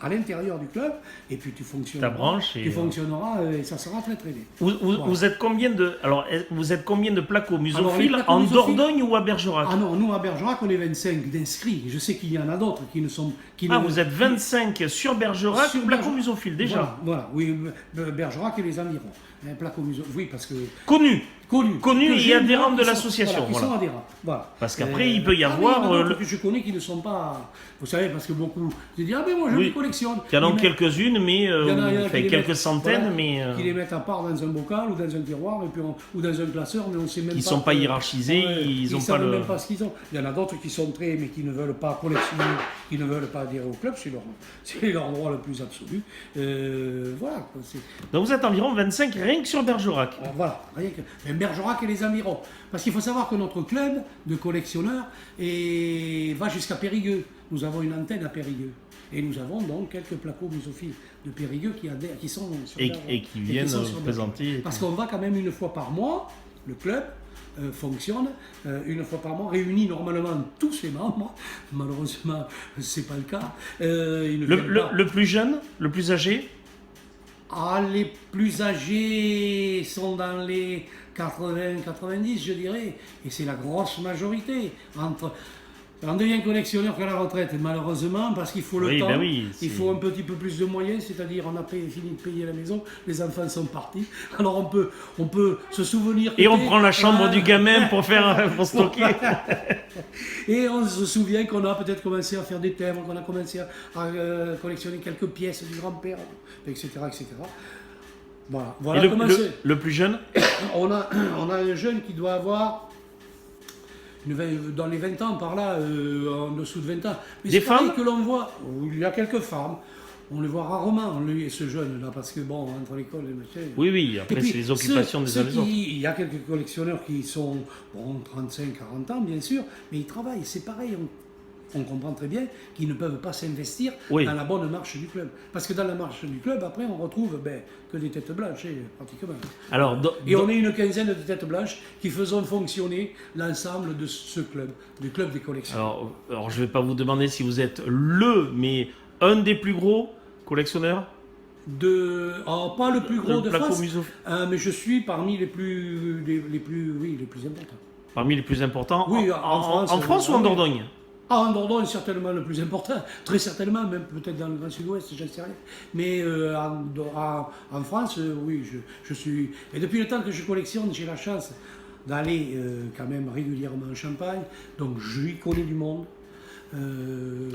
à l'intérieur du club et puis tu fonctionneras. Ta branche. Tu fonctionneras et ça sera très très bien. Vous êtes combien de placomusophiles en Dordogne ou à Bergerac? Ah non, nous à Bergerac on est 25 d'inscrits. Je sais qu'il y en a d'autres qui ne sont. Vous êtes 25 sur Bergerac, placomusophiles déjà. Voilà, oui, Bergerac et les environs. Placomusophiles, oui, parce que. Connus que et adhérents de l'association. Voilà, qui sont adhérents. Voilà. Parce qu'après, il peut y avoir. Il y en a d'autres que je connais qui ne sont pas. Vous savez, parce que beaucoup. Je dis, ah ben moi je les collectionne. Il y en a quelques-unes, mais. Quelques centaines, voilà, mais. Qui les mettent à part dans un bocal ou dans un tiroir ou dans un classeur, mais on ne sait même pas. Qui ne sont pas hiérarchisés, ils n'ont pas le. même pas ce qu'ils ont. Il y en a d'autres qui sont très, mais qui ne veulent pas collectionner, qui ne veulent pas adhérer au club, c'est leur droit le plus absolu. Voilà. Donc vous êtes environ 25 rien que sur Bergerac. Alors, voilà, rien que. Mais Bergerac et les environs. Parce qu'il faut savoir que notre club de collectionneurs va jusqu'à Périgueux. Nous avons une antenne à Périgueux. Et nous avons donc quelques placomusophiles de Périgueux qui sont sur et qui viennent présenter. Parce qu'on va quand même une fois par mois, le club fonctionne une fois par mois, réunit normalement tous ses membres. Malheureusement, c'est pas le cas. Le plus jeune, le plus âgé? Les plus âgés sont dans les 80-90, je dirais, et c'est la grosse majorité. On devient collectionneur qu'à la retraite, malheureusement, parce qu'il faut le temps, il faut un petit peu plus de moyens, c'est-à-dire on a fini de payer la maison, les enfants sont partis, alors on peut se souvenir... Et on prend la chambre du gamin pour stocker. Et on se souvient qu'on a peut-être commencé à faire des thèmes, qu'on a commencé à collectionner quelques pièces du grand-père, etc., etc. Voilà. Et le plus jeune? On a un jeune qui doit avoir dans les 20 ans, par là, en dessous de 20 ans. Mais des femmes que l'on voit, il y a quelques femmes. On les voit rarement, lui et ce jeune-là, parce que bon, entre l'école et le machin. Oui, après c'est les occupations des uns des autres. Il y a quelques collectionneurs qui sont, 35, 40 ans, bien sûr, mais ils travaillent, c'est pareil. On comprend très bien qu'ils ne peuvent pas s'investir dans la bonne marche du club. Parce que dans la marche du club, après, on retrouve que des têtes blanches, pratiquement. Et on est une quinzaine de têtes blanches qui faisons fonctionner l'ensemble de ce club, du club des collectionneurs. Alors je ne vais pas vous demander si vous êtes mais un des plus gros collectionneurs pas le plus gros de France, mais je suis parmi les plus importants. Parmi les plus importants oui, en France ou en Dordogne? En Dordogne, certainement le plus important, très certainement, même peut-être dans le Grand Sud-Ouest, j'en sais rien. Mais en France, oui, je suis... Et depuis le temps que je collectionne, j'ai la chance d'aller quand même régulièrement en Champagne, donc j'y connais du monde.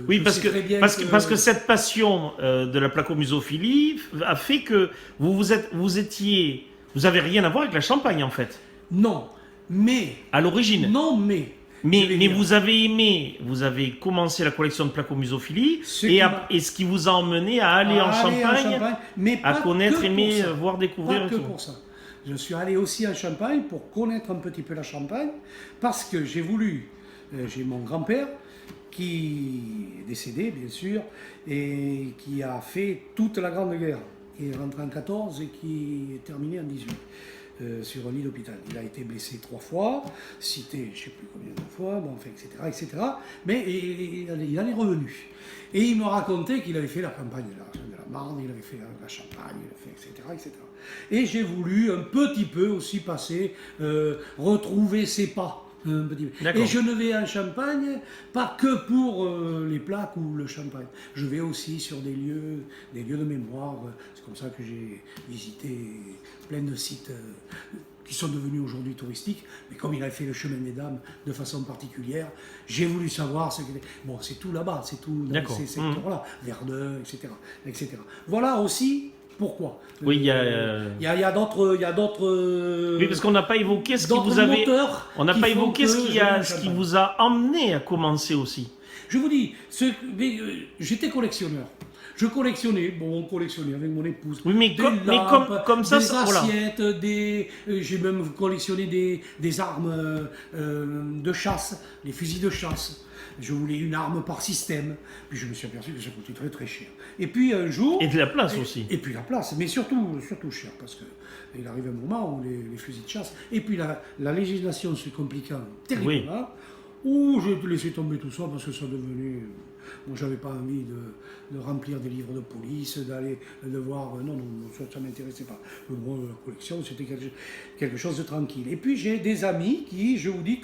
Oui, parce que cette passion de la placomusophilie a fait que vous avez rien à voir avec la Champagne en fait. Non, mais... À l'origine. Non, mais vous avez commencé la collection de placomusophilie et ce qui vous a emmené à aller en Champagne, mais à connaître, aimer, voir, découvrir. Pas que pour ça. Je suis allé aussi en Champagne pour connaître un petit peu la Champagne, parce que j'ai mon grand-père qui est décédé, bien sûr, et qui a fait toute la Grande Guerre, qui est rentré en 14 et qui est terminé en 18. Sur un lit d'hôpital. Il a été blessé 3 fois, cité je ne sais plus combien de fois, etc. Mais il en est revenu. Et il me racontait qu'il avait fait la campagne de la la Marne, il avait fait la Champagne, il a fait, etc., etc. Et j'ai voulu un petit peu aussi passer, retrouver ses pas. Un petit peu. D'accord. Et je ne vais en Champagne pas que pour les plaques ou le champagne. Je vais aussi sur des lieux de mémoire. C'est comme ça que j'ai visité plein de sites qui sont devenus aujourd'hui touristiques. Mais comme il a fait le chemin des dames de façon particulière, j'ai voulu savoir ce que... Bon, c'est tout là-bas, c'est tout dans D'accord. ces secteurs-là. Verdun, etc., etc. Voilà aussi pourquoi. Oui, il y a... Il y a d'autres... Oui, parce qu'on n'a pas évoqué ce qui d'autres vous avait... moteurs On n'a qui pas font évoqué que ce qui, je vais en ce qui Champagne. vous a emmené à commencer aussi. Je vous dis, j'étais collectionneur. Je collectionnais, on collectionnait avec mon épouse. Oui, mais des comme, comme ça, des voilà. assiettes, j'ai même collectionné des armes de chasse, des fusils de chasse. Je voulais une arme par système. Puis je me suis aperçu que ça coûtait très très cher. Et puis un jour... Et de la place aussi. Et puis la place, mais surtout cher, parce qu'il arrive un moment où les fusils de chasse... Et puis la législation se compliquant terriblement, où j'ai laissé tomber tout ça parce que ça devenait... Moi, j'avais pas envie de remplir des livres de police, de voir... Non, ça ne m'intéressait pas. Moi, la collection, c'était quelque chose de tranquille. Et puis, j'ai des amis qui, je vous dis,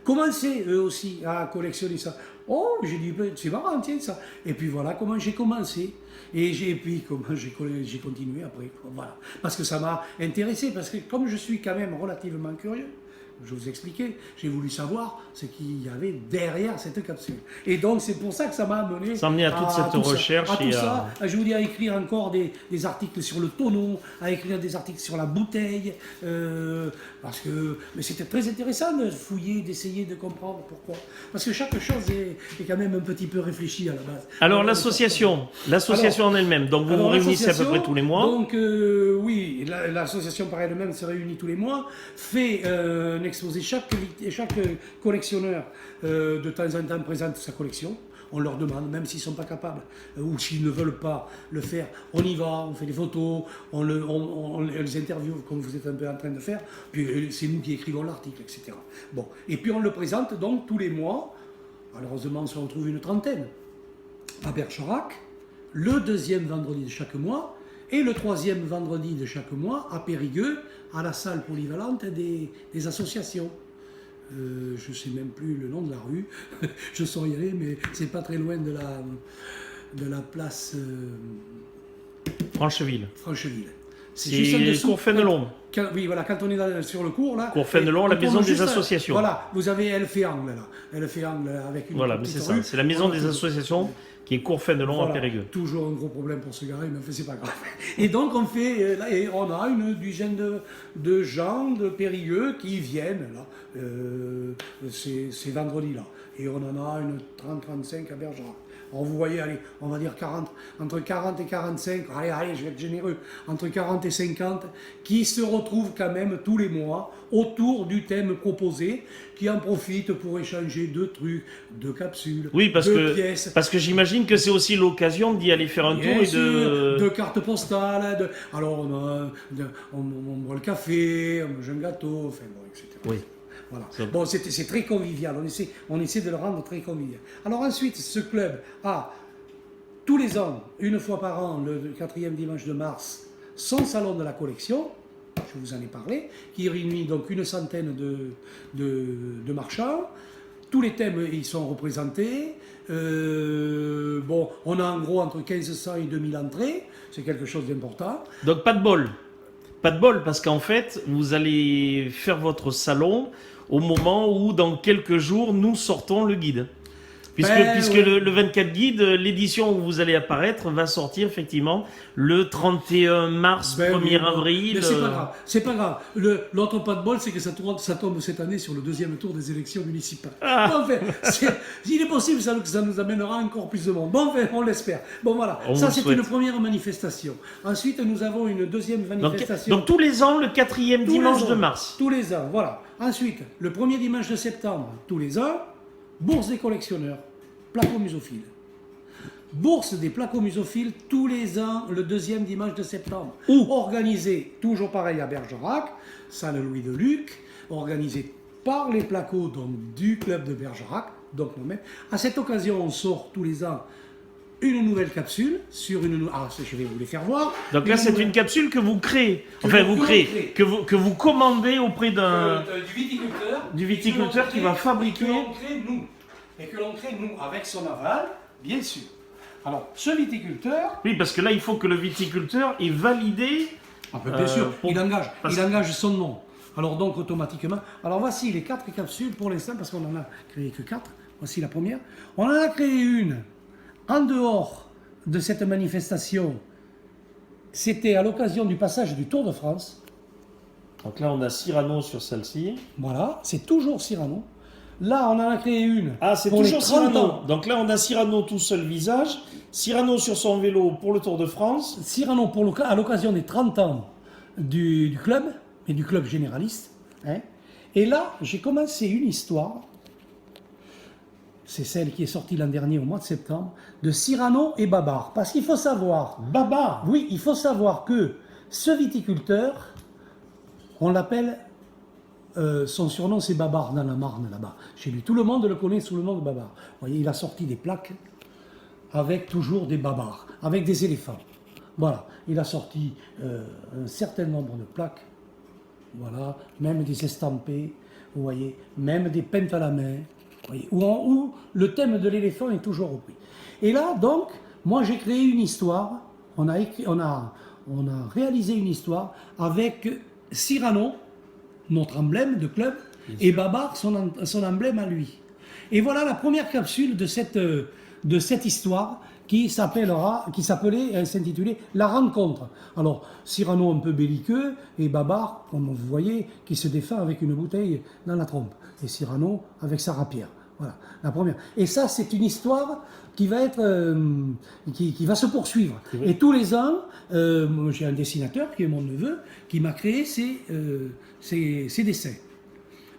commençaient eux aussi à collectionner ça. Oh, j'ai dit, ben, c'est marrant, tiens, ça. Et puis voilà comment j'ai commencé. Et puis comment j'ai continué après. Voilà. Parce que ça m'a intéressé, parce que comme je suis quand même relativement curieux, je vous expliquais, j'ai voulu savoir ce qu'il y avait derrière cette capsule. Et donc c'est pour ça que ça m'a amené Ça a amené à toute cette recherche à tout et ça. Je vous dis, à écrire encore des articles sur le tonneau, à écrire des articles sur la bouteille, parce que mais c'était très intéressant de fouiller, d'essayer de comprendre pourquoi. Parce que chaque chose est quand même un petit peu réfléchie à la base. Alors l'association en elle-même, donc vous vous réunissez à peu près tous les mois. Donc oui, l'association par elle-même se réunit tous les mois, fait un exposé, chaque collectionneur de temps en temps présente sa collection. On leur demande, même s'ils ne sont pas capables ou s'ils ne veulent pas le faire, on y va, on fait des photos, on les interviewe comme vous êtes un peu en train de faire, puis c'est nous qui écrivons l'article, etc. Bon. Et puis on le présente donc tous les mois. Malheureusement, on se retrouve une trentaine à Bergerac, le deuxième vendredi de chaque mois, et le troisième vendredi de chaque mois à Périgueux, à la salle polyvalente des associations. Je ne sais même plus le nom de la rue, je saurais y aller, mais c'est pas très loin de la place Francheville. Francheville. C'est Cour-Fénelon. Oui, voilà, quand on est sur le cours, là. Cour-Fénelon, la maison des associations. Voilà, vous avez Elle fait angle, là. Elle fait angle avec une. Voilà, mais c'est ça, c'est la maison des associations qui est Cour-Fénelon à Périgueux. Toujours un gros problème pour se garer, mais c'est pas grave. Et donc on fait, là, et on a une dizaine de gens de Périgueux qui viennent, là, ces vendredis-là. Et on en a une 30-35 à Bergerac. Alors vous voyez, allez, on va dire 40, entre 40 et 45, allez, je vais être généreux, entre 40 et 50, qui se retrouvent quand même tous les mois autour du thème proposé, qui en profitent pour échanger deux trucs, deux capsules, oui, deux pièces. Parce que j'imagine que c'est aussi l'occasion d'y aller faire un tour et de cartes postales, alors on boit le café, on mange un gâteau, enfin bon, etc. Oui. Voilà. Bon, c'est très convivial, on essaie de le rendre très convivial. Alors ensuite, ce club a tous les ans, une fois par an, le 4e dimanche de mars, son salon de la collection, je vous en ai parlé, qui réunit donc une centaine de marchands. Tous les thèmes y sont représentés. Bon, on a en gros entre 1500 et 2000 entrées, c'est quelque chose d'important. Donc pas de bol. Pas de bol, parce qu'en fait, vous allez faire votre salon au moment où, dans quelques jours, nous sortons le guide. Puisque le 24 guide, l'édition où vous allez apparaître, va sortir effectivement le 31 mars, 1er avril. Mais c'est pas grave, c'est pas grave. L'autre pas de bol, c'est que ça tombe cette année sur le deuxième tour des élections municipales. Bon, enfin, il est possible que ça nous amènera encore plus de monde. Bon, enfin, on l'espère. Bon, voilà. Ça, c'est une première manifestation. Ensuite, nous avons une deuxième manifestation. Donc tous les ans, le 4e dimanche de mars. Tous les ans, voilà. Ensuite, le premier dimanche de septembre, tous les ans, bourse des collectionneurs, placo-musophiles. Bourse des placo-musophiles tous les ans, le deuxième dimanche de septembre. Organisée, toujours pareil à Bergerac, salle Louis de Luc, organisée par les placos donc, du club de Bergerac, donc nous-mêmes. À cette occasion, on sort tous les ans une nouvelle capsule sur une... Ah, je vais vous les faire voir. Donc là, c'est une capsule que vous créez. Enfin, vous créez. Que vous commandez auprès du viticulteur qui va fabriquer. Que l'on crée nous. Et que l'on crée nous, avec son aval, bien sûr. Alors, ce viticulteur... Oui, parce que là, il faut que le viticulteur ait validé... bien sûr, il engage son nom. Alors donc, automatiquement... Alors, voici les 4 capsules pour l'instant, parce qu'on n'en a créé que 4. Voici la première. On en a créé une en dehors de cette manifestation. C'était à l'occasion du passage du Tour de France. Donc là, on a Cyrano sur celle-ci. Voilà, c'est toujours Cyrano. Là, on en a créé une. Ah, c'est toujours Cyrano. Donc là, on a Cyrano tout seul visage. Cyrano sur son vélo pour le Tour de France. Cyrano à l'occasion des 30 ans du club, mais du club généraliste. Hein. Et là, j'ai commencé une histoire. C'est celle qui est sortie l'an dernier au mois de septembre, de Cyrano et Babar. Parce qu'il faut savoir... Babar. Oui, il faut savoir que ce viticulteur, on l'appelle... son surnom c'est Babar dans la Marne là-bas. Chez lui, tout le monde le connaît sous le nom de Babar. Vous voyez, il a sorti des plaques avec toujours des Babars, avec des éléphants. Voilà, il a sorti un certain nombre de plaques. Voilà, même des estampés, vous voyez, même des peintes à la main. Vous voyez, où le thème de l'éléphant est toujours repris. Et là, donc, moi j'ai créé une histoire. On a réalisé une histoire avec Cyrano, notre emblème de club, et Babar, son emblème à lui. Et voilà la première capsule de cette histoire qui s'intitulait La Rencontre. Alors, Cyrano un peu belliqueux, et Babar, comme vous voyez, qui se défend avec une bouteille dans la trompe. Et Cyrano avec sa rapière. Voilà, la première. Et ça, c'est une histoire qui va être, qui va se poursuivre. Et tous les ans, j'ai un dessinateur qui est mon neveu, qui m'a créé ces dessins.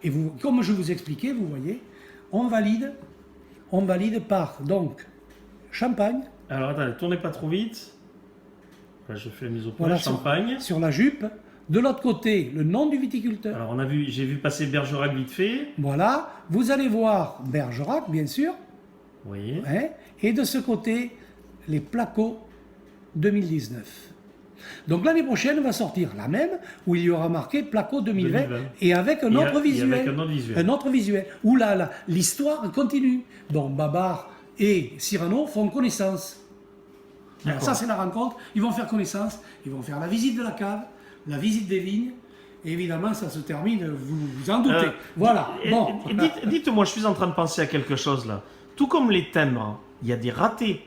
Et vous, comme je vous expliquais, vous voyez, on valide par donc champagne. Alors attendez, tournez pas trop vite. Là, je fais la mise au point. Voilà, Champagne. Sur la jupe. De l'autre côté, le nom du viticulteur. Alors j'ai vu passer Bergerac vite fait. Voilà, vous allez voir Bergerac, bien sûr. Oui. Hein, et de ce côté, les Placos 2019. Donc l'année prochaine va sortir la même, où il y aura marqué Placos 2020, et avec un autre visuel. Avec un autre visuel. Un autre visuel, où l'histoire continue. Donc Babar et Cyrano font connaissance. Alors, ça, c'est la rencontre. Ils vont faire connaissance, ils vont faire la visite de la cave, la visite des vignes. Et évidemment, ça se termine, vous vous en doutez. Voilà. Bon. Dites-moi, je suis en train de penser à quelque chose là. Tout comme les thèmes, il y a des ratés.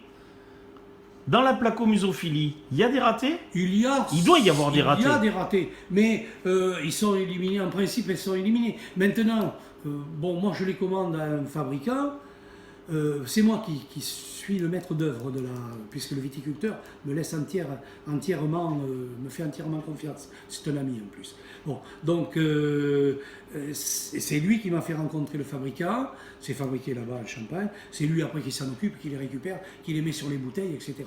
Dans la placomusophilie, il y a des ratés. Il doit y avoir des ratés. Il y a des ratés, mais ils sont éliminés. En principe, ils sont éliminés. Maintenant, bon, moi, je les commande à un fabricant. C'est moi qui suis le maître d'œuvre puisque le viticulteur me laisse entièrement, me fait entièrement confiance. C'est un ami en plus. Bon, donc c'est lui qui m'a fait rencontrer le fabricant. C'est fabriqué là-bas en Champagne. C'est lui après qui s'en occupe, qui les récupère, qui les met sur les bouteilles, etc.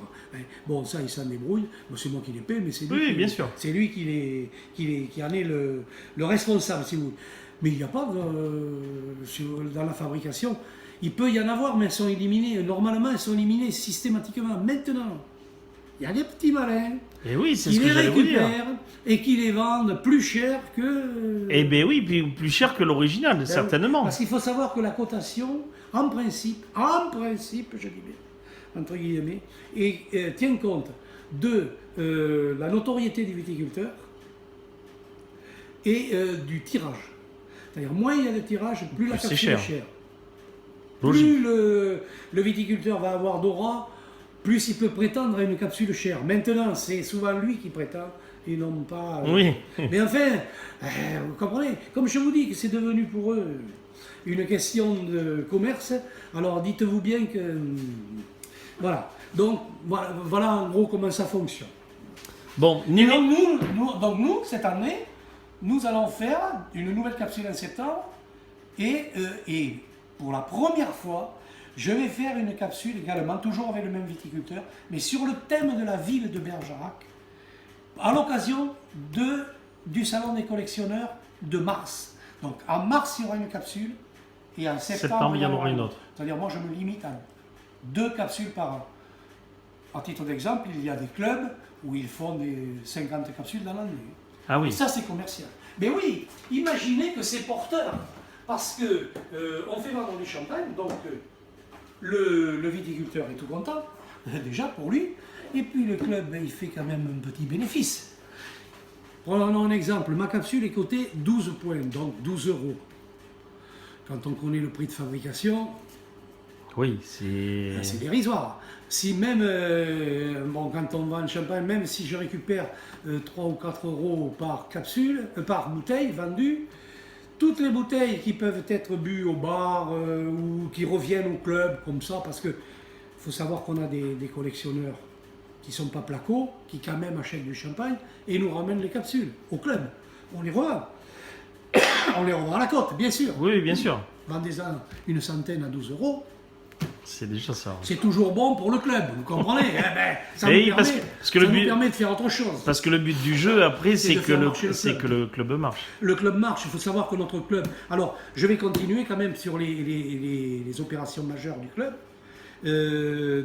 Bon, ça il s'en débrouille. Bon, c'est moi qui les paie, mais c'est lui. Oui, bien sûr. C'est lui qui en est le responsable, si vous voulez. Mais il n'y a pas dans la fabrication. Il peut y en avoir, mais elles sont éliminées. Normalement, elles sont éliminées systématiquement. Maintenant, il y a des petits malins qui les récupèrent et qui les vendent plus cher que... Eh bien oui, plus cher que l'original, certainement. Parce qu'il faut savoir que la cotation, en principe, je dis bien, entre guillemets, tient compte de la notoriété du viticulteur et du tirage. C'est-à-dire, moins il y a de tirage, plus la capsule est chère. Plus le viticulteur va avoir d'aura, plus il peut prétendre à une capsule chère. Maintenant, c'est souvent lui qui prétend, et non pas... Oui. Mais enfin, vous comprenez, comme je vous dis que c'est devenu pour eux une question de commerce, alors dites-vous bien que... Voilà. Donc, voilà en gros comment ça fonctionne. Bon, donc nous, cette année, nous allons faire une nouvelle capsule en septembre, et pour la première fois, je vais faire une capsule également, toujours avec le même viticulteur, mais sur le thème de la ville de Bergerac, à l'occasion du Salon des collectionneurs de mars. Donc en mars, il y aura une capsule, et en septembre, il y en aura une autre. C'est-à-dire, moi, je me limite à 2 capsules par an. À titre d'exemple, il y a des clubs où ils font des 50 capsules dans l'année. Ah Et oui. ça, c'est commercial. Mais oui, imaginez que c'est porteur. Parce que on fait vendre du champagne, donc le viticulteur est tout content, déjà pour lui. Et puis le club, ben, il fait quand même un petit bénéfice. Prenons un exemple, ma capsule est cotée 12 points, donc 12 euros. Quand on connaît le prix de fabrication, Oui, c'est... c'est dérisoire. Si même, bon, quand on vend le champagne, même si je récupère 3 ou 4 euros par capsule, par bouteille vendue, toutes les bouteilles qui peuvent être bues au bar ou qui reviennent au club comme ça, parce que faut savoir qu'on a des collectionneurs qui ne sont pas placos, qui quand même achètent du champagne et nous ramènent les capsules au club. On les revend. On les revend à la cote, bien sûr. Oui, bien sûr. Vendez-en une centaine à 12 euros. C'est déjà ça. C'est toujours bon pour le club, vous comprenez? Eh ben, ça Et nous parce permet, que- parce que le ça nous but- permet de faire autre chose. Parce que le but du jeu, après, C'est c'est de que, faire marcher le club. que le club marche. Le club marche, il faut savoir que notre club... Alors, je vais continuer quand même sur les opérations majeures du club.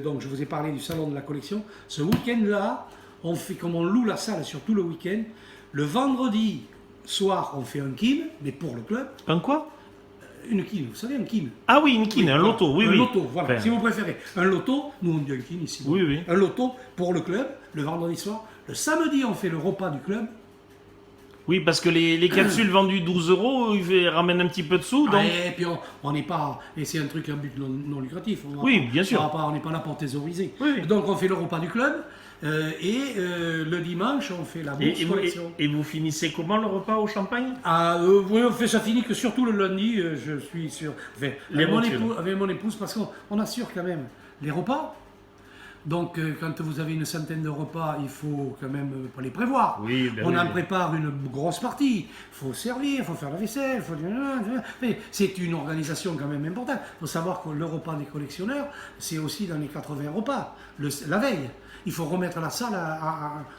Donc, je vous ai parlé du salon de la collection. Ce week-end-là, on fait comme on loue la salle sur tout le week-end. Le vendredi soir, on fait un kin, mais pour le club. Un quoi? Une kin, vous savez, un kin. Ah oui, une kin, un loto, oui, un oui. loto, voilà, Enfin, si vous préférez. Un loto, nous on dit un kin ici. Oui, oui. Un loto pour le club, le vendredi soir. Le samedi, on fait le repas du club. Oui, parce que les capsules vendues 12 euros, ils ramènent un petit peu de sous, donc... Et puis on n'est pas, et c'est un truc à but non lucratif. On va Oui, pas- bien sûr. On n'est pas là pour thésauriser. Oui. Donc on fait le repas du club le dimanche on fait la bourse collection. Et vous finissez comment le repas au champagne? Ah, oui, on fait ça finit que surtout le lundi, je suis sûr. Enfin, avec mon épouse, parce qu'on assure quand même les repas. Donc, quand vous avez une centaine de repas, il faut quand même les prévoir. Oui, ben on oui. en prépare une grosse partie. Il faut servir, il faut faire la vaisselle. Mais c'est une organisation quand même importante. Il faut savoir que le repas des collectionneurs, c'est aussi dans les 80 repas, la veille. Il faut remettre la salle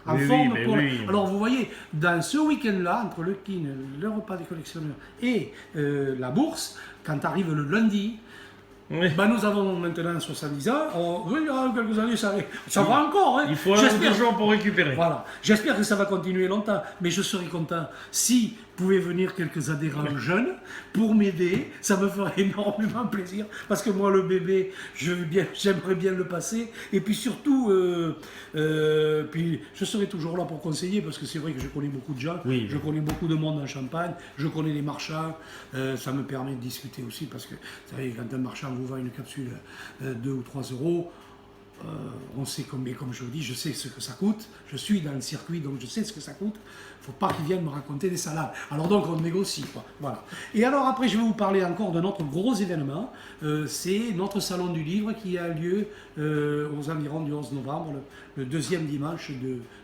en Oui, forme. oui, pour ben oui. Alors, vous voyez, dans ce week-end-là, entre le kin, le repas des collectionneurs et la bourse, quand arrive le lundi, Oui. ben, nous avons maintenant 70 ans. Oui, il y a quelques années, ça va encore. Hein. Il faut un J'espère. jour pour récupérer. Voilà. J'espère que ça va continuer longtemps. Mais je serais content si pouvaient venir quelques adhérents jeunes pour m'aider. Ça me ferait énormément plaisir. Parce que moi, le bébé, j'aimerais bien le passer. Et puis surtout, puis je serai toujours là pour conseiller. Parce que c'est vrai que je connais beaucoup de gens. Oui. Je connais beaucoup de monde en Champagne. Je connais les marchands. Ça me permet de discuter aussi. Parce que, vous savez, quand un marchand vous vend une capsule 2 ou 3 euros, on sait combien, comme je vous dis, je sais ce que ça coûte. Je suis dans le circuit, donc je sais ce que ça coûte. Il ne faut pas qu'ils viennent me raconter des salades. Alors donc, on négocie, quoi. Voilà. Et alors après, je vais vous parler encore de notre gros événement. C'est notre salon du livre qui a lieu aux environs du 11 novembre, le deuxième dimanche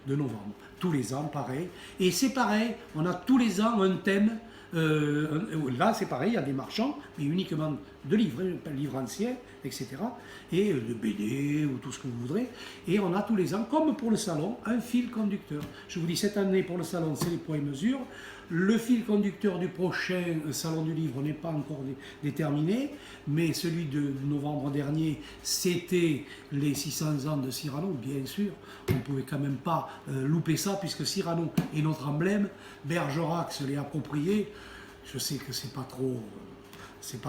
de novembre. Tous les ans, pareil. Et c'est pareil, on a tous les ans un thème. Là, c'est pareil, il y a des marchands, mais uniquement de livres, pas de livres anciens, etc. Et de BD ou tout ce que vous voudrez. Et on a tous les ans, comme pour le salon, un fil conducteur. Je vous dis, cette année, pour le salon, c'est les poids et mesures. Le fil conducteur du prochain salon du livre n'est pas encore déterminé, mais celui de novembre dernier, c'était les 600 ans de Cyrano, bien sûr. On ne pouvait quand même pas louper ça, puisque Cyrano est notre emblème. Bergerac se l'est approprié. Je sais que c'est pas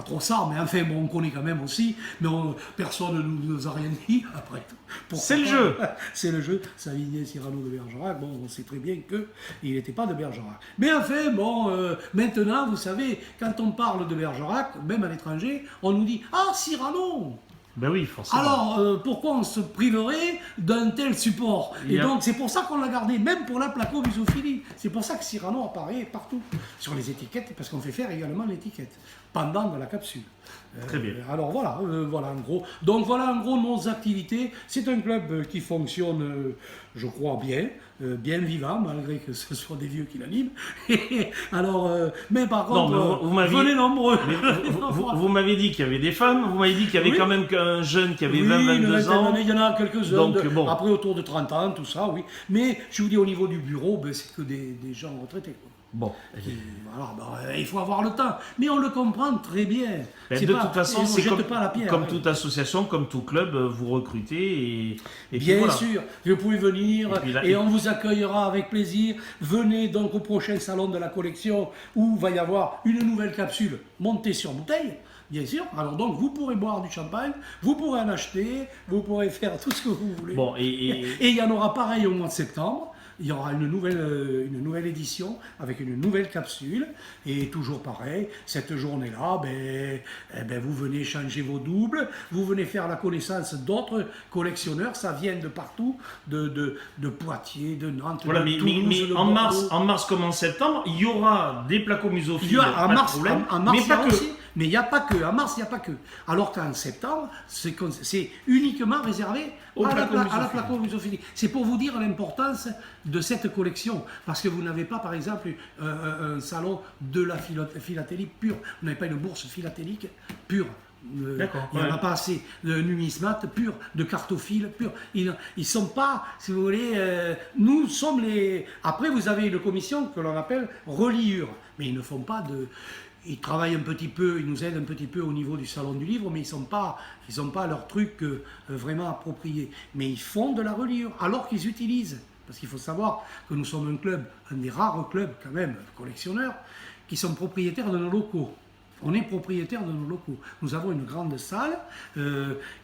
trop ça, mais enfin, bon, on connaît quand même aussi, mais personne ne nous a rien dit, après tout. C'est le jeu. C'est le jeu, Savigny, Cyrano de Bergerac, bon, on sait très bien qu'il n'était pas de Bergerac. Mais enfin, bon, maintenant, vous savez, quand on parle de Bergerac, même à l'étranger, on nous dit « Ah, Cyrano !» Ben oui, forcément. Alors, pourquoi on se priverait d'un tel support? Et donc, c'est pour ça qu'on l'a gardé, même pour la placo-musophilie. C'est pour ça que Cyrano apparaît partout, sur les étiquettes, parce qu'on fait faire également l'étiquette, pendant de la capsule. Très bien. Alors voilà, voilà en gros. Donc voilà en gros nos activités. C'est un club qui fonctionne, je crois, bien vivant, malgré que ce soit des vieux qui l'animent. Alors, mais par contre, venez nombreux. Vous m'avez dit qu'il y avait des femmes, vous m'avez dit qu'il y avait quand même qu'un jeune qui avait 20-22 ans. Il y en a quelques-uns, Donc, bon. après autour de 30 ans, tout ça, oui. Mais je vous dis, au niveau du bureau, ben, c'est que des gens retraités. Quoi. Bon. Voilà, il faut avoir le temps. Mais on le comprend très bien. Ben, C'est de pas- toute façon, on c'est jette comme, pas la pierre. comme toute association, comme tout club, vous recrutez et puis Bien voilà. sûr, vous pouvez venir Et puis là, et on vous accueillera avec plaisir. Venez donc au prochain salon de la collection où va y avoir une nouvelle capsule montée sur bouteille. Bien sûr, alors donc vous pourrez boire du champagne, vous pourrez en acheter, vous pourrez faire tout ce que vous voulez. Bon, Et il y en aura pareil au mois de septembre. Il y aura une nouvelle édition avec une nouvelle capsule. Et toujours pareil, cette journée-là, vous venez changer vos doubles, vous venez faire la connaissance d'autres collectionneurs. Ça vient de partout, de Poitiers, de Nantes, voilà, de mais Toulouse, de en Bordeaux. mars comme en septembre, il y aura des placos musophiles. Il y a, pas en de mars, problème, en mars, mais il y a pas que. aussi. Mais il n'y a pas que. En mars, il n'y a pas que. Alors qu'en septembre, c'est uniquement réservé Au à la placo placo musophilie. C'est pour vous dire l'importance de cette collection. Parce que vous n'avez pas, par exemple, un salon de la philatélie pure. Vous n'avez pas une bourse philatélique pure. D'accord, Il n'y en a ouais. pas assez de numismates purs, de cartophiles purs. Ils ne sont pas, si vous voulez, nous sommes les... Après, vous avez une commission que l'on appelle reliure. Mais ils ne font pas de... Ils travaillent un petit peu, ils nous aident un petit peu au niveau du salon du livre, mais ils n'ont pas leur truc vraiment approprié. Mais ils font de la reliure, alors qu'ils utilisent. Parce qu'il faut savoir que nous sommes un club, un des rares clubs quand même, collectionneurs, qui sont propriétaires de nos locaux. On est propriétaire de nos locaux. Nous avons une grande salle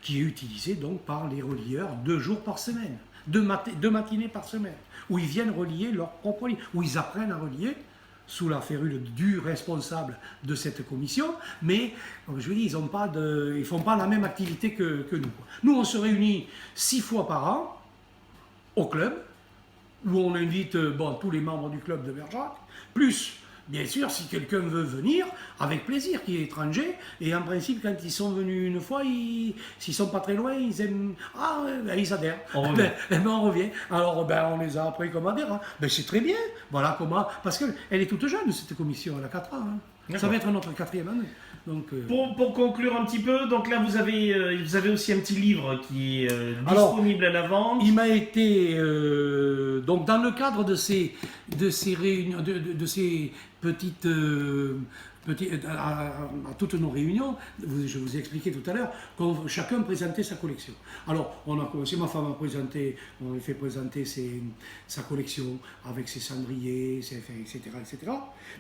qui est utilisée donc par les relieurs 2 jours par semaine, 2 matinées par semaine, où ils viennent relier leur propre livre, où ils apprennent à relier sous la férule du responsable de cette commission, mais comme je vous dis, ils ne font pas la même activité que nous. Nous, on se réunit 6 fois par an au club, où on invite tous les membres du club de Bergerac, plus, bien sûr, si quelqu'un veut venir, avec plaisir, qui est étranger, et en principe, quand ils sont venus une fois, s'ils sont pas très loin, ils aiment... Ah, ils adhèrent. On revient. On revient. Alors, on les a appris comme adhérents. C'est très bien. Voilà comment... Parce qu'elle est toute jeune, cette commission, elle a 4 ans. Hein. Ça va être notre 4e année. Donc, Pour conclure un petit peu, donc là vous avez aussi un petit livre qui est Alors, disponible à la vente. il m'a été donc dans le cadre de ces réunions, de ces petites à toutes nos réunions, je vous ai expliqué tout à l'heure, chacun présentait sa collection. Alors, on a commencé, ma femme on a fait présenter sa collection avec ses cendriers, etc., etc.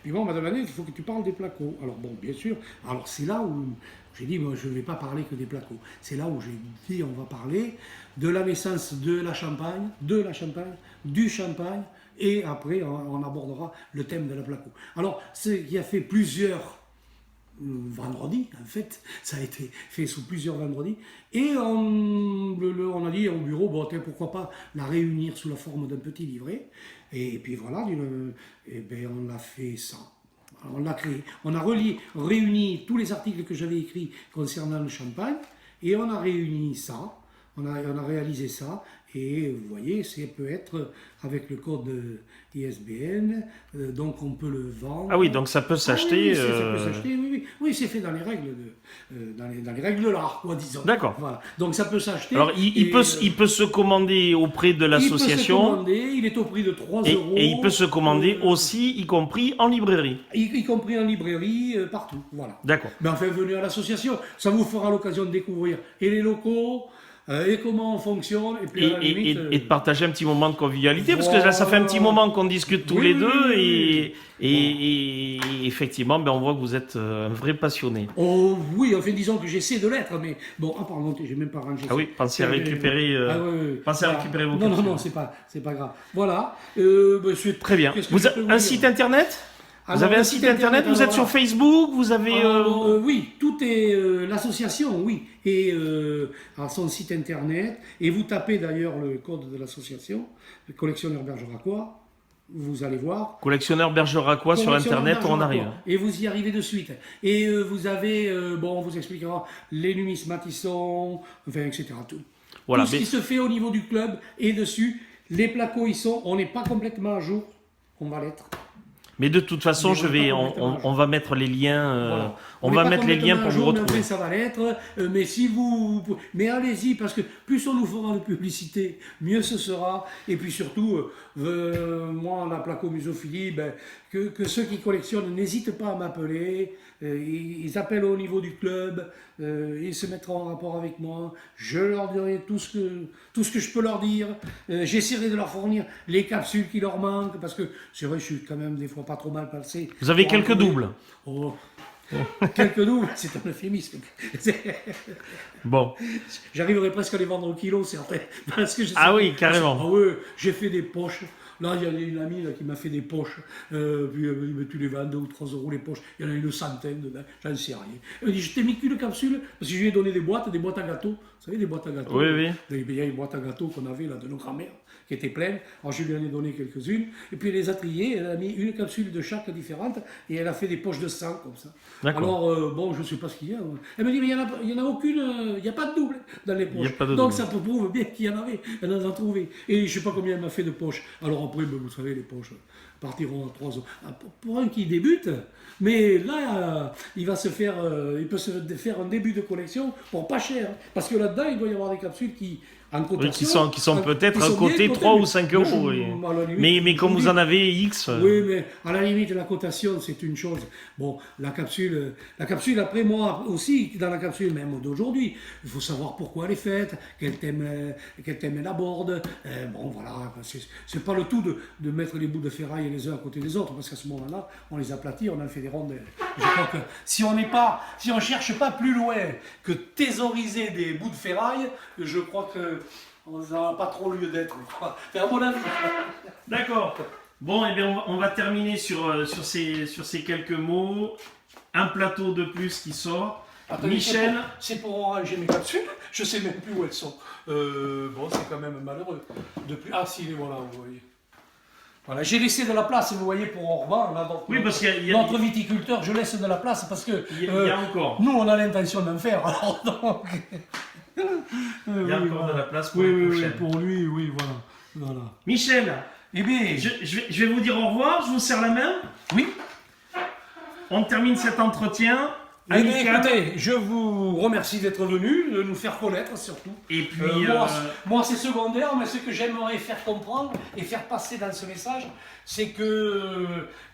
Puis moi, on m'a demandé, il faut que tu parles des placos. Alors bon, bien sûr, alors c'est là où j'ai dit, moi, je ne vais pas parler que des placos. C'est là où j'ai dit, on va parler de la naissance de la Champagne, du champagne, et après, on abordera le thème de la placo. Alors, ce qui a fait plusieurs vendredis, en fait, ça a été fait sous plusieurs vendredis, et on a dit au bureau, pourquoi pas la réunir sous la forme d'un petit livret, et puis voilà, on a fait ça. Alors, on l'a créé. On a réuni tous les articles que j'avais écrits concernant le champagne, et on a réuni ça, on a réalisé ça, et vous voyez, ça peut être avec le code ISBN, donc on peut le vendre. Ah oui, donc ça peut s'acheter. Oui, ça peut s'acheter, oui. Oui, c'est fait dans les règles dans les règles de l'art, quoi, disons. D'accord. Voilà. Donc ça peut s'acheter. Alors il peut se commander auprès de l'association. Il peut se commander, il est au prix de 3 euros. Et il peut se commander aussi, y compris en librairie. Y compris en librairie, partout. Voilà. D'accord. Mais enfin, venez à l'association, ça vous fera l'occasion de découvrir et les locaux, et comment on fonctionne, et puis à la limite, Et de partager un petit moment de convivialité, parce que là, ça fait un petit moment qu'on discute tous les deux, et effectivement, on voit que vous êtes un vrai passionné. Oh oui, enfin disons que j'essaie de l'être, mais bon, pardon, j'ai même pas rangé. Ah oui, pensez à récupérer, pensez à récupérer vos capsules. Non, c'est pas grave. Voilà. Très bien. Vous avez un site internet? Vous avez un site internet, vous êtes sur Facebook, vous avez... Oui, tout est... l'association, oui, et à son site internet, et vous tapez d'ailleurs le code de l'association, le collectionneur bergeracois, vous allez voir. Collectionneur bergeracois sur internet, on arrive. Et vous y arrivez de suite. Et vous avez, on vous expliquera les numismatissons, enfin, etc. Voilà, tout ce qui se fait au niveau du club, et dessus, les placos y sont, on n'est pas complètement à jour, on va l'être. Mais de toute façon, on va mettre les liens, Voilà. On n'est va pas mettre les liens complètement pour vous à jour, mais retrouver. enfin, ça va l'être. Mais si vous, mais allez-y parce que plus on nous fera de publicité, mieux ce sera. Et puis surtout, moi en la placomusophilie, ben, que ceux qui collectionnent n'hésitent pas à m'appeler. Ils appellent au niveau du club, ils se mettront en rapport avec moi. Je leur dirai tout ce que je peux leur dire. J'essaierai de leur fournir les capsules qui leur manquent parce que c'est vrai, je suis quand même des fois pas trop mal passé. Vous avez Pour quelques en trouver. doubles. Oh. Quelques doubles, c'est un euphémisme. Bon. J'arriverai presque à les vendre au kilo, certains. Parce que je sais Ah que- oui, carrément. Ah oui, j'ai fait des poches. Là, il y a une amie là, qui m'a fait des poches. Puis tu les vends 2 ou 3 euros les poches. Il y en a une centaine dedans. J'en sais rien. Elle me dit, je t'ai mis qu'une capsule parce que je lui ai donné des boîtes à gâteaux. Vous savez, des boîtes à gâteaux. Oui, oui. Il y a une boîte à gâteaux qu'on avait là de nos grands-mères qui était pleine. Alors je lui en ai donné quelques-unes. Et puis elle les a triées. Elle a mis une capsule de chaque différente et elle a fait des poches de sang comme ça. D'accord. Alors bon, je ne sais pas ce qu'il y a. Elle me dit, mais il y en a aucune. Il n'y a pas de double dans les Il y a poches. pas de Donc double. ça prouve bien qu'il y en avait. Elle en a trouvé. Et je ne sais pas combien elle m'a fait de poches. Alors après, ben, vous savez, les poches partiront à 3 euros. Ah, pour un qui débute, mais là, il va se faire, il peut se faire un début de collection pour pas cher. Parce que là-dedans, il doit y avoir des capsules qui, en cotation, Oui, qui sont peut-être qui sont à côté bien 3 cotées, ou 5 mais je- euros. Oui. à la limite, Mais je comme vous vous dis- en avez X. Oui, mais à la limite, la cotation, c'est une chose. Bon, la capsule, après moi aussi, dans la capsule même d'aujourd'hui, il faut savoir pourquoi elle est faite, quel thème elle aborde. Bon, voilà, c'est pas le tout de mettre les bouts de ferraille les uns à côté des autres, parce qu'à ce moment-là, on les aplatit, on en fait des rondelles. Je crois que si on cherche pas plus loin que thésauriser des bouts de ferraille, je crois que on n'a pas trop lieu d'être, quoi. C'est à mon avis. D'accord. Bon, eh bien, on va terminer sur ces quelques mots. Un plateau de plus qui sort. Attendez, Michel, c'est pour ranger mes capsules. Je sais même plus où elles sont. Bon, c'est quand même malheureux. Ah si, les voilà, vous voyez. Voilà, j'ai laissé de la place, vous voyez, pour Orban. Là, donc, oui, parce qu'il y a, notre viticulteur, je laisse de la place parce que il y a encore, nous, on a l'intention d'en faire. Alors, donc... il y a encore de la place pour Oui, la oui, oui, prochaine. pour lui, oui, voilà. Michel, Eh bien, je vais vous dire au revoir. Je vous serre la main. oui. On termine cet entretien. Eh bien, Amical. écoutez, je vous remercie d'être venu, de nous faire connaître surtout. Et puis, Moi, c'est secondaire, mais ce que j'aimerais faire comprendre et faire passer dans ce message, c'est que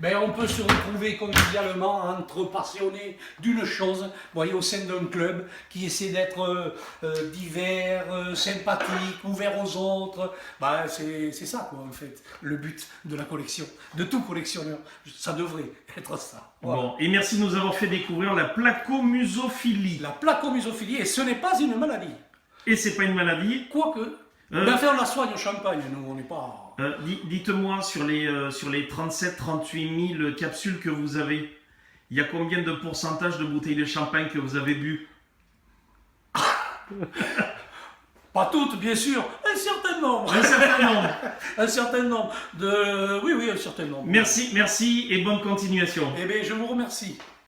on peut se retrouver convivialement entre passionnés d'une chose, vous voyez, au sein d'un club qui essaie d'être divers, sympathique, ouvert aux autres. C'est ça, quoi, en fait, le but de la collection, de tout collectionneur. Ça devrait être ça. Voilà. bon, et merci de nous avoir fait découvrir la placomusophilie. La placomusophilie, et ce n'est pas une maladie. Et c'est pas une maladie. Quoique, enfin, on la soigne au champagne, nous, on n'est pas... Dites-moi sur les 37-38 000 capsules que vous avez, il y a combien de pourcentage de bouteilles de champagne que vous avez bu? Pas toutes, bien sûr, un certain nombre. Un certain nombre. Un certain nombre. Oui, un certain nombre. Merci et bonne continuation. Eh bien, je vous remercie.